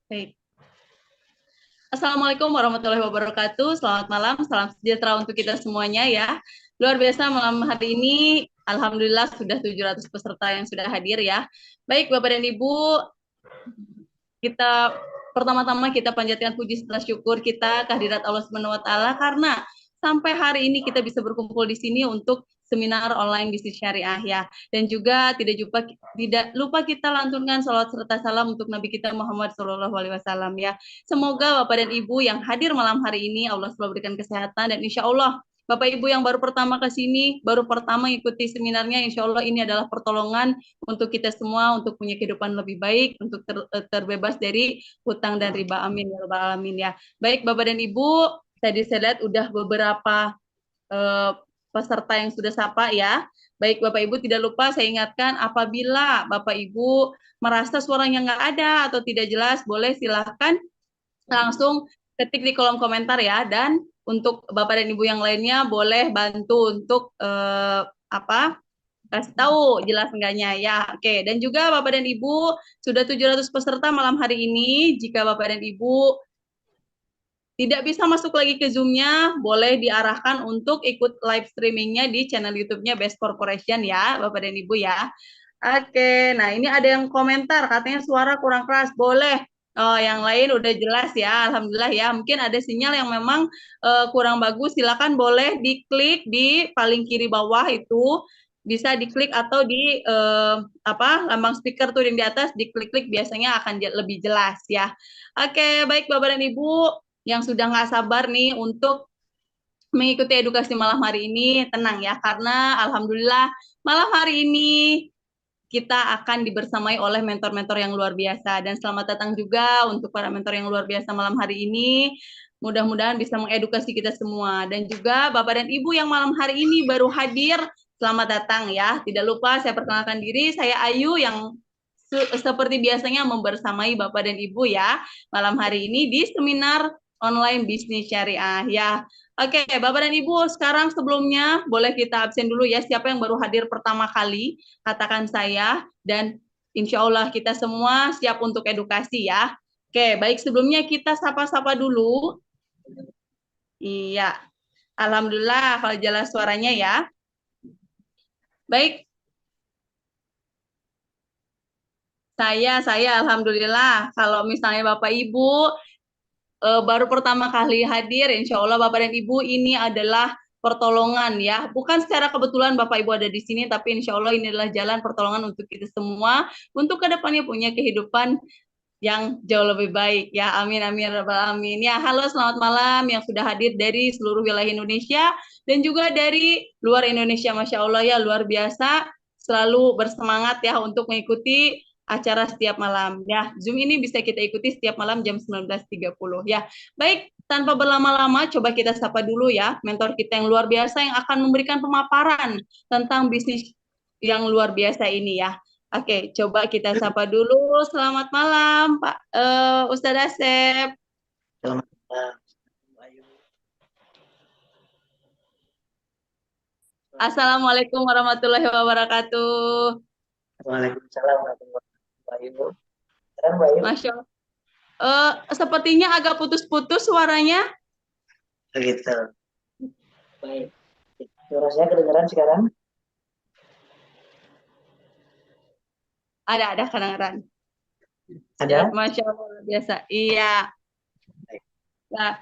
Baik. Assalamualaikum warahmatullahi wabarakatuh. Selamat malam, salam sejahtera untuk kita semuanya ya. Luar biasa malam hari ini, alhamdulillah sudah 700 peserta yang sudah hadir ya. Baik Bapak dan Ibu, kita pertama-tama kita panjatkan puji serta syukur kita kehadirat Allah Subhanahu wa taala karena sampai hari ini kita bisa berkumpul di sini untuk seminar online bisnis syariah ya. Dan juga tidak lupa kita lantunkan salawat serta salam untuk Nabi kita Muhammad Shallallahu alaihi wasallam ya. Semoga Bapak dan Ibu yang hadir malam hari ini Allah selalu berikan kesehatan dan insya Allah Bapak Ibu yang baru pertama ke sini, baru pertama ikuti seminarnya, insya Allah ini adalah pertolongan untuk kita semua untuk punya kehidupan lebih baik, untuk terbebas dari hutang dan riba. Amin ya rabbal alamin ya. Baik Bapak dan Ibu, tadi saya lihat udah beberapa eh, peserta yang sudah sapa ya. Baik Bapak Ibu, tidak lupa saya ingatkan apabila Bapak Ibu merasa suaranya nggak ada atau tidak jelas, boleh silahkan langsung ketik di kolom komentar ya. Dan untuk Bapak dan Ibu yang lainnya boleh bantu untuk apa kasih tahu jelas enggaknya ya. Oke, dan juga Bapak dan Ibu sudah 700 peserta malam hari ini. Jika Bapak dan Ibu tidak bisa masuk lagi ke Zoom-nya, boleh diarahkan untuk ikut live streaming-nya di channel YouTube-nya Best Corporation ya, Bapak dan Ibu ya. Oke, nah ini ada yang komentar katanya suara kurang keras. Boleh. Oh, yang lain udah jelas ya, alhamdulillah ya. Mungkin ada sinyal yang memang kurang bagus. Silakan boleh diklik di paling kiri bawah itu, bisa diklik atau di lambang speaker tuh yang di atas diklik-klik biasanya akan lebih jelas ya. Oke, baik Bapak dan Ibu yang sudah nggak sabar nih untuk mengikuti edukasi malam hari ini, tenang ya, karena alhamdulillah malam hari ini kita akan dibersamai oleh mentor-mentor yang luar biasa. Dan selamat datang juga untuk para mentor yang luar biasa malam hari ini. Mudah-mudahan bisa mengedukasi kita semua. Dan juga Bapak dan Ibu yang malam hari ini baru hadir, selamat datang ya. Tidak lupa saya perkenalkan diri, saya Ayu yang seperti biasanya membersamai Bapak dan Ibu ya malam hari ini di seminar online bisnis syariah ya. Oke, Bapak dan Ibu, sekarang sebelumnya boleh kita absen dulu ya. Siapa yang baru hadir pertama kali, katakan saya. Dan insya Allah kita semua siap untuk edukasi ya. Oke, baik sebelumnya kita sapa-sapa dulu. Iya, alhamdulillah kalau jelas suaranya ya. Baik, saya alhamdulillah. Kalau misalnya Bapak Ibu baru pertama kali hadir, insya Allah Bapak dan Ibu ini adalah pertolongan ya. Bukan secara kebetulan Bapak Ibu ada di sini, tapi insya Allah ini adalah jalan pertolongan untuk kita semua, untuk kedepannya punya kehidupan yang jauh lebih baik ya. Amin amin rabbal alamin. Ya, halo selamat malam yang sudah hadir dari seluruh wilayah Indonesia dan juga dari luar Indonesia. Masya Allah ya, luar biasa. Selalu bersemangat ya untuk mengikuti acara setiap malam ya. Zoom ini bisa kita ikuti setiap malam jam 19.30 ya. Baik, tanpa berlama-lama coba kita sapa dulu ya mentor kita yang luar biasa yang akan memberikan pemaparan tentang bisnis yang luar biasa ini ya. Oke, coba kita sapa dulu. Selamat malam, Pak Ustadz Asep. Selamat malam, Ayu. Assalamualaikum warahmatullahi wabarakatuh. Waalaikumsalam warahmatullahi wabarakatuh. Sekarang Mbak Ayu, Masya Allah. Sepertinya agak putus-putus suaranya. begitu. Baik. Suara saya kedengaran sekarang? Ada kedengaran. Ada? Masya Allah, luar biasa. Iya. Baik. Nah,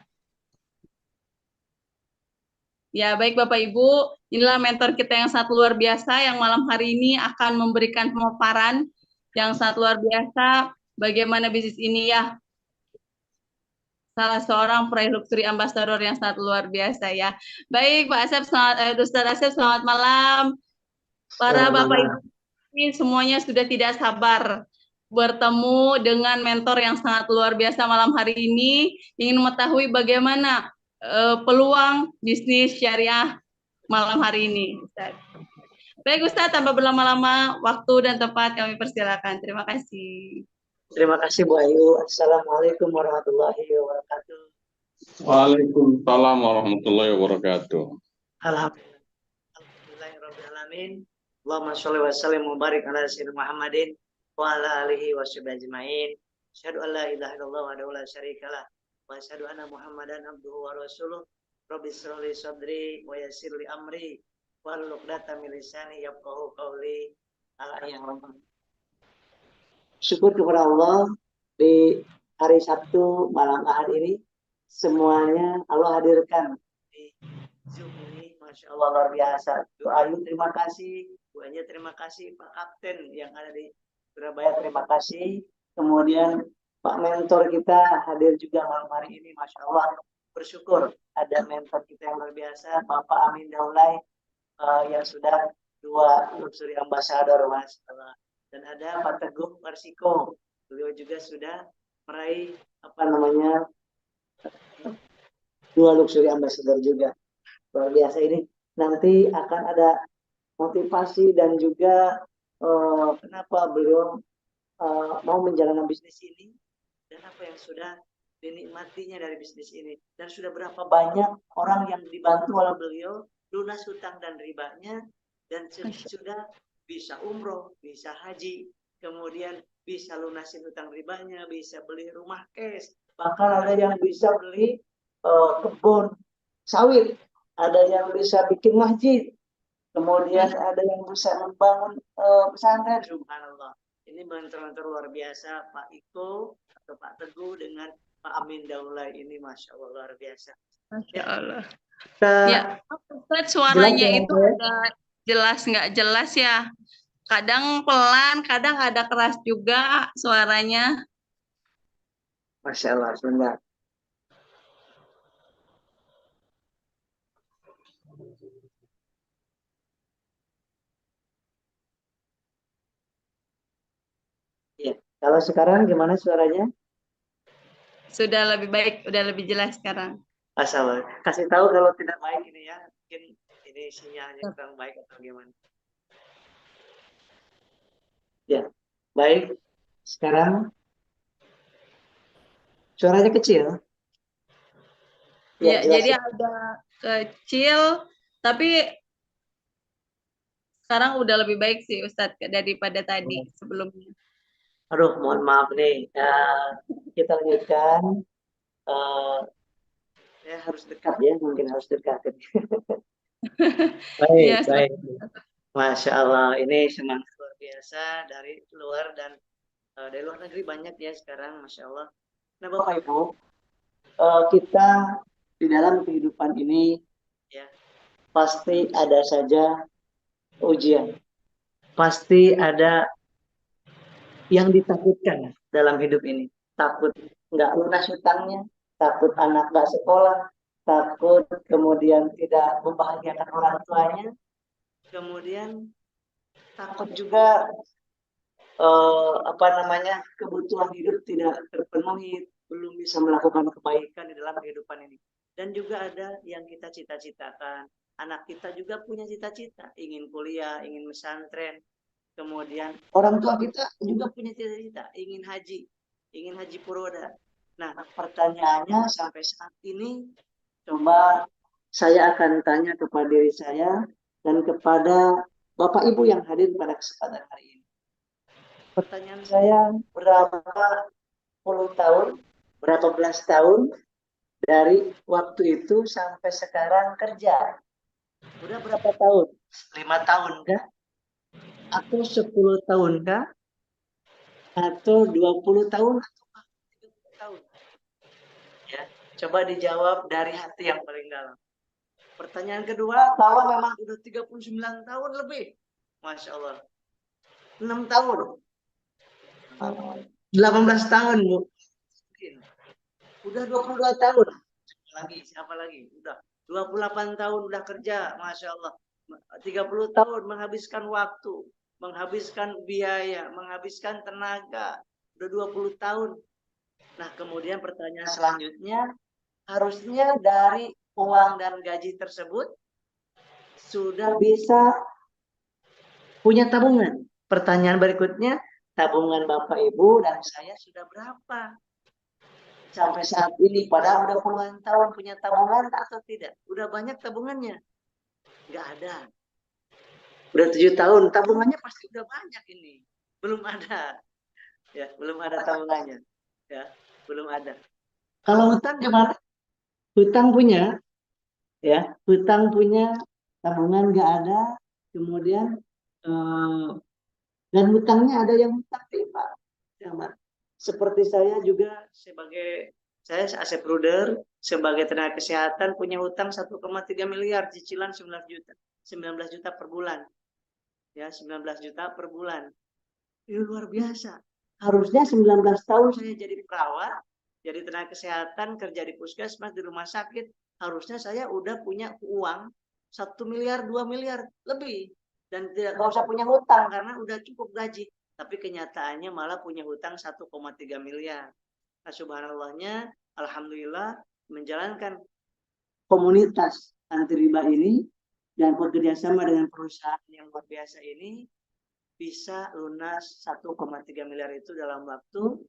ya, baik Bapak Ibu, inilah mentor kita yang sangat luar biasa yang malam hari ini akan memberikan pemaparan yang sangat luar biasa bagaimana bisnis ini ya. Salah seorang peraih luxury ambassador yang sangat luar biasa ya. Baik Pak Asep, Ustadz Asep, selamat malam. Para Selamat Bapak Ibu malam. ini semuanya sudah tidak sabar bertemu dengan mentor yang sangat luar biasa malam hari ini. Ingin mengetahui bagaimana peluang bisnis syariah malam hari ini. Ustadz. Baik Ustadz, tanpa berlama-lama, waktu dan tempat kami persilakan. Terima kasih. Terima kasih Bu Ayu. Assalamualaikum warahmatullahi wabarakatuh. Waalaikumsalam warahmatullahi wabarakatuh. Alhamdulillahirrahmanirrahim. Allahumma sholli wa sallim wa barik ala sayyidina Muhammadin wa ala alihi wa sahbihi ajma'in. Asyhadu an la ilaha illallah wahdahu la syarikalah wa asyhadu anna Muhammadan abduhu wa rasuluh. Rabbi shrah li sadri wa yassir li amri wahlul 'uqdatam min lisani yafqahu qawli. Syukur kepada Allah di hari Sabtu malam Ahad ini semuanya Allah hadirkan di Zoom ini. Masya Allah luar biasa. Bu Ayu terima kasih, Bu Anya terima kasih, Pak Kapten yang ada di Surabaya terima kasih. Kemudian Pak mentor kita hadir juga malam hari ini. Masya Allah bersyukur ada mentor kita yang luar biasa, Bapak Amin Daulay yang sudah 2 luxury ambassador, Mas. Dan ada Pak Teguh Marsiko, beliau juga sudah meraih 2 luxury ambassador juga. Luar biasa ini. Nanti akan ada motivasi dan juga kenapa beliau mau menjalankan bisnis ini dan apa yang sudah dinikmatinya dari bisnis ini dan sudah berapa banyak orang yang dibantu oleh beliau lunas hutang dan ribanya dan sudah bisa umroh, bisa haji, kemudian bisa lunasin hutang ribanya, bisa beli rumah cash, bahkan ada yang bisa beli kebun sawit, ada yang bisa bikin masjid, kemudian ada yang bisa membangun pesantren. Subhanallah. Ini mentor-mentor luar biasa, Pak Iko atau Pak Teguh dengan Pak Amin Daulay ini, Masya Allah luar biasa. Masya Allah. Ya, Ustadz, suaranya itu ada jelas nggak jelas ya. Kadang pelan, kadang ada keras juga suaranya. Masya Allah, sebentar. Ya, kalau sekarang gimana suaranya? Sudah lebih baik, udah lebih jelas sekarang. Asal kasih tahu kalau tidak baik ini ya, mungkin ini sinyalnya kurang baik atau gimana. Ya, baik. Sekarang suaranya kecil. Ya, jadi ada kecil, tapi sekarang udah lebih baik sih Ustadz daripada tadi sebelumnya. Aduh, mohon maaf nih. Kita lanjutkan. Ya harus dekat ya, mungkin harus dekat. Baik, Ya, baik. Masya Allah, ini semangat luar biasa dari luar dan dari luar negeri banyak ya sekarang, Masya Allah. Nah, Bapak Ibu, kita di dalam kehidupan ini ya pasti ada saja ujian, pasti ada yang ditakutkan dalam hidup ini. Takut nggak lunas hutangnya, takut anak nggak sekolah, takut kemudian tidak membahagiakan orang tuanya, kemudian takut juga kebutuhan hidup tidak terpenuhi, belum bisa melakukan kebaikan di dalam kehidupan ini. Dan juga ada yang kita cita-citakan. Anak kita juga punya cita-cita, ingin kuliah, ingin pesantren. Kemudian orang tua kita juga punya cita-cita, ingin haji furoda. Nah, pertanyaannya sampai saat ini, coba saya akan tanya kepada diri saya dan kepada Bapak Ibu yang hadir pada kesempatan hari ini. Pertanyaan saya, berapa puluh tahun, berapa belas tahun dari waktu itu sampai sekarang kerja? Udah berapa tahun? 5 tahun kah? Atau 10 tahun kah? Atau 20 tahun? Atau 30 tahun? Ya, coba dijawab dari hati yang paling dalam. Pertanyaan kedua, kalau memang udah 39 tahun lebih, Masya Allah. 6 tahun. 18 tahun, Bu. Udah 22 tahun. Siapa lagi? Udah 28 tahun udah kerja, Masya Allah. 30 tahun menghabiskan waktu, menghabiskan biaya, menghabiskan tenaga. Udah 20 tahun. Nah, kemudian pertanyaan selanjutnya, harusnya dari uang dan gaji tersebut sudah bisa punya tabungan. Pertanyaan berikutnya, tabungan Bapak Ibu dan saya sudah berapa? Sampai saat ini, padahal udah puluhan tahun punya tabungan atau tidak? Udah banyak tabungannya? Nggak ada. Udah 7 tahun, tabungannya pasti udah banyak ini. Belum ada. Ya, belum ada tabungannya. Ya, belum ada. Kalau hutang gimana? Hutang punya, ya, hutang punya, tabungan nggak ada, kemudian dan hutangnya ada yang hutang riba. Seperti saya juga saya Asep Ruder sebagai tenaga kesehatan punya hutang 1,3 miliar, cicilan 19 juta. 19 juta per bulan. Ya, 19 juta per bulan. Itu luar biasa. Harusnya 19 tahun saya jadi perawat, jadi tenaga kesehatan, kerja di puskesmas, di rumah sakit, harusnya saya udah punya uang 1 miliar, 2 miliar lebih. Dan tidak usah punya hutang karena udah cukup gaji. Tapi kenyataannya malah punya hutang 1,3 miliar. Nah, subhanallahnya, alhamdulillah menjalankan komunitas anti riba ini dan bekerja sama dengan perusahaan yang luar biasa ini bisa lunas 1,3 miliar itu dalam waktu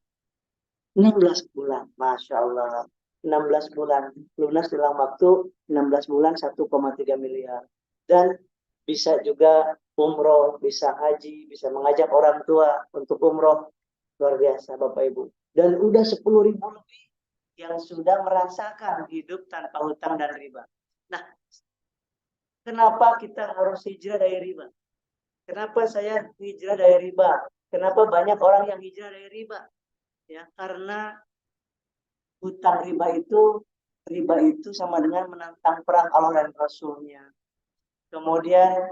16 bulan. Masya Allah. 16 bulan. Lunas dalam waktu 16 bulan 1,3 miliar. Dan bisa juga umroh, bisa haji, bisa mengajak orang tua untuk umroh. Luar biasa Bapak Ibu. Dan udah 10.000 lebih yang sudah merasakan hidup tanpa hutang dan riba. Nah, kenapa kita harus hijrah dari riba? Kenapa saya hijrah dari riba? Kenapa banyak orang yang hijrah dari riba? Ya, karena hutang riba itu sama dengan menantang perang Allah dan Rasulnya. Kemudian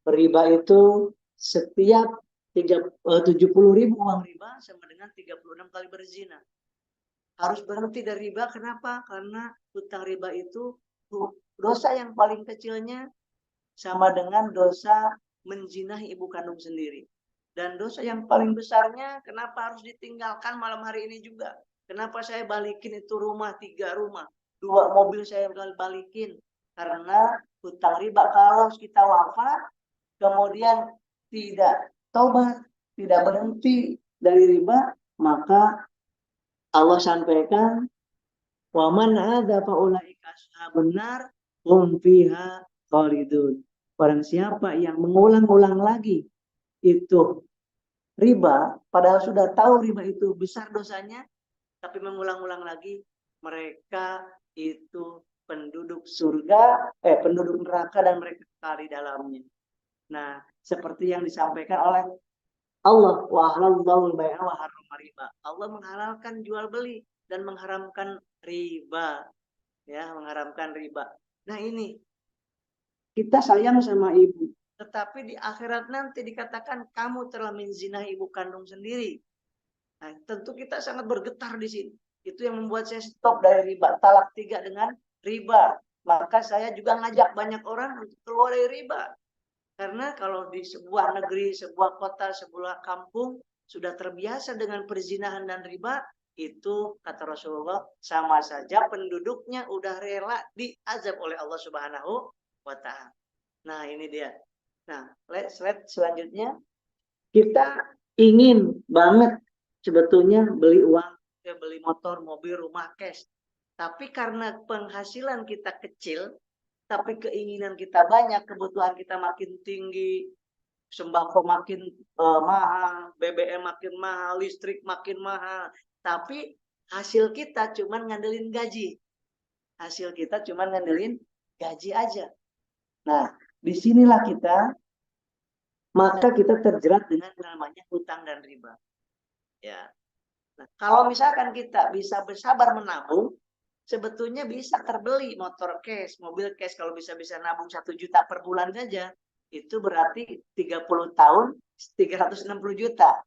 riba itu setiap 70.000 uang riba sama dengan 36 kali berzina. Harus berhenti dari riba, kenapa? Karena hutang riba itu dosa yang paling kecilnya sama dengan dosa menjinahi ibu kandung sendiri. Dan dosa yang paling besarnya, kenapa harus ditinggalkan malam hari ini juga? Kenapa saya balikin itu rumah, 3 rumah, 2 mobil saya balikin? Karena hutang riba, kalau kita wafat, kemudian tidak taubat, tidak berhenti dari riba, maka Allah sampaikan, wa man hadza fa ulaika ashabun nar hum fiha khalidun. Barang siapa yang mengulang-ulang lagi itu riba, padahal sudah tahu riba itu besar dosanya, tapi mengulang-ulang lagi, mereka itu penduduk surga, penduduk neraka dan mereka kekal di dalamnya. Nah, seperti yang disampaikan oleh Allah, wa halallahu al-bai'a wa harrama riba. Allah menghalalkan jual beli dan mengharamkan riba, ya, mengharamkan riba. Nah, ini kita sayang sama ibu, tetapi di akhirat nanti dikatakan kamu telah menzinahi ibu kandung sendiri. Nah, tentu kita sangat bergetar di sini. Itu yang membuat saya stop dari riba, talak 3 dengan riba. Maka saya juga ngajak banyak orang untuk keluar dari riba. Karena kalau di sebuah negeri, sebuah kota, sebuah kampung sudah terbiasa dengan perzinahan dan riba, itu kata Rasulullah sama saja penduduknya udah rela diazab oleh Allah Subhanahu wa Ta'ala. Nah, ini dia. Nah, slide selanjutnya, kita ingin banget sebetulnya beli uang, beli motor, mobil, rumah, cash. Tapi karena penghasilan kita kecil, tapi keinginan kita banyak, kebutuhan kita makin tinggi, sembako makin mahal, BBM makin mahal, listrik makin mahal. Tapi hasil kita cuma ngandelin gaji. Hasil kita cuma ngandelin gaji aja. Nah, disinilah maka kita terjerat dengan namanya hutang dan riba. Ya. Nah, kalau misalkan kita bisa bersabar menabung, sebetulnya bisa terbeli motor cash, mobil cash, kalau bisa nabung 1 juta per bulan saja, itu berarti 30 tahun 360 juta.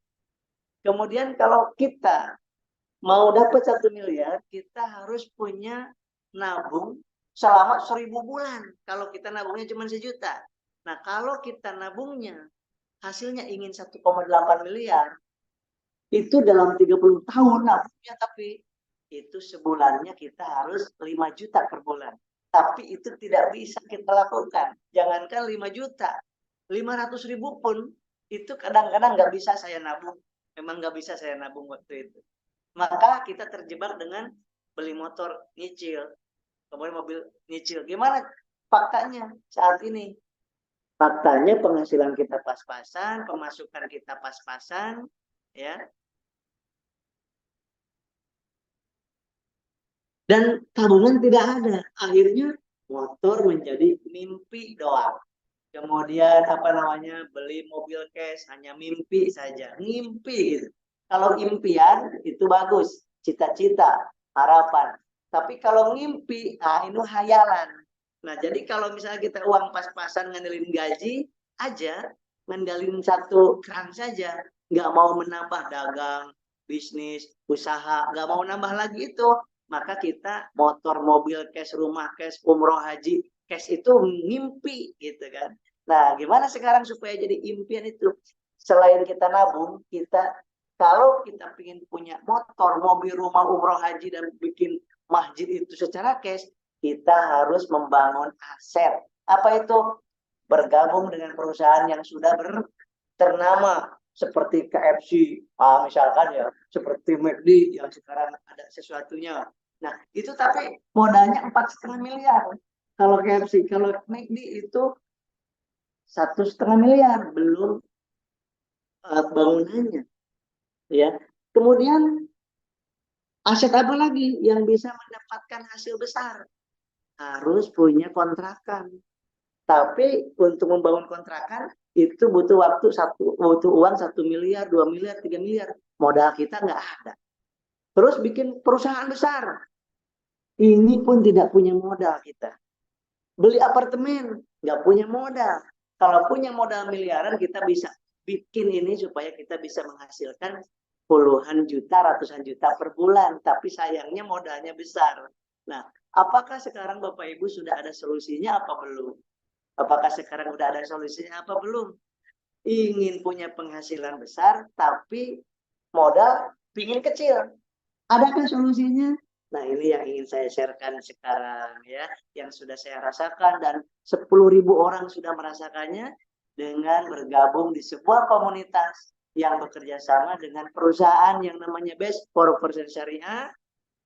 Kemudian kalau kita mau dapat 1 miliar, kita harus punya nabung selama 1000 bulan. Kalau kita nabungnya cuma 1 juta. Nah, kalau kita nabungnya hasilnya ingin 1,8 miliar, itu dalam 30 tahun nabungnya, tapi itu sebulannya kita harus 5 juta per bulan. Tapi itu tidak bisa kita lakukan. Jangankan 5 juta, 500.000 pun itu kadang-kadang nggak bisa saya nabung. Memang nggak bisa saya nabung waktu itu. Maka kita terjebak dengan beli motor nyicil, kemudian mobil nyicil. Gimana faktanya saat ini? Faktanya penghasilan kita pas-pasan, pemasukan kita pas-pasan, ya. Dan tabungan tidak ada. Akhirnya motor menjadi mimpi doang. Kemudian beli mobil cash hanya mimpi saja, ngimpi gitu. Kalau impian itu bagus, cita-cita, harapan. Tapi kalau ngimpi, itu hayalan. Nah, jadi kalau misalnya kita uang pas-pasan ngandelin gaji aja, ngandelin satu keran saja, nggak mau menambah dagang, bisnis, usaha, nggak mau nambah lagi itu, maka kita motor, mobil cash, rumah cash, umroh, haji cash itu mimpi gitu kan. Nah, gimana sekarang supaya jadi impian itu? Selain kita nabung, kalau kita ingin punya motor, mobil, rumah, umroh, haji, dan bikin masjid itu secara cash, kita harus membangun aset. Apa itu? Bergabung dengan perusahaan yang sudah ternama seperti KFC, misalkan ya, seperti McD yang sekarang ada sesuatunya. Nah, itu tapi modalnya 4,5 miliar. Kalau KFC, kalau McD itu 1,5 miliar, belum bangunannya, ya. Kemudian aset apa lagi yang bisa mendapatkan hasil besar? Harus punya kontrakan. Tapi untuk membangun kontrakan itu butuh butuh uang 1 miliar, 2 miliar, 3 miliar. Modal kita nggak ada. Terus bikin perusahaan besar, ini pun tidak punya modal kita. Beli apartemen, nggak punya modal. Kalau punya modal miliaran, kita bisa bikin ini supaya kita bisa menghasilkan puluhan juta, ratusan juta per bulan. Tapi sayangnya modalnya besar. Nah, apakah sekarang Bapak Ibu sudah ada solusinya apa belum? Apakah sekarang udah ada solusinya apa belum? Ingin punya penghasilan besar, tapi modal pingin kecil. Adakah solusinya? Nah, ini yang ingin saya sharekan sekarang ya, yang sudah saya rasakan dan 10.000 orang sudah merasakannya dengan bergabung di sebuah komunitas yang bekerja sama dengan perusahaan yang namanya Best 4% Syariah,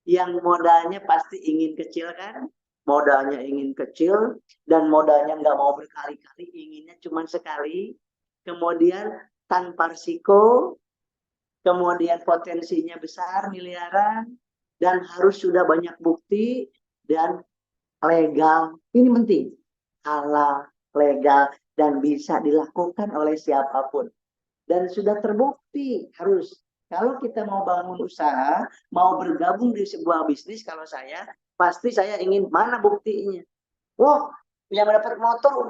yang modalnya pasti ingin kecil kan? Modalnya ingin kecil dan modalnya nggak mau berkali-kali, inginnya cuma sekali. Kemudian tanpa risiko, kemudian potensinya besar, miliaran, dan harus sudah banyak bukti dan legal. Ini penting. Halal, legal, dan bisa dilakukan oleh siapapun. Dan sudah terbukti harus. Kalau kita mau bangun usaha, mau bergabung di sebuah bisnis, kalau saya, pasti saya ingin mana buktinya. Wah, yang dapat motor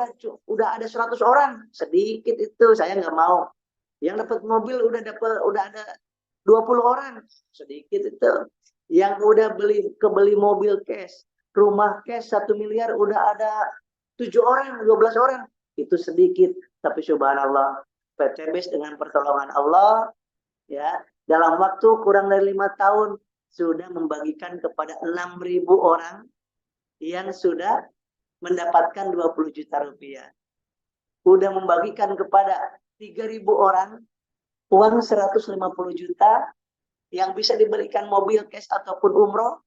udah ada 100 orang. Sedikit itu, saya nggak mau. Yang dapat mobil udah ada 20 orang. Sedikit itu. Yang udah kebeli mobil cash, rumah cash 1 miliar, udah ada 7 orang, 12 orang. Itu sedikit. Tapi subhanallah, PT BES dengan pertolongan Allah, ya, dalam waktu kurang dari 5 tahun sudah membagikan kepada 6.000 orang yang sudah mendapatkan 20 juta rupiah. Udah membagikan kepada 3.000 orang uang 150 juta yang bisa diberikan mobil cash ataupun umroh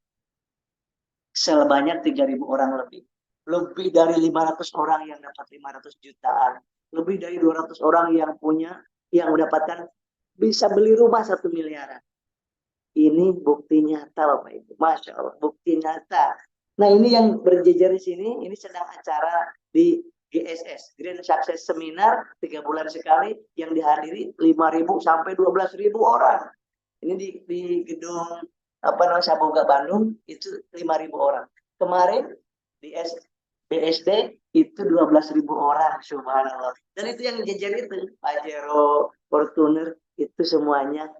sebanyak 3.000 orang lebih. Lebih dari 500 orang yang dapat 500 jutaan. Lebih dari 200 orang yang mendapatkan bisa beli rumah 1 miliaran. Ini bukti nyata Bapak Ibu. Masya Allah, bukti nyata. Nah, ini yang berjejer di sini, ini sedang acara di GSS, Grand Success Seminar, 3 bulan sekali, yang dihadiri 5.000 sampai 12.000 orang. Ini di gedung Saboga Bandung itu 5.000 orang. Kemarin di BSD itu 12.000 orang, subhanallah. Dan itu yang jejer itu, Pajero, Fortuner, itu semuanya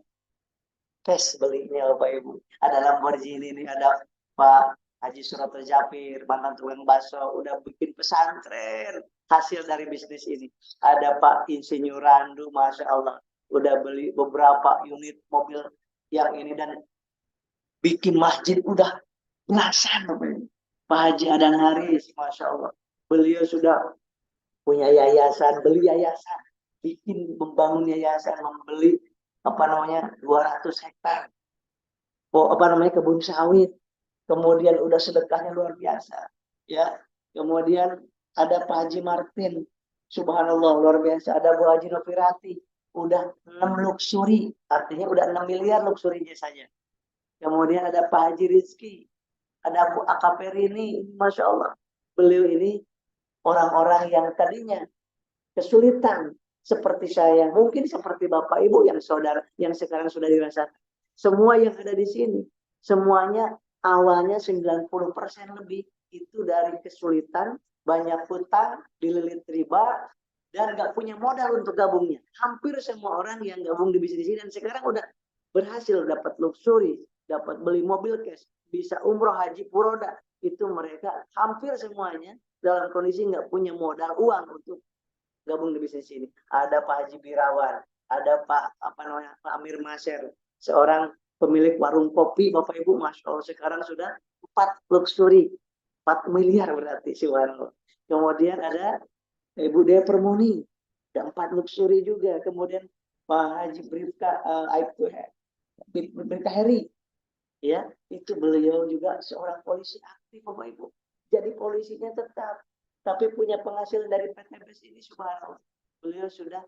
cash belinya Bapak Ibu. Ada Lamborghini ini, ada Pak Haji Surato Japir, mantan tukang bakso, udah bikin pesantren hasil dari bisnis ini. Ada Pak Insinyur Randu, Masya Allah, udah beli beberapa unit mobil yang ini dan bikin masjid udah belasan Bapak Ibu. Pak Haji Adan Haris, Masya Allah, beliau sudah punya yayasan, beli yayasan, membangun yayasan, membeli 200 hektar kebun sawit. Kemudian udah sedekahnya luar biasa, ya. Kemudian ada Pak Haji Martin, subhanallah, luar biasa. Ada Bu Haji Nofirati, udah 6 luxury, artinya udah 6 miliar luxury jasanya. Kemudian ada Pak Haji Rizki, ada Abu AKP ini, Masya Allah. Beliau ini orang-orang yang tadinya kesulitan seperti saya, mungkin seperti Bapak Ibu yang saudara, yang sekarang sudah dirasakan. Semua yang ada di sini, semuanya awalnya 90% lebih itu dari kesulitan, banyak hutang, dililit riba, dan nggak punya modal untuk gabungnya. Hampir semua orang yang gabung di bisnis ini dan sekarang udah berhasil dapat luxury, dapat beli mobil cash, bisa umroh haji puroda, itu mereka hampir semuanya dalam kondisi nggak punya modal uang untuk gabung di bisnis ini. Ada Pak Haji Birawan, ada Pak Amir Maser, seorang pemilik warung kopi, Bapak Ibu, Masya Allah sekarang sudah 4 luxury, 4 miliar berarti subhanallah. Kemudian ada Ibu Dea Permoni, ada 4 luxury juga. Kemudian Pak Haji Bribka Heri, ya itu beliau juga seorang polisi aktif Bapak Ibu. Jadi polisinya tetap, tapi punya penghasilan dari PTBS ini subhanallah. Beliau sudah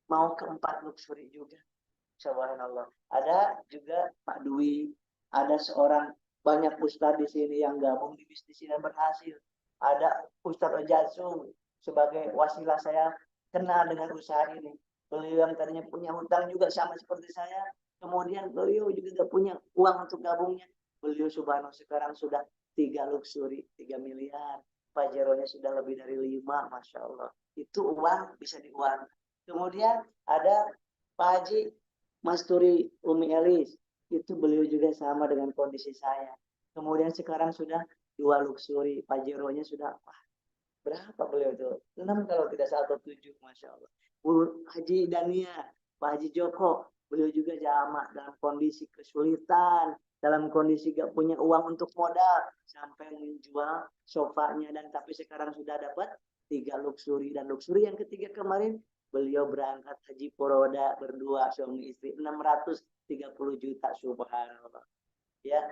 mau ke 4 luxury juga. Subhanallah. Ada juga Pak Dwi, ada seorang banyak ustadz di sini yang gabung di bisnis ini dan berhasil. Ada Ustadz Ojasung sebagai wasilah saya kenal dengan usaha ini. Beliau yang tadinya punya hutang juga sama seperti saya. Kemudian beliau juga gak punya uang untuk gabungnya. Beliau subhanallah sekarang sudah 3 luxury, 3 miliar. Pajeronya sudah lebih dari 5, Masya Allah. Itu uang bisa diuang. Kemudian ada Pak Haji Masturi Umi Elis, itu beliau juga sama dengan kondisi saya. Kemudian sekarang sudah 2 luxury, Pajeronya sudah, wah, berapa beliau itu? 6 kalau tidak salah atau 7, Masya Allah. Haji Dania, Pak Haji Joko, beliau juga jamak dalam kondisi kesulitan, dalam kondisi gak punya uang untuk modal, sampai menjual sofanya, dan tapi sekarang sudah dapat 3 luxury. Dan luxury yang ketiga kemarin, beliau berangkat haji poroda berdua suami istri 630 juta subhanallah. Ya,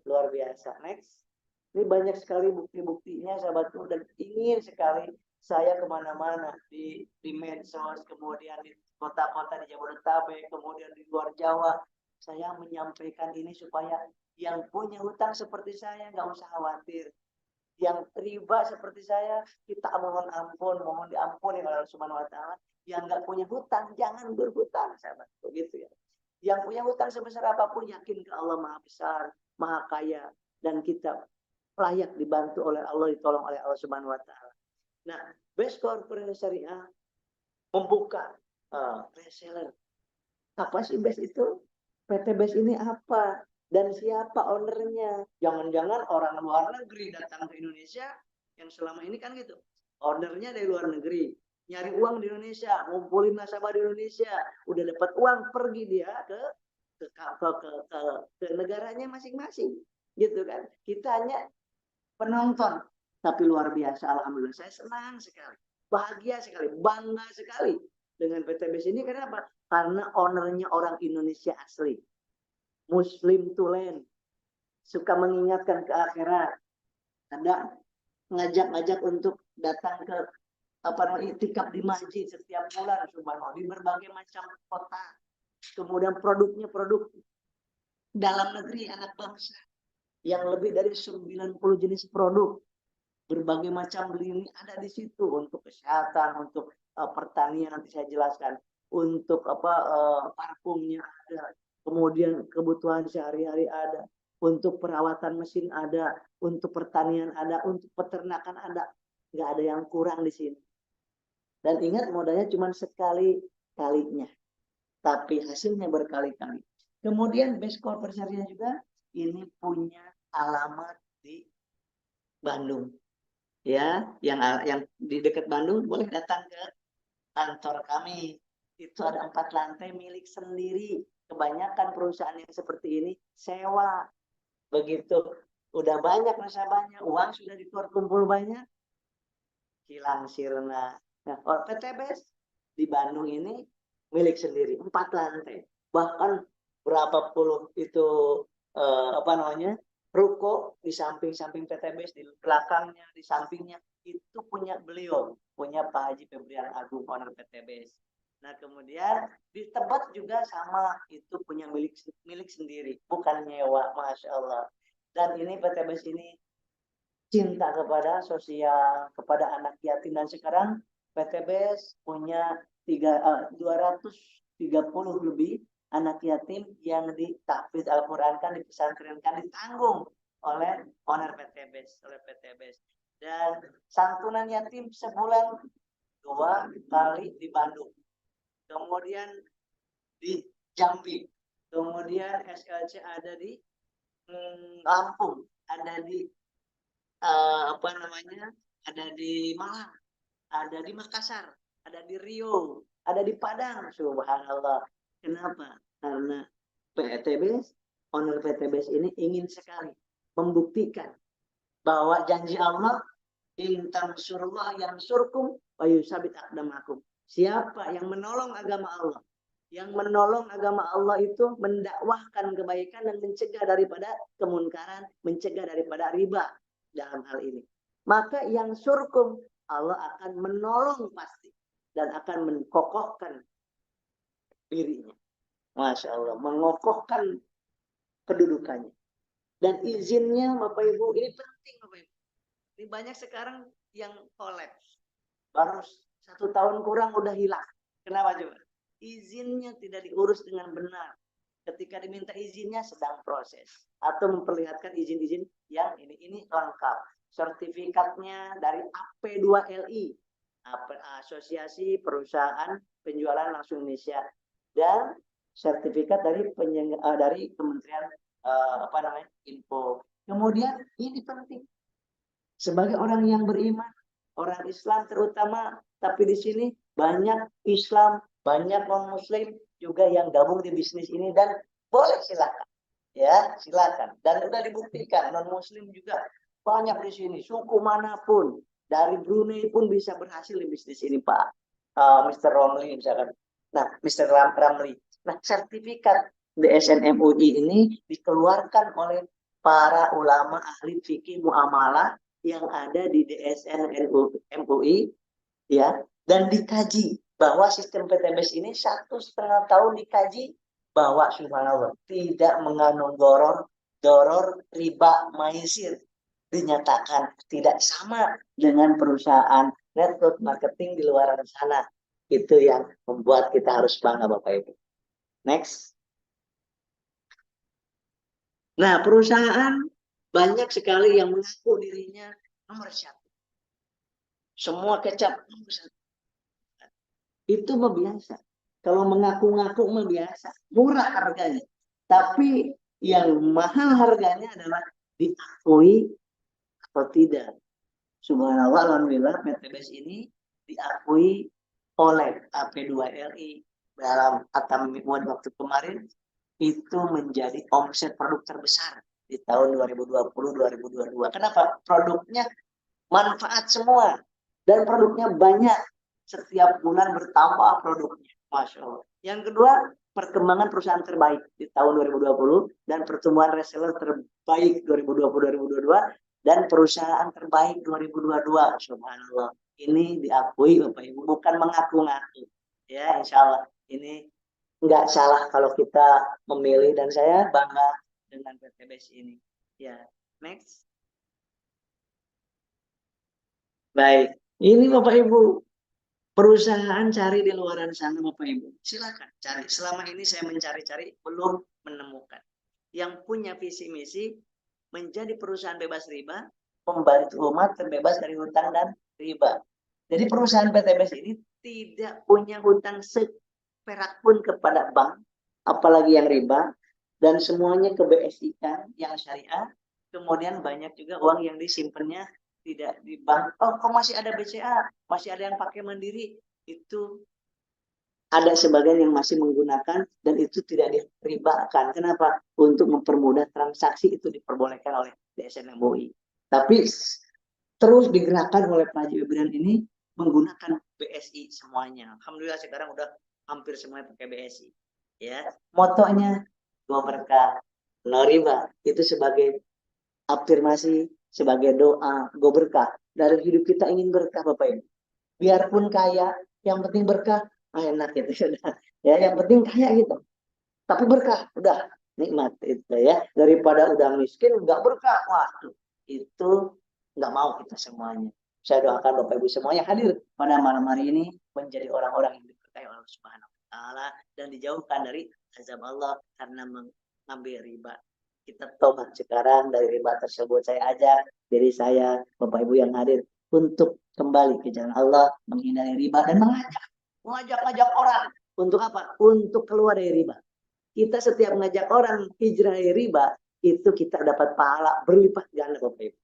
luar biasa. Next. Ini banyak sekali bukti-buktinya sahabatku dan ingin sekali saya kemana-mana di medsos, kemudian di kota-kota di Jabodetabek, kemudian di luar Jawa. Saya menyampaikan ini supaya yang punya hutang seperti saya nggak usah khawatir. Yang riba seperti saya, kita mohon ampun, mohon diampuni oleh Allah Subhanahu wa taala. Yang nggak punya hutang, jangan berhutang, sahabat. Begitu ya. Yang punya hutang sebesar apapun, yakin ke Allah Maha Besar, Maha Kaya, dan kita layak dibantu oleh Allah, ditolong oleh Allah Subhanahu wa taala. Nah, Best Corporate Syariah membuka reseller. Apa sih Best itu? PT Best ini apa? Dan siapa ownernya? Jangan-jangan orang luar negeri datang ke Indonesia, yang selama ini kan gitu. Ownernya dari luar negeri, nyari uang di Indonesia, ngumpulin nasabah di Indonesia, udah dapat uang, pergi dia ke negaranya masing-masing, gitu kan? Kita hanya penonton, tapi luar biasa, alhamdulillah saya senang sekali, bahagia sekali, bangga sekali dengan PTBS ini. Kenapa? Karena ownernya orang Indonesia asli, Muslim tulen, suka mengingatkan ke akhirat, ada ngajak-ngajak untuk datang ke itikaf di masjid setiap bulan subhanallah di berbagai macam kota. Kemudian produknya produk dalam negeri anak bangsa yang lebih dari 90 jenis produk berbagai macam lini ada di situ, untuk kesehatan, untuk pertanian nanti saya jelaskan, untuk parfumnya ada, kemudian kebutuhan sehari-hari ada, untuk perawatan mesin ada, untuk pertanian ada, untuk peternakan ada, nggak ada yang kurang di sini. Dan ingat modalnya cuma sekali-kalinya, tapi hasilnya berkali-kali. Kemudian Best Corporate Syariah juga ini punya alamat di Bandung. Ya, yang di dekat Bandung boleh datang ke kantor kami. Itu ada 4 lantai milik sendiri. Kebanyakan perusahaan yang seperti ini sewa. Begitu udah banyak nasabahnya, uang sudah dikumpul banyak, hilang sirna. Nah, PTBS di Bandung ini milik sendiri, 4 lantai. Bahkan berapa puluh itu ruko di samping-samping PTBS, di belakangnya, di sampingnya, itu punya beliau, punya Pak Haji Febrian Agung, owner PTBS. Nah, kemudian di Tebet juga sama, itu punya milik sendiri, bukan nyewa, Masya Allah. Dan ini PTBS ini cinta kepada sosial, kepada anak yatim. Dan sekarang PTBS punya 230 lebih anak yatim yang ditahfidz Al-Quran, dipesantrenkan, ditanggung oleh owner PTBS, oleh PTBS. Dan santunan yatim sebulan 2 kali di Bandung, kemudian di Jambi, kemudian SLC ada di Lampung, ada di ada di Malang, ada di Makassar, ada di Rio, ada di Padang. Subhanallah. Kenapa? Karena PTBS, owner PTBS ini ingin sekali membuktikan bahwa janji Allah, in tansurullah yansurkum wa yusabit aqdamakum. Siapa yang menolong agama Allah? Yang menolong agama Allah itu mendakwahkan kebaikan dan mencegah daripada kemunkaran, mencegah daripada riba dalam hal ini. Maka yang surkum, Allah akan menolong pasti dan akan menkokohkan dirinya. Masya Allah, mengokohkan kedudukannya. Dan izinnya Bapak Ibu, ini penting Bapak Ibu. Ini banyak sekarang yang kolaps. Baru 1 tahun kurang udah hilang. Kenapa coba? Izinnya tidak diurus dengan benar. Ketika diminta izinnya sedang proses. Atau memperlihatkan izin-izin yang ini lengkap. Sertifikatnya dari AP2LI, Asosiasi Perusahaan Penjualan Langsung Indonesia, dan sertifikat dari Kementerian Info. Kemudian ini penting sebagai orang yang beriman, orang Islam terutama, tapi di sini banyak Islam, banyak non-Muslim juga yang gabung di bisnis ini, dan boleh silakan, ya silakan. Dan sudah dibuktikan non-Muslim juga banyak di sini, suku manapun, dari Brunei pun bisa berhasil di bisnis ini, Pak. Mr. Romli misalkan. Nah, Mr. Ramli. Nah, sertifikat DSN MUI ini dikeluarkan oleh para ulama ahli fikih muamalah yang ada di DSN MUI, ya, dan dikaji bahwa sistem PTBS ini 1,5 tahun dikaji bahwa subhanallah tidak mengandung doror riba maisir, dinyatakan tidak sama dengan perusahaan network marketing di luar sana. Itu yang membuat kita harus bangga Bapak Ibu. Next. Nah, perusahaan banyak sekali yang mengaku dirinya nomor 1. Semua kecap nomor 1. Itu mah biasa. Kalau mengaku-ngaku mah biasa. Murah harganya. Tapi yang mahal harganya adalah diakui atau tidak. Subhanallah, alhamdulillah PTBS ini diakui oleh AP2LI dalam Atam waktu kemarin itu menjadi omset produk terbesar di tahun 2020-2022. Kenapa? Produknya manfaat semua dan produknya banyak. Setiap bulan bertambah produknya. Masya Allah. Yang kedua, perkembangan perusahaan terbaik di tahun 2020 dan pertumbuhan reseller terbaik 2020-2022 dan perusahaan terbaik 2022. Subhanallah. Ini diakui Bapak Ibu, bukan mengaku-ngaku. Ya, insya Allah ini nggak salah kalau kita memilih, dan saya bangga dengan PTBS ini. Ya, next. Baik, ini Bapak Ibu, perusahaan cari di luaran sana Bapak Ibu, silakan cari. Selama ini saya mencari-cari belum menemukan yang punya visi misi menjadi perusahaan bebas riba, membantu umat terbebas dari hutang dan riba. Jadi perusahaan PTBS ini tidak punya hutang seperak pun kepada bank, apalagi yang riba, dan semuanya ke BSI kan yang syariah. Kemudian banyak juga uang yang disimpannya tidak di bank. Oh, kok masih ada BCA, masih ada yang pakai Mandiri. Itu ada sebagian yang masih menggunakan dan itu tidak diribakan. Kenapa? Untuk mempermudah transaksi itu diperbolehkan oleh DSN MUI. Tapi terus digerakkan oleh Pak Haji Wibrian ini menggunakan BSI semuanya. Alhamdulillah sekarang udah hampir semuanya pakai BSI. Ya, motonya dua berkah, no riba. Itu sebagai afirmasi, sebagai doa, go berkah. Dari hidup kita ingin berkah Bapak Ibu. Biarpun kaya, yang penting berkah. Enak gitu. Ya, yang penting kaya gitu. Tapi berkah, udah. nikmat itu ya, daripada udah miskin nggak berkah. Waduh, itu nggak mau kita semuanya. Saya doakan Bapak Ibu semuanya hadir pada malam hari ini menjadi orang-orang yang diberkahi Allah Subhanahu wa taala dan dijauhkan dari azab Allah karena mengambil riba. Kita tobat sekarang dari riba tersebut. Saya ajak diri saya, Bapak Ibu yang hadir, untuk kembali ke jalan Allah, menghindari riba dan mengajak orang untuk apa? Untuk keluar dari riba. Kita setiap mengajak orang hijrah dari riba, itu kita dapat pahala berlipat ganda, Bapak Ibu.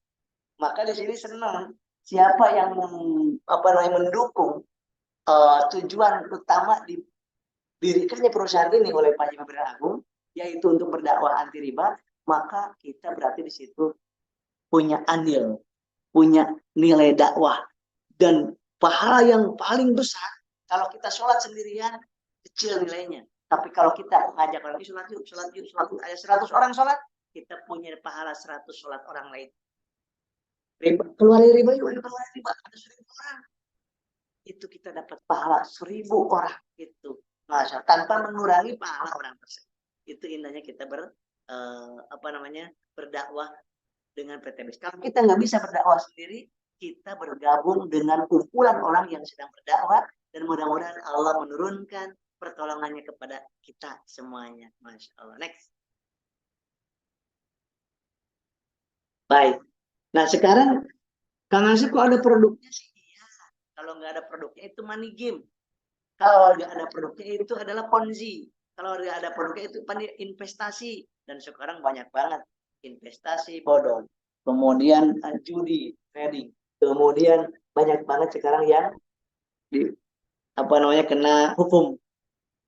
Maka di sini senang siapa yang mendukung tujuan utama didirikannya perusahaan ini oleh Pak Haji Pimpinan Agung, yaitu untuk berdakwah anti riba, maka kita berarti di situ punya andil, punya nilai dakwah dan pahala yang paling besar. Kalau kita sholat sendirian, kecil nilainya. Tapi kalau kita mengajak orang, sholat yuk, ada 100 orang sholat, kita punya pahala 100 sholat orang lain. Keluar dari riba yuk, keluar dari riba, ada 1000 orang. Itu kita dapat pahala 1000 orang. Itu Masya, tanpa mengurangi pahala orang tersebut. Itu indahnya kita berdakwah dengan PTBIS. Kalau kita nggak bisa berdakwah sendiri, kita bergabung dengan kumpulan orang yang sedang berdakwah, dan mudah-mudahan Allah menurunkan pertolongannya kepada kita semuanya. Masya Allah. Next. Baik. Nah sekarang Kang Asep kok ada produknya sih? Iya. Kalau nggak ada produknya itu money game. Kalau nggak ada produknya itu adalah ponzi. Kalau nggak ada produknya itu investasi. Dan sekarang banyak banget investasi bodong. Kemudian judi, trading. Kemudian banyak banget sekarang yang kena hukum.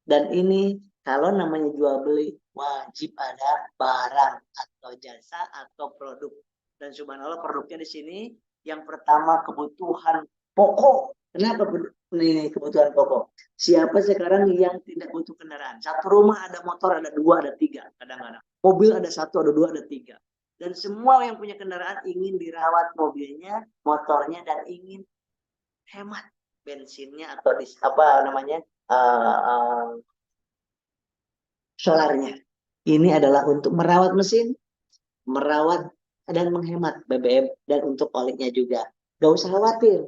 Dan ini kalau namanya jual beli wajib ada barang atau jasa atau produk. Dan subhanallah produknya di sini yang pertama kebutuhan pokok. Kenapa ini kebutuhan pokok? Siapa sekarang yang tidak butuh kendaraan? Satu rumah ada motor, ada 2, ada 3 kadang-kadang. Mobil ada 1, ada 2, ada 3. Dan semua yang punya kendaraan ingin dirawat mobilnya, motornya, dan ingin hemat bensinnya atau solarnya. Ini adalah untuk merawat mesin, merawat dan menghemat BBM, dan untuk olinya juga. Gak usah khawatir.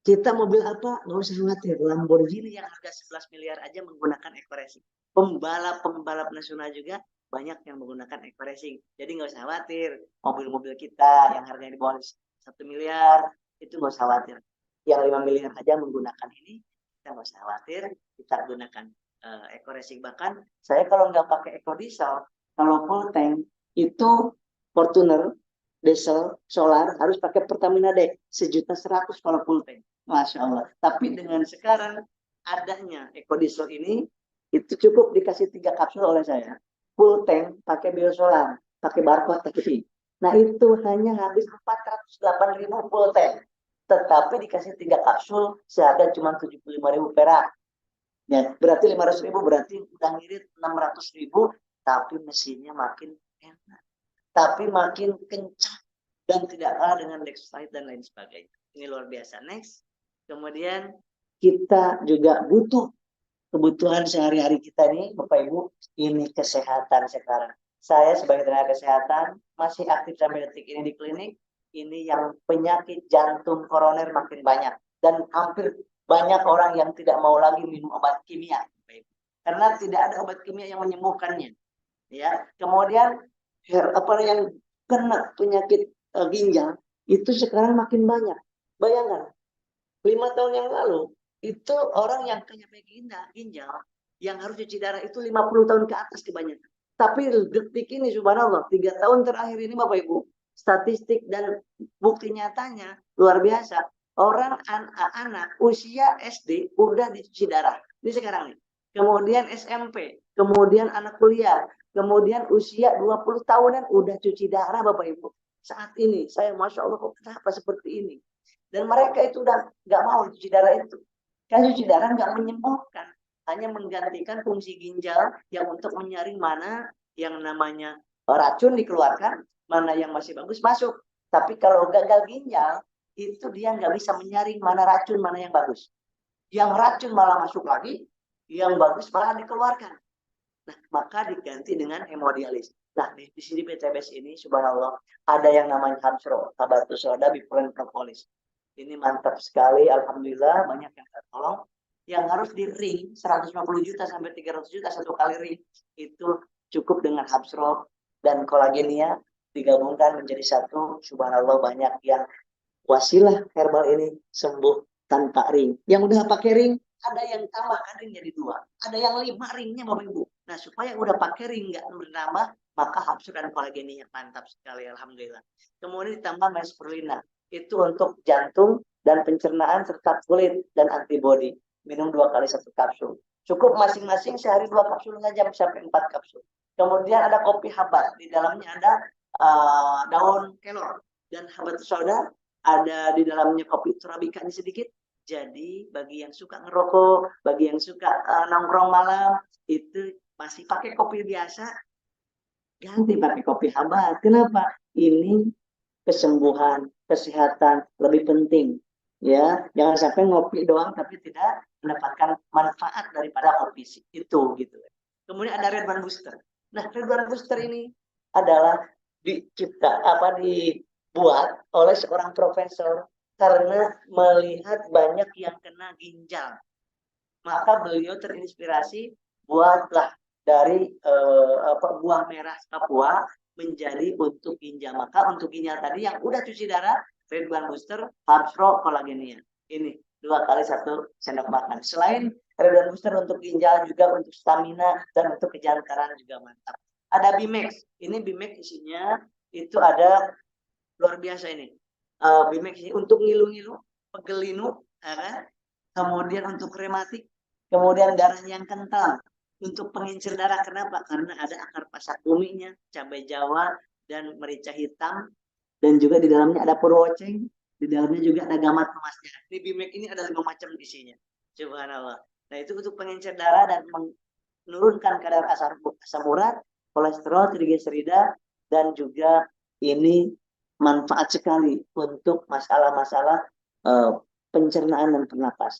Kita mobil apa? Gak usah khawatir. Lamborghini yang harga 11 miliar aja menggunakan eco-racing. Pembalap nasional juga banyak yang menggunakan eco-racing. Jadi gak usah khawatir. Mobil-mobil kita yang harganya di bawah 1 miliar, itu gak usah khawatir. Yang 5 miliar aja menggunakan ini, kita gak usah khawatir. Kita gunakan eco-racing. Bahkan saya kalau nggak pakai eco diesel, kalau full tank itu Fortuner diesel solar harus pakai Pertamina D 1.100.000 kalau full tank. Masya Allah. Tapi dengan sekarang adanya eco diesel ini, itu cukup dikasih 3 kapsul oleh saya. Full tank pakai biosolar, pakai barcode TV. Nah itu hanya habis 408.000 full tank. Tetapi dikasih 3 kapsul seharga cuma 75.000 perak. Ya, berarti 500.000, berarti udah ngirit 600.000, tapi mesinnya makin enak, tapi makin kencang dan tidak kalah dengan Lexus dan lain sebagainya. Ini luar biasa. Next. Kemudian kita juga butuh kebutuhan sehari-hari kita nih, Bapak Ibu, ini kesehatan sekarang. Saya sebagai tenaga kesehatan masih aktif sampai detik ini di klinik. Ini yang penyakit jantung koroner makin banyak dan hampir banyak orang yang tidak mau lagi minum obat kimia, karena tidak ada obat kimia yang menyembuhkannya. Ya, kemudian yang kena penyakit ginjal itu sekarang makin banyak. Bayangkan, 5 tahun yang lalu itu orang yang kena penyakit ginjal yang harus cuci darah itu 50 tahun ke atas kebanyakan. Tapi detik ini subhanallah 3 tahun terakhir ini Bapak Ibu, statistik dan bukti nyatanya luar biasa. Orang anak usia SD udah dicuci darah. Ini sekarang nih. Kemudian SMP, kemudian anak kuliah, kemudian usia 20 tahunan udah cuci darah Bapak Ibu. Saat ini saya Masya Allah kok kenapa seperti ini. Dan mereka itu udah nggak mau cuci darah itu. Karena cuci darah nggak menyembuhkan. Hanya menggantikan fungsi ginjal yang untuk menyaring mana yang namanya racun dikeluarkan, mana yang masih bagus masuk. Tapi kalau gagal ginjal, itu dia nggak bisa menyaring mana racun, mana yang bagus. Yang racun malah masuk lagi, yang bagus malah dikeluarkan. Nah, maka diganti dengan hemodialis. Nah, di sini PTBS ini, subhanallah, ada yang namanya Habsro, habatus soda, bifren propolis. Ini mantap sekali, alhamdulillah, banyak yang tertolong. Yang harus di ring 150 juta sampai 300 juta satu kali ring, itu cukup dengan Habsro dan kolagenia digabungkan menjadi satu. Subhanallah, banyak yang wasilah herbal ini sembuh tanpa ring. Yang udah pakai ring, ada yang tambahkan ring jadi 2. Ada yang 5 ringnya Bapak Ibu. Nah, supaya udah pakai ring nggak bernambah, maka Habsur dan kolageninya mantap sekali, alhamdulillah. Kemudian ditambah mesperlina. Itu untuk jantung dan pencernaan serta kulit dan antibodi. Minum 2 kali 1 kapsul. Cukup masing-masing sehari 2 kapsul saja sampai 4 kapsul. Kemudian ada kopi habat. Di dalamnya ada daun kelor dan habat soda. Ada di dalamnya kopi terabikanya sedikit. Jadi bagi yang suka ngerokok, bagi yang suka nongkrong malam, itu masih pakai kopi biasa, ganti pakai kopi habat. Kenapa? Ini kesembuhan, kesehatan lebih penting. Ya, jangan sampai ngopi doang tapi tidak mendapatkan manfaat daripada kopi itu gitu. Kemudian ada Red One Booster. Nah, Red One Booster ini adalah dibuat oleh seorang profesor karena melihat banyak yang kena ginjal. Maka beliau terinspirasi buatlah dari buah merah Papua menjadi untuk ginjal. Maka untuk ginjal tadi yang udah cuci darah, Red One Booster, Habsro, kolagenia. Ini 2 kali 1 sendok makan. Selain Red One Booster untuk ginjal, juga untuk stamina dan untuk kejantanan juga mantap. Ada Bimex. Ini Bimex isinya itu ada luar biasa ini. Bimex ini untuk ngilu-ngilu, pegel linu, ya kan? Kemudian untuk rematik, kemudian darah yang kental, untuk pengencer darah. Kenapa? Karena ada akar pasak buminya, cabai jawa, dan merica hitam, dan juga di dalamnya ada purwoceng, di dalamnya juga ada gamat emasnya. Di Bimex ini ada 5 macam isinya. Subhanallah. Nah, itu untuk pengencer darah dan menurunkan kadar asam urat, kolesterol, trigliserida, dan juga ini manfaat sekali untuk masalah-masalah pencernaan dan pernapas.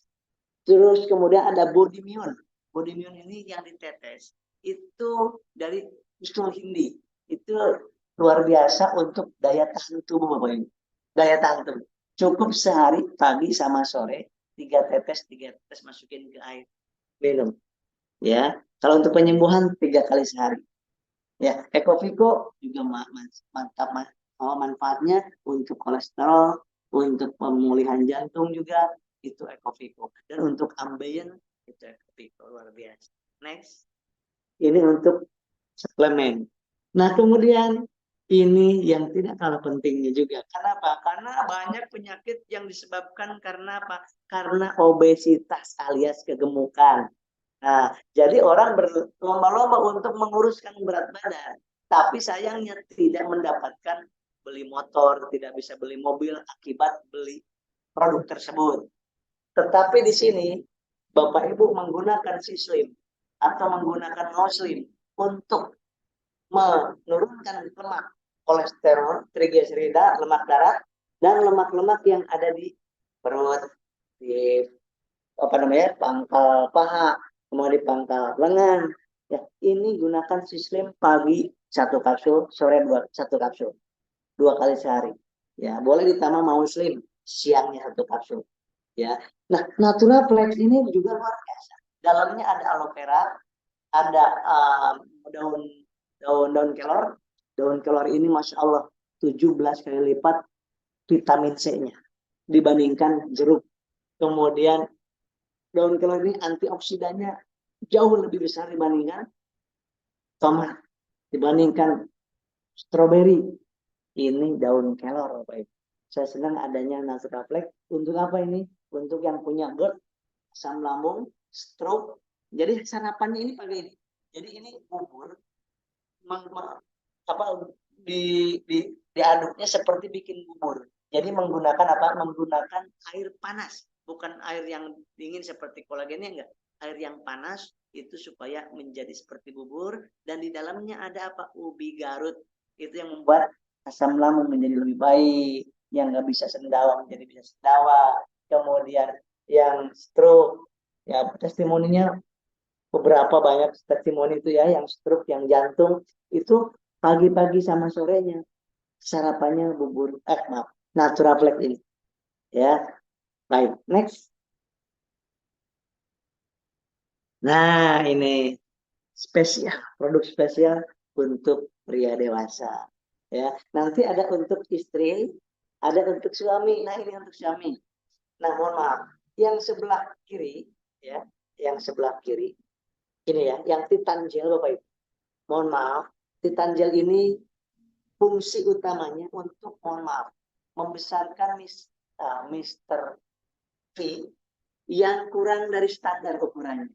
Terus kemudian ada Bodimion. Bodimion ini yang ditetes. Itu dari usul Hindi. Itu luar biasa untuk daya tahan tubuh Bapak Ibu. Daya tahan tubuh. Cukup sehari pagi sama sore 3 tetes masukin ke air. Minum. Ya, kalau untuk penyembuhan 3 kali sehari. Ya, Ecoviko juga mantap manfaatnya untuk kolesterol, untuk pemulihan jantung juga itu Ecoviko. Dan untuk ambien itu Ecoviko luar biasa. Next, ini untuk suplemen. Nah, kemudian ini yang tidak kalah pentingnya juga. Kenapa? Karena banyak penyakit yang disebabkan karena apa? Karena obesitas alias kegemukan. Nah, jadi orang berlomba-lomba untuk menguruskan berat badan, tapi sayangnya tidak mendapatkan beli motor, tidak bisa beli mobil akibat beli produk tersebut. Tetapi di sini Bapak Ibu menggunakan Slim atau menggunakan No Slim untuk menurunkan lemak, kolesterol, trigliserida, lemak darah, dan lemak-lemak yang ada di perut, di pangkal paha, kemudian di pangkal lengan. Ya, ini gunakan sistem pagi 1 kapsul, sore 1 kapsul, 2 kali sehari. Ya, boleh ditambah mau slim siangnya 1 kapsul. Ya, nah Natura Flex ini juga luar biasa. Dalamnya ada aloe vera, ada daun kelor. Daun kelor ini masya Allah 17 kali lipat vitamin C-nya dibandingkan jeruk. Kemudian daun kelor ini antioksidannya jauh lebih besar dibandingkan tomat, dibandingkan stroberi. Ini daun kelor, Bapak. Saya senang adanya Natura Flex. Untuk apa ini? Untuk yang punya GERD, asam lambung, stroke. Jadi sarapannya ini pakai ini. Jadi ini bubur diaduknya seperti bikin bubur. Jadi menggunakan apa? Menggunakan air panas, bukan air yang dingin seperti kolagennya, enggak. Air yang panas itu supaya menjadi seperti bubur, dan di dalamnya ada apa? Ubi Garut. Itu yang membuat asam lambung menjadi lebih baik, yang nggak bisa sendawa menjadi bisa sendawa. Kemudian yang stroke, ya testimoninya beberapa banyak testimoni itu ya, yang stroke, yang jantung, itu pagi-pagi sama sorenya sarapannya bubur, maaf, Naturaflex ini. Ya, baik, next. Nah, ini spesial, produk spesial untuk pria dewasa. Ya, nanti ada untuk istri, ada untuk suami. Nah, ini untuk suami. Nah, mohon maaf, yang sebelah kiri, ya, yang sebelah kiri, ini ya, yang Titan Gel, Bapak Ibu. Mohon maaf, Titan Gel ini fungsi utamanya untuk, mohon maaf, membesarkan Mr. V yang kurang dari standar ukurannya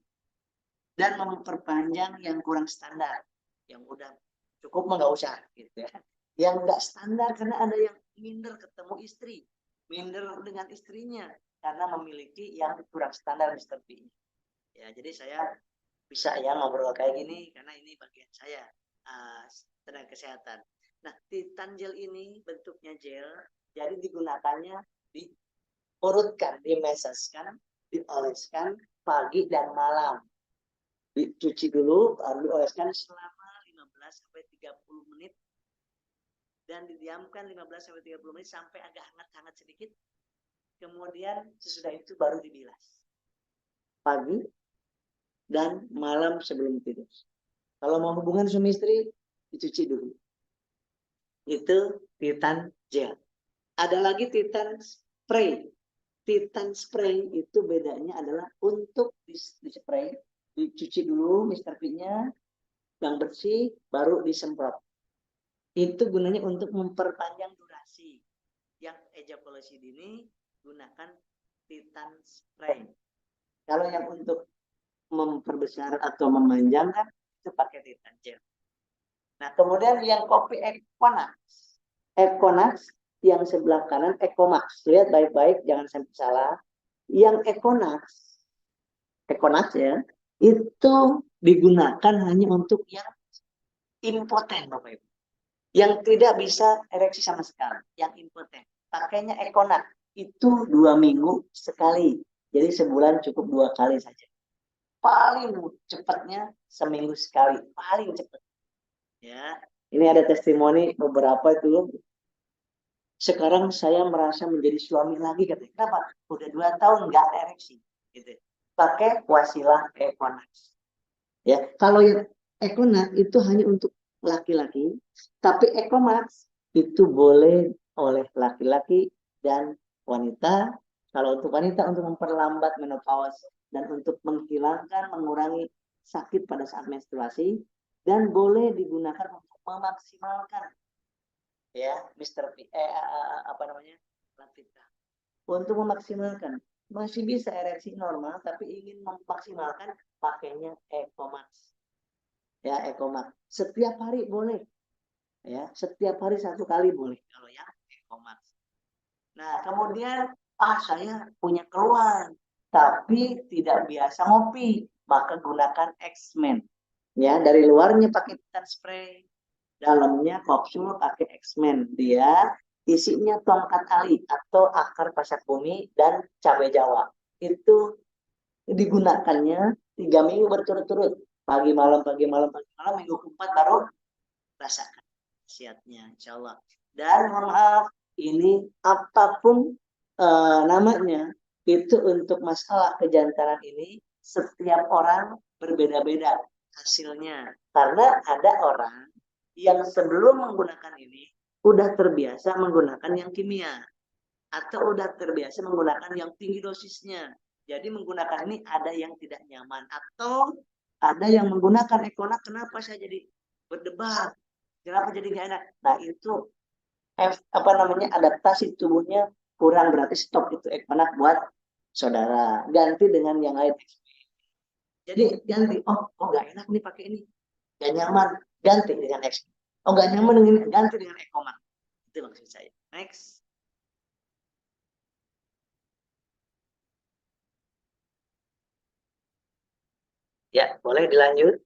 dan memperpanjang yang kurang standar, yang udah cukup mah nggak usah gitu ya. Yang nggak standar karena ada yang minder ketemu istri, minder dengan istrinya karena memiliki yang kurang standar Mr. V. Ya, jadi saya bisa ya ngobrol kayak gini karena ini bagian saya tenaga kesehatan. Nah, Titan Gel ini bentuknya gel, jadi digunakannya diurutkan, dimeseskan, dioleskan pagi dan malam. Dicuci dulu, baru dioleskan selama 15-30 menit dan didiamkan 15-30 menit sampai agak hangat-hangat sedikit. Kemudian sesudah itu baru dibilas. Pagi dan malam sebelum tidur. Kalau mau hubungan suami istri, dicuci dulu. Itu Titan Gel. Ada lagi Titan Spray. Titan Spray itu bedanya adalah untuk di-spray, dicuci dulu Mr. P-nya yang bersih, baru disemprot. Itu gunanya untuk memperpanjang durasi. Yang ejakulasi dini, gunakan Titan Spray. Kalau yang untuk memperbesar atau memanjangkan, itu pakai Titan Gel. Nah, kemudian yang kopi Equinox. Equinox yang sebelah kanan, Ecomax. Lihat baik-baik, jangan sampai salah. Yang Equinox ya, itu digunakan hanya untuk yang impoten, Bapak Ibu. Yang tidak bisa ereksi sama sekali, yang impoten. Pakainya Equinox, itu 2 minggu sekali. Jadi sebulan cukup 2 kali saja. Paling cepatnya seminggu sekali, paling cepat. Ya, ini ada testimoni beberapa itu. Sekarang saya merasa menjadi suami lagi katanya. Kenapa? Udah 2 tahun nggak ereksi. Gitu. Pakai wasilah Equinox. Ya, kalau yang Equinox itu hanya untuk laki-laki, tapi Ecomax itu boleh oleh laki-laki dan wanita. Kalau untuk wanita untuk memperlambat menopause dan untuk menghilangkan, mengurangi sakit pada saat menstruasi, dan boleh digunakan untuk memaksimalkan ya Mr. P, apa namanya, Lavita. Untuk memaksimalkan masih bisa ereksi normal tapi ingin memaksimalkan pakainya Ecomax. Ya, Ecomax. Setiap hari boleh. Ya, setiap hari 1 kali boleh kalau yang Ecomax. Nah, kemudian saya punya keluhan tapi tidak biasa ngopi, maka gunakan X-Men. Ya, dari luarnya pakai Titan Spray, dalamnya kapsul pakai X-Men. Dia isinya tongkat ali atau akar pasak bumi dan cabai Jawa. Itu digunakannya 3 minggu berturut-turut. Pagi malam, pagi malam, pagi malam. Minggu keempat baru rasakan khasiatnya, insya Allah. Dan mohon maaf, ini apapun namanya, itu untuk masalah kejantanan ini, setiap orang berbeda-beda hasilnya. Karena ada orang yang sebelum menggunakan ini udah terbiasa menggunakan yang kimia atau udah terbiasa menggunakan yang tinggi dosisnya. Jadi menggunakan ini ada yang tidak nyaman atau ada yang menggunakan Econax. Kenapa saya jadi berdebat? Kenapa jadi nggak enak? Nah, itu apa namanya, adaptasi tubuhnya kurang, berarti stop itu Econax buat saudara. Ganti dengan yang lain. Jadi ganti, oh nggak enak nih pakai ini, nggak nyaman, ganti dengan X. Oh nggak nyaman dengan ini, ganti dengan Ecomax. Itu maksud saya. Next. Ya, boleh dilanjut.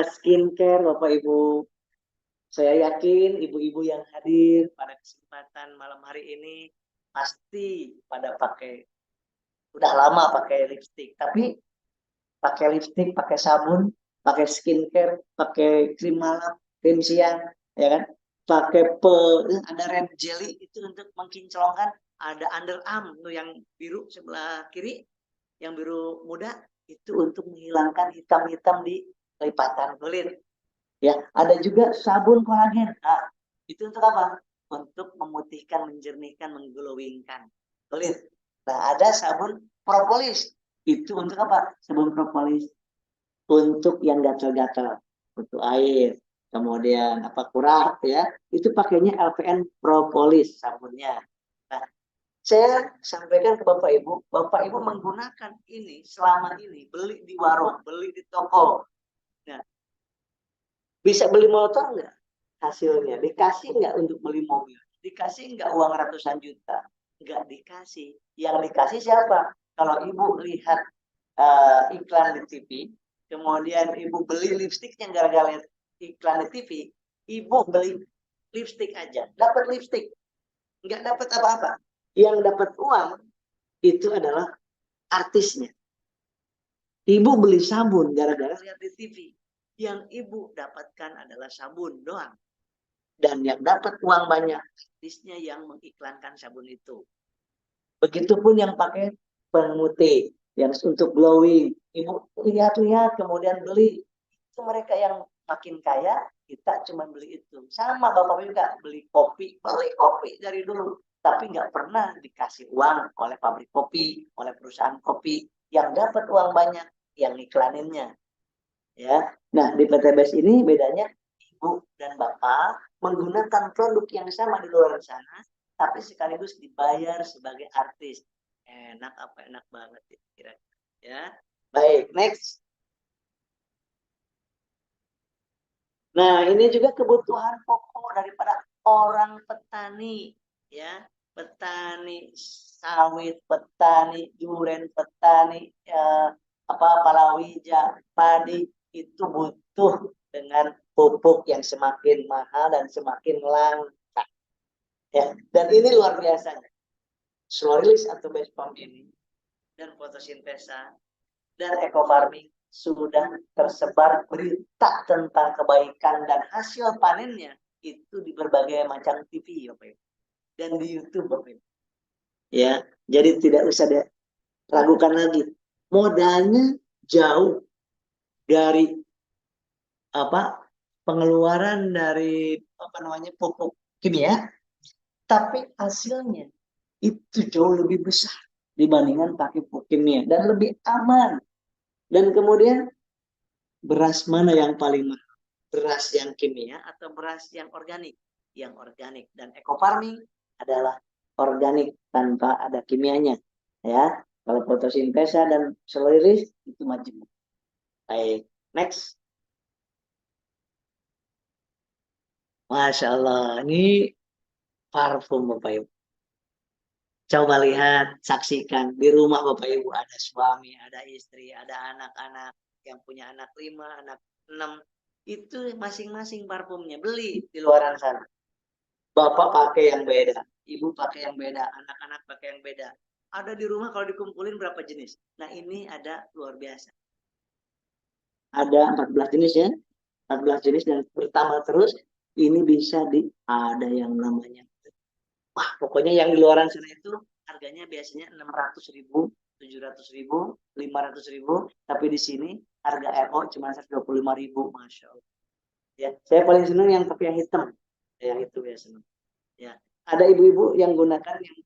Skincare Bapak Ibu. Saya yakin ibu-ibu yang hadir pada kesempatan malam hari ini pasti pada pakai udah lama pakai lipstick, tapi pakai lipstick, pakai sabun, pakai skincare, pakai krim malam, krim siang, ya kan? Pakai ada rem jelly itu untuk mengkinclongkan, ada underarm tuh yang biru sebelah kiri, yang biru muda itu untuk menghilangkan hitam-hitam di lipatan kulit. Ya, ada juga sabun kolagen. Nah, itu untuk apa? Untuk memutihkan, menjernihkan, mengglowingkan kulit. Nah, ada sabun propolis. Itu untuk apa? Sabun propolis untuk yang gatal-gatal, untuk air. Kemudian apa kurap ya, itu pakainya LPN propolis sabunnya. Nah, saya sampaikan ke Bapak Ibu menggunakan ini selama ini, beli di warung, beli di toko. Nah, bisa beli motor nggak? Hasilnya dikasih nggak untuk beli mobil? Dikasih nggak uang ratusan juta? Nggak dikasih. Yang dikasih siapa? Kalau ibu lihat iklan di TV, kemudian ibu beli lipstiknya gara-gara iklan di TV, ibu beli lipstik aja, dapat lipstik, nggak dapat apa-apa. Yang dapat uang itu adalah artisnya. Ibu beli sabun gara-gara lihat di TV. Yang ibu dapatkan adalah sabun doang. Dan yang dapat uang banyak, artisnya yang mengiklankan sabun itu. Begitupun yang pakai pemutih, yang untuk glowing. Ibu lihat-lihat, kemudian beli. Itu mereka yang makin kaya, kita cuma beli itu. Sama Bapak juga beli kopi dari dulu. Tapi nggak pernah dikasih uang oleh pabrik kopi, oleh perusahaan kopi. Yang dapat uang banyak, yang iklaninnya. Ya, nah di PTBS ini bedanya ibu dan bapak menggunakan produk yang sama di luar sana, tapi sekaligus dibayar sebagai artis. Enak apa enak banget ya, kira-kira. Ya, baik, next. Nah, ini juga kebutuhan pokok daripada orang petani, ya, petani sawit, petani durian, petani palawija, padi itu butuh dengan pupuk yang semakin mahal dan semakin langka. Ya, dan ini luar biasa. Slow release atau base pump ini dan fotosintesa dan eco farming sudah tersebar berita tentang kebaikan dan hasil panennya itu di berbagai macam TV ya Pak, dan di YouTube Bapak. Ya, jadi tidak usah diragukan lagi. Modalnya jauh dari pengeluaran dari pupuk kimia, tapi hasilnya itu jauh lebih besar dibandingkan pakai pupuk kimia dan lebih aman. Dan kemudian beras mana yang paling mahal? Beras yang kimia atau beras yang organik? Yang organik. Dan eco farming adalah organik tanpa ada kimianya. Ya, kalau fotosintesa dan slow release itu majemuk. Baik, next. Masya Allah, ini parfum Bapak Ibu. Coba lihat, saksikan. Di rumah Bapak Ibu ada suami, ada istri, ada anak-anak yang punya anak 5, anak 6. Itu masing-masing parfumnya. Beli di luaran sana. Bapak pakai yang beda, ibu pakai yang beda, anak-anak pakai yang beda. Ada di rumah kalau dikumpulin berapa jenis? Nah ini ada luar biasa. Ada 14 jenis ya. 14 jenis dan bertambah terus. Ini bisa ada yang namanya. Wah, pokoknya yang di luaran sana itu harganya biasanya 600.000, 700.000, 500.000. Tapi di sini harga RO cuma 125.000, Masya Allah. Ya, saya paling senang yang pakai yang hitam. Yang itu biasanya. Ya, ada ibu-ibu yang gunakan yang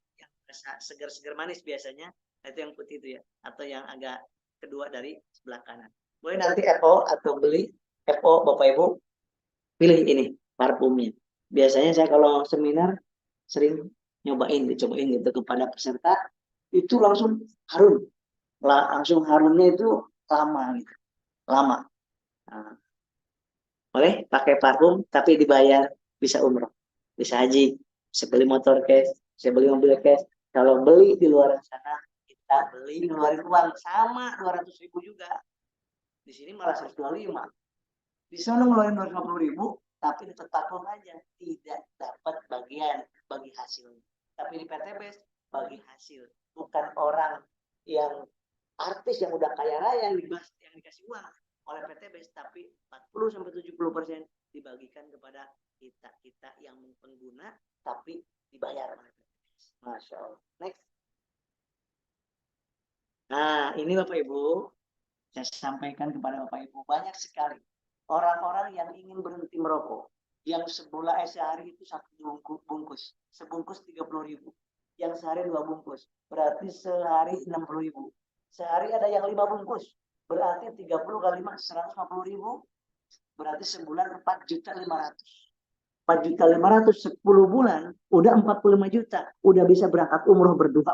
segar-segar manis biasanya, itu yang putih itu ya, atau yang agak kedua dari sebelah kanan. Boleh nanti FO atau beli FO Bapak Ibu pilih ini parfumnya. Biasanya saya kalau seminar sering dicobain gitu kepada peserta, itu langsung harum. Langsung harumnya itu lama gitu. Lama. Nah, boleh pakai parfum tapi dibayar, bisa umroh, bisa haji, bisa beli motor cash, bisa beli mobil cash. Kalau beli di luar sana, kita beli ngeluarin uang sama 200.000 juga. Di sini malah 125. Di sana ngeluarin 250.000, tapi dapat parfum aja, tidak dapat bagian bagi hasilnya. Tapi di PTBS bagi hasil, bukan orang yang artis yang udah kaya raya yang dikasih uang oleh PTBS, tapi 40-70% dibagikan kepada kita yang pengguna tapi dibayar oleh PTBS. Masya Allah. Next. Nah, ini Bapak Ibu, saya sampaikan kepada Bapak Ibu, banyak sekali orang-orang yang ingin berhenti merokok, yang sehari itu 1 bungkus, sebungkus 30.000, yang sehari 2 bungkus, berarti sehari 60.000, sehari ada yang 5 bungkus, berarti 30 kali 5, 150.000, berarti sebulan 4.500.000. 4.500.000 10 bulan, udah 45 juta, udah bisa berangkat umroh berdua.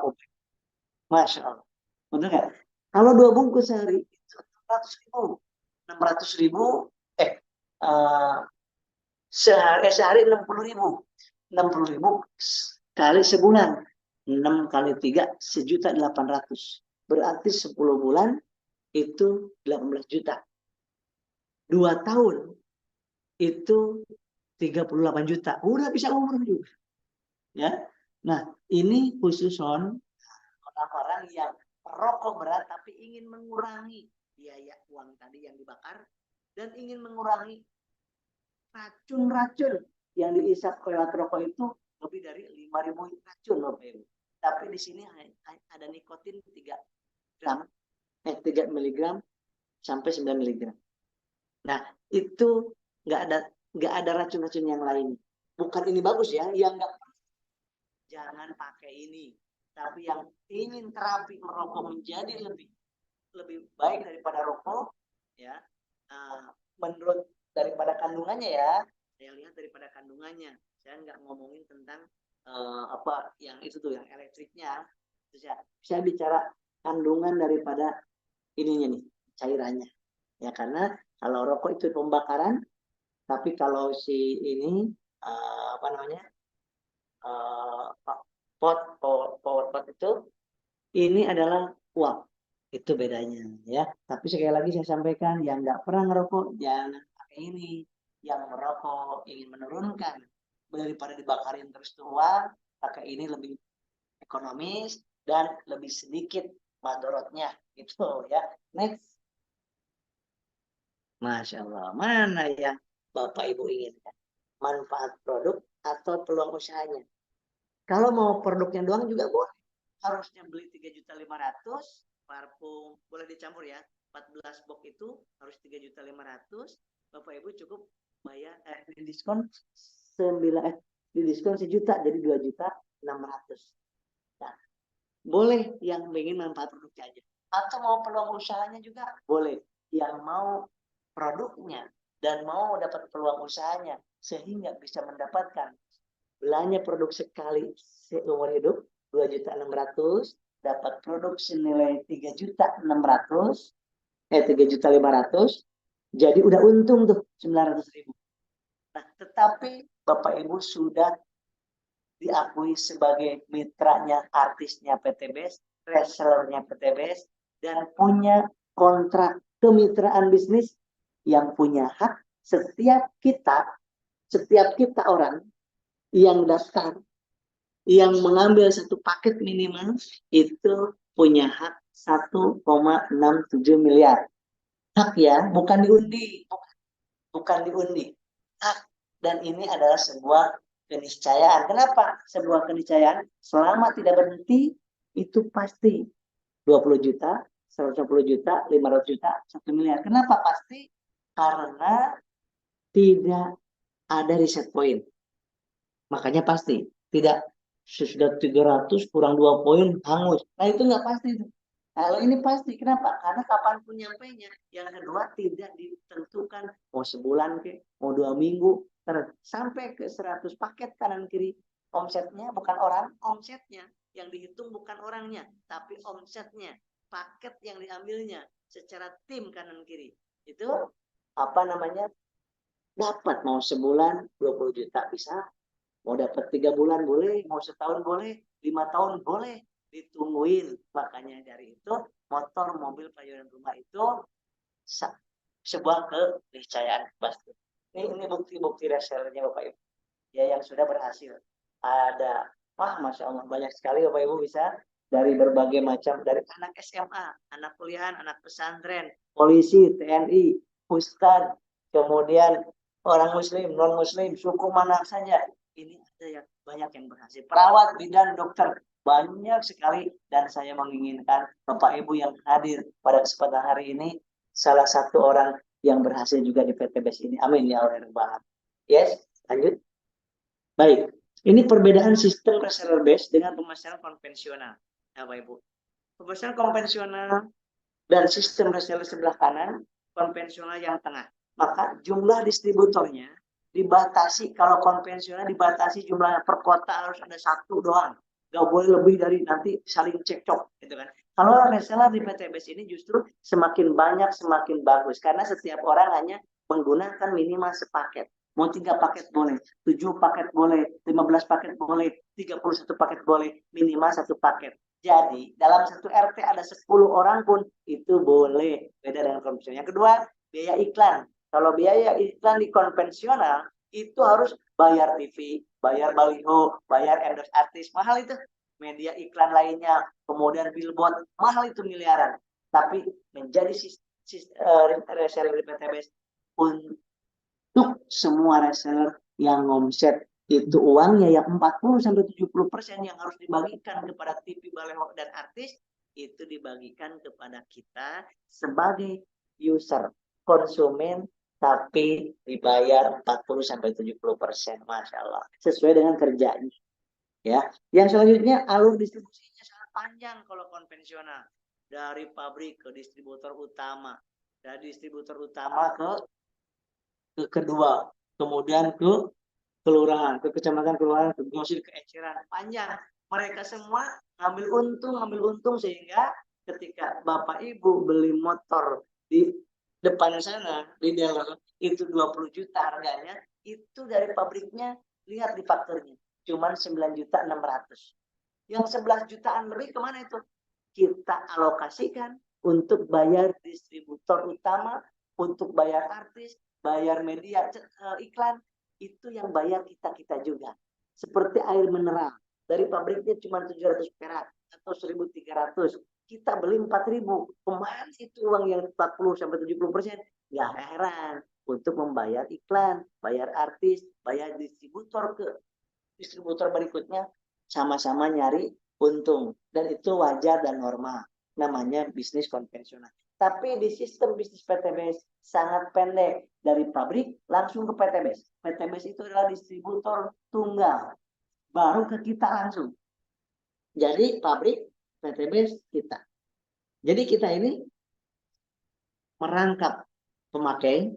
Masya Allah. Betul nggak? Kalau 2 bungkus sehari, 600.000. 600.000, sehari 60.000. 60.000 kali sebulan. 6 kali 3, 1.800.000. Berarti 10 bulan itu 18 juta. 2 tahun itu 38 juta. Udah bisa umroh juga. Ya. Nah, ini khusus orang-orang yang perokok berat tapi ingin mengurangi biaya uang tadi yang dibakar dan ingin mengurangi racun-racun yang diisap lewat rokok itu lebih dari 5.000 racun Bapak Ibu. Tapi di sini ada nikotin 3 mg sampai 9 mg. Nah, itu nggak ada racun-racun yang lain. Bukan ini bagus ya, yang nggak, jangan pakai ini. Tapi yang ingin terapi merokok menjadi lebih baik daripada rokok, ya, menurut daripada kandungannya ya, saya lihat daripada kandungannya. Saya nggak ngomongin tentang apa yang itu tuh, yang elektriknya. Saya bicara kandungan daripada ininya nih, cairannya. Ya, karena kalau rokok itu pembakaran, tapi kalau si ini apa namanya, power pot itu, ini adalah uap. Itu bedanya ya. Tapi sekali lagi saya sampaikan, yang nggak pernah ngerokok jangan pakai ini. Yang merokok ingin menurunkan daripada dibakarin terus tuh uang, pakai ini lebih ekonomis dan lebih sedikit madorotnya gitu ya. Next. Masya Allah, mana yang Bapak Ibu inginkan? Manfaat produk atau peluang usahanya? Kalau mau produknya doang juga boleh. Harusnya beli 3.500.000, parfum boleh dicampur ya. 14 box itu harus 3.500.000. Bapak Ibu cukup bayar di diskon 1 juta jadi 2.600.000. Nah, boleh yang ingin manfaat produknya aja. Atau mau peluang usahanya juga boleh. Yang mau produknya dan mau dapat peluang usahanya sehingga bisa mendapatkan belanja produk sekali seumur hidup 2.600.000, dapat produk senilai 3.600.000, 3.500.000, jadi udah untung tuh 900.000. Nah, tetapi Bapak Ibu sudah diakui sebagai mitranya artisnya PTBS, resellernya PTBS, dan punya kontrak kemitraan bisnis yang punya hak setiap kita orang yang daftar, yang mengambil satu paket minimal itu punya hak 1,67 miliar. Hak ya, bukan diundi. Bukan diundi. Hak. Dan ini adalah sebuah keniscayaan. Kenapa? Sebuah keniscayaan selama tidak berhenti itu pasti 20 juta, 150 juta, 500 juta, 1 miliar. Kenapa pasti? Karena tidak ada reset point. Makanya pasti. Tidak sudah 300 kurang 2 poin hangus. Nah, itu nggak pasti. Kalau ini pasti. Kenapa? Karena kapanpun nyampainya. Yang kedua, tidak ditentukan mau sebulan ke, mau 2 minggu, sampai ke 100 paket kanan kiri. Omsetnya bukan orang, omsetnya yang dihitung bukan orangnya, tapi omsetnya, paket yang diambilnya secara tim kanan kiri. Itu apa namanya? Dapat mau sebulan 20 juta bisa, mau dapat 3 bulan boleh, mau setahun boleh, 5 tahun boleh, ditungguin. Makanya dari itu motor, mobil, payudan rumah itu sebuah keniscayaan pasti. Ini bukti-bukti resellernya Bapak Ibu ya, yang sudah berhasil. Ada, wah Masya Allah, banyak sekali Bapak Ibu bisa dari berbagai macam, dari anak SMA, anak kuliahan, anak pesantren, polisi, TNI, ustadz, kemudian orang muslim, non muslim, suku mana saja. Ini ada yang banyak yang berhasil. Perawat, bidan, dokter, banyak sekali. Dan saya menginginkan Bapak Ibu yang hadir pada kesempatan hari ini salah satu orang yang berhasil juga di PTBS ini. Amin ya Allah. Yes, lanjut. Baik, ini perbedaan sistem reseller base dengan pemasaran konvensional. Bapak Ibu, pemasaran konvensional dan sistem reseller sebelah kanan, konvensional yang tengah. Maka jumlah distributornya dibatasi. Kalau konvensional dibatasi jumlahnya per kota harus ada satu doang. Gak boleh lebih dari, nanti saling cekcok gitu kan. Kalau reseller di PTBS ini justru semakin banyak semakin bagus, karena setiap orang hanya menggunakan minimal sepaket. Mau 3 paket boleh, 7 paket boleh, 15 paket boleh, 31 paket boleh, minimal 1 paket. Jadi dalam satu RT ada 10 orang pun itu boleh. Beda dengan konvensional. Yang kedua, biaya iklan. Kalau biaya iklan di konvensional itu harus bayar TV, bayar baliho, bayar endorse artis, mahal itu. Media iklan lainnya, kemudian billboard, mahal itu miliaran. Tapi menjadi reseller di PTBS untuk semua reseller yang omset itu uangnya yang 40-70% yang harus dibagikan kepada TV, baliho, dan artis, itu dibagikan kepada kita sebagai user, konsumen, tapi dibayar 40-70%. Masya Allah. Sesuai dengan kerjanya. Ya. Yang selanjutnya, alur distribusinya sangat panjang kalau konvensional. Dari pabrik ke distributor utama. Dari distributor utama ke kedua. Kemudian ke kelurahan, ke kecamatan, kelurahan, ke grosir, ke eceran, panjang. Mereka semua ngambil untung sehingga ketika Bapak Ibu beli motor di depan sana, di dealer, itu 20 juta harganya, itu dari pabriknya, lihat di fakturnya, cuman 9.600.000. Yang 11 jutaan lebih kemana itu? Kita alokasikan untuk bayar distributor utama, untuk bayar artis, bayar media iklan, itu yang bayar kita juga. Seperti air mineral, dari pabriknya cuma 700 perak atau 1.300, kita beli 4.000. Kemana itu uang yang 40-70%? Nggak heran, untuk membayar iklan, bayar artis, bayar distributor ke distributor berikutnya, sama-sama nyari untung. Dan itu wajar dan normal. Namanya bisnis konvensional. Tapi di sistem bisnis PTBS sangat pendek. Dari pabrik langsung ke PTBS. PTBS itu adalah distributor tunggal. Baru ke kita langsung. Jadi pabrik, PTBS, kita. Jadi kita ini merangkap pemakai,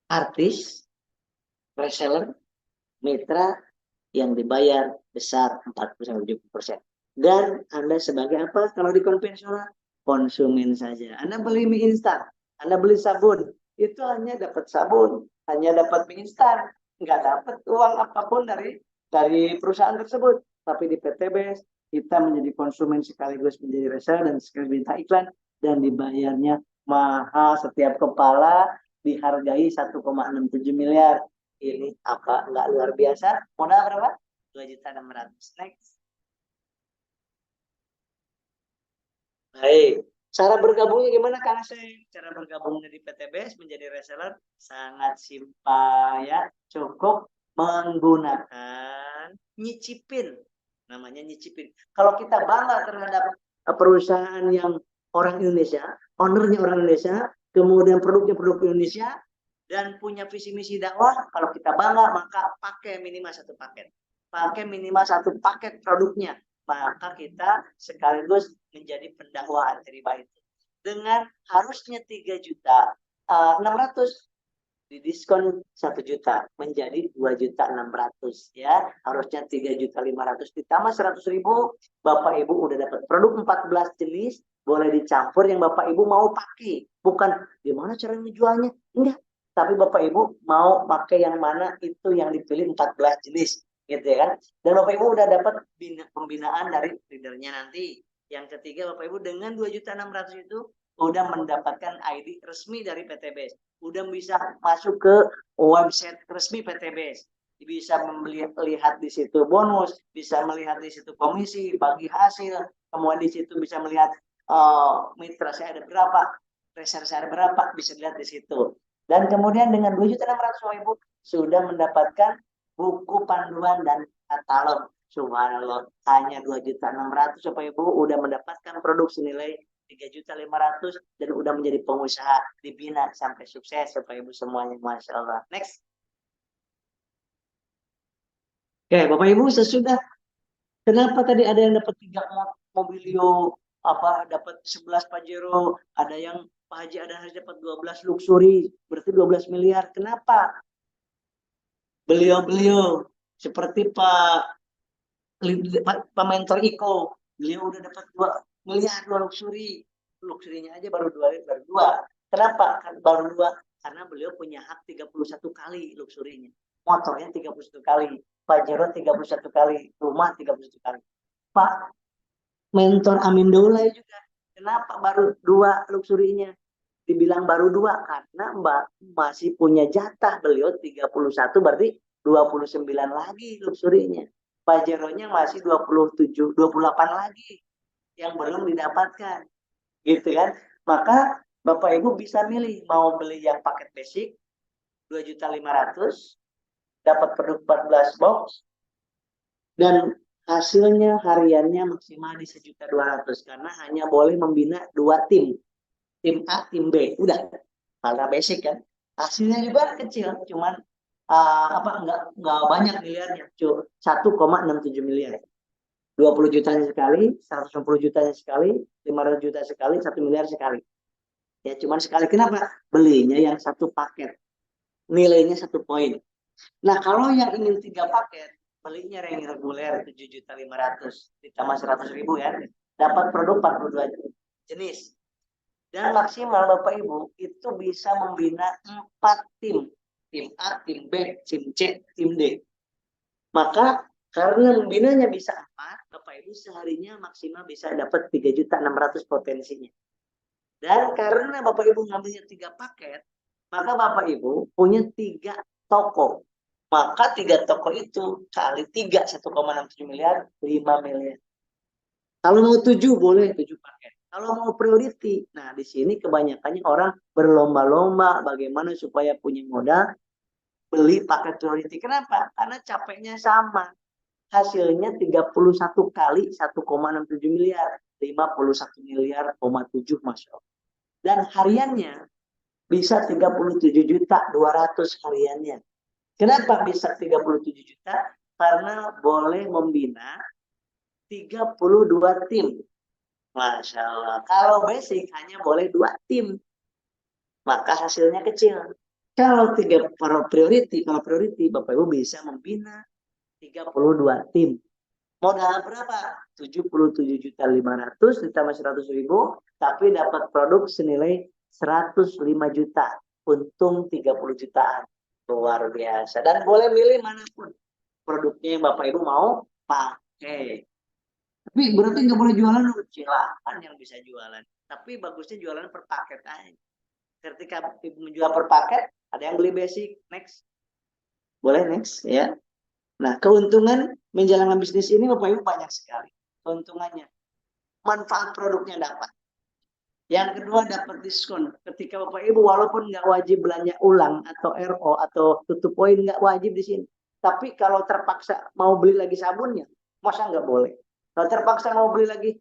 artis, reseller, mitra yang dibayar besar 40-70%. Dan Anda sebagai apa? Kalau di konvensional, konsumen saja. Anda beli mie instan, Anda beli sabun, itu hanya dapat sabun, hanya dapat mie instan, nggak dapat uang apapun dari perusahaan tersebut. Tapi di PTBS kita menjadi konsumen sekaligus menjadi reseller dan sekaligus minta iklan, dan dibayarnya mahal. Setiap kepala dihargai 1,67 miliar. Ini apa nggak luar biasa? Modal berapa? 2.600.000. Next. Baik. Cara bergabungnya gimana Kang Asep? Cara bergabungnya di PTBS menjadi reseller sangat simpel ya. Cukup menggunakan nyicipin. Namanya nyicipin. Kalau kita bangga terhadap perusahaan yang orang Indonesia, ownernya orang Indonesia, kemudian produknya produk Indonesia, dan punya visi misi dakwah, kalau kita bangga maka pakai minimal 1 paket. Pakai minimal 1 paket produknya. Maka kita sekaligus menjadi pendakwaan riba itu. Dengan harusnya 3.600.000 didiskon 1 juta menjadi 2.600.000 ya. Harusnya 3.500.000 ditambah 100.000, Bapak Ibu udah dapat produk 14 jenis, boleh dicampur yang Bapak Ibu mau pakai. Bukan gimana cara menjualnya? Enggak. Tapi Bapak Ibu mau pakai yang mana, itu yang dipilih 14 jenis. Gitu ya kan. Dan Bapak Ibu udah dapat pembinaan dari leadernya nanti. Yang ketiga, Bapak Ibu dengan 2.600.000 itu udah mendapatkan ID resmi dari PTBS. Udah bisa masuk ke website resmi PTBS. bisa melihat di situ bonus, bisa melihat di situ komisi, bagi hasil, kemudian di situ bisa melihat mitra saya ada berapa, reser saya ada berapa, bisa lihat di situ. Dan kemudian dengan 2.600.000 Bapak Ibu sudah mendapatkan buku panduan dan katalog. Subhanallah, hanya 2.600.000 Bapak Ibu udah mendapatkan produk senilai 3.500.000 dan udah menjadi pengusaha, dibina sampai sukses Bapak Ibu semuanya, Masya Allah. Next. Oke, Bapak Ibu sesudah, kenapa tadi ada yang dapat 3 mobilio, dapat 11 Pajero, ada yang Pak Haji ada harus dapat 12 luxury, berarti 12 miliar. Kenapa? Beliau-beliau seperti Pak Mentor Iko, beliau udah dapat 2 miliar 2 luxury. Luxury-nya aja baru 2. Kenapa? Kan baru 2. Karena beliau punya hak 31 kali luxury-nya. Motornya 31 kali. Pajero 31 kali. Rumah 31 kali. Pak Mentor Amin Daulay juga. Kenapa baru 2 luxury-nya? Dibilang baru 2 karena Mbak masih punya jatah. Beliau 31 berarti 29 lagi luxury-nya. Pajeronya masih 27, 28 lagi yang belum didapatkan. Gitu kan? Maka Bapak Ibu bisa milih mau beli yang paket basic 2.500.000, dapat produk 14 box, dan hasilnya hariannya maksimal di 1.200.000 karena hanya boleh membina 2 tim. Tim A, tim B. Udah. Karena basic kan. Hasilnya juga kecil, cuman nggak banyak miliarnya, 1,67 miliar. 20 jutanya sekali, 150 jutanya sekali, 500 juta sekali, 1 miliar sekali. Ya cuman sekali. Kenapa? Belinya yang 1 paket. Nilainya 1 poin. Nah kalau yang ingin 3 paket, belinya yang reguler 7.500.000 ditambah 100.000 ya. Dapat produk 42 jenis. Dan maksimal Bapak Ibu itu bisa membina 4 tim. Tim A, tim B, tim C, tim D. Maka karena membinanya bisa 4, Bapak Ibu seharinya maksimal bisa dapat 3.600.000 potensinya. Dan karena Bapak Ibu ngambilnya 3 paket, maka Bapak Ibu punya 3 toko. Maka 3 toko itu kali 3, 1,67 miliar, 5 miliar. Kalau mau 7 boleh 7 paket. Kalau mau priority, nah di sini kebanyakannya orang berlomba-lomba bagaimana supaya punya modal beli paket priority. Kenapa? Karena capeknya sama. Hasilnya 31 kali 1,67 miliar. 51 miliar, 7, Masya Allah. Dan hariannya bisa 37.200.000 hariannya. Kenapa bisa 37 juta? Karena boleh membina 32 tim. Masya Allah. Kalau basic hanya boleh 2 tim. Maka hasilnya kecil. Kalau 3 priority, Bapak Ibu bisa membina 32 tim. Modal berapa? 77.500.000 ditambah 100.000, tapi dapat produk senilai 105 juta. Untung 30 jutaan. Luar biasa. Dan boleh milih manapun produknya yang Bapak Ibu mau pakai. Tapi berarti nggak boleh jualan, silahkan yang bisa jualan. Tapi bagusnya jualan per paket aja. Ketika menjual per paket, ada yang beli basic. Next. Boleh next ya. Nah, keuntungan menjalankan bisnis ini Bapak Ibu banyak sekali. Keuntungannya. Manfaat produknya dapat. Yang kedua dapat diskon. Ketika Bapak Ibu walaupun nggak wajib belanja ulang atau RO atau tutup poin nggak wajib di sini. Tapi kalau terpaksa mau beli lagi sabunnya, masa nggak boleh? Kalau terpaksa mau beli lagi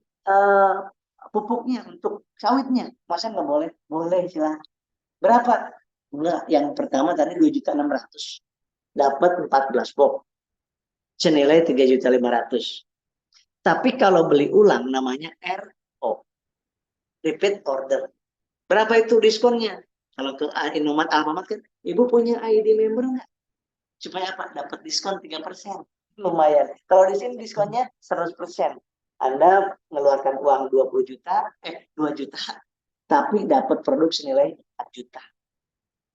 pupuknya untuk sawitnya, masa nggak boleh? Boleh silahkan. Berapa? Enggak, yang pertama tadi 2.600.000. Dapat 14 box. Senilai 3.500.000. Tapi kalau beli ulang namanya RO. Repeat order. Berapa itu diskonnya? Kalau ke Indomaret Alfamart kan, Ibu punya ID member nggak? Supaya apa? Dapat diskon 3%. Lumayan. Kalau di sini diskonnya 100%. Anda mengeluarkan uang 2 juta, tapi dapat produk senilai 4 juta.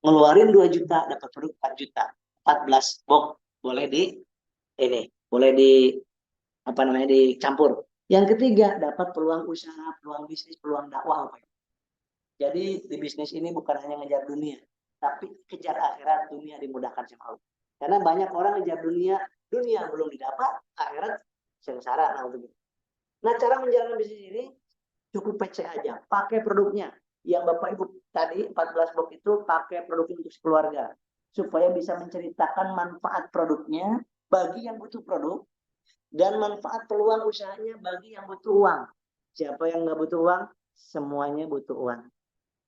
Ngeluarin 2 juta, dapat produk 4 juta. 14 box boleh dicampur. Yang ketiga, dapat peluang usaha, peluang bisnis, peluang dakwah. Jadi di bisnis ini bukan hanya ngejar dunia, tapi kejar akhirat, dunia dimudahkan sama Allah. Karena banyak orang ngejar dunia belum didapat, akhirat sengsara. Nah, cara menjalankan bisnis ini cukup PC aja, pakai produknya. Yang Bapak Ibu tadi 14 box itu pakai produk untuk keluarga supaya bisa menceritakan manfaat produknya bagi yang butuh produk dan manfaat peluang usahanya bagi yang butuh uang. Siapa yang nggak butuh uang? Semuanya butuh uang.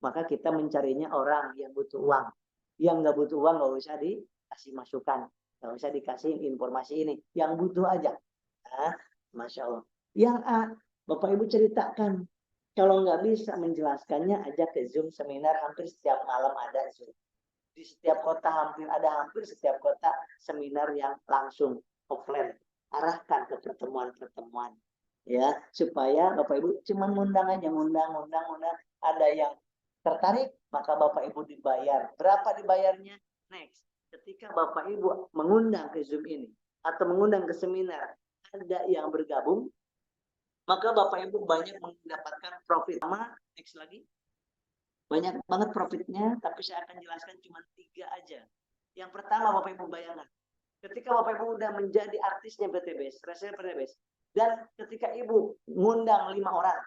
Maka kita mencarinya orang yang butuh uang. Yang nggak butuh uang nggak usah dikasih masukan, nggak usah dikasih informasi ini. Yang butuh aja. Nah, Masya Allah. Yang A, Bapak Ibu ceritakan. Kalau nggak bisa menjelaskannya, ajak ke Zoom seminar, hampir setiap malam ada Zoom. Di setiap kota hampir setiap kota seminar yang langsung offline. Arahkan ke pertemuan-pertemuan. Ya, supaya Bapak Ibu cuma ngundang aja, ngundang. Ada yang tertarik, maka Bapak Ibu dibayar. Berapa dibayarnya? Next. Ketika Bapak Ibu mengundang ke Zoom ini, atau mengundang ke seminar, ada yang bergabung, maka Bapak Ibu banyak mendapatkan profit. Next lagi. Banyak banget profitnya, tapi saya akan jelaskan cuma 3 aja. Yang pertama Bapak Ibu bayangkan. Ketika Bapak Ibu udah menjadi artisnya PTBS, reseller PTBS, dan ketika Ibu ngundang 5 orang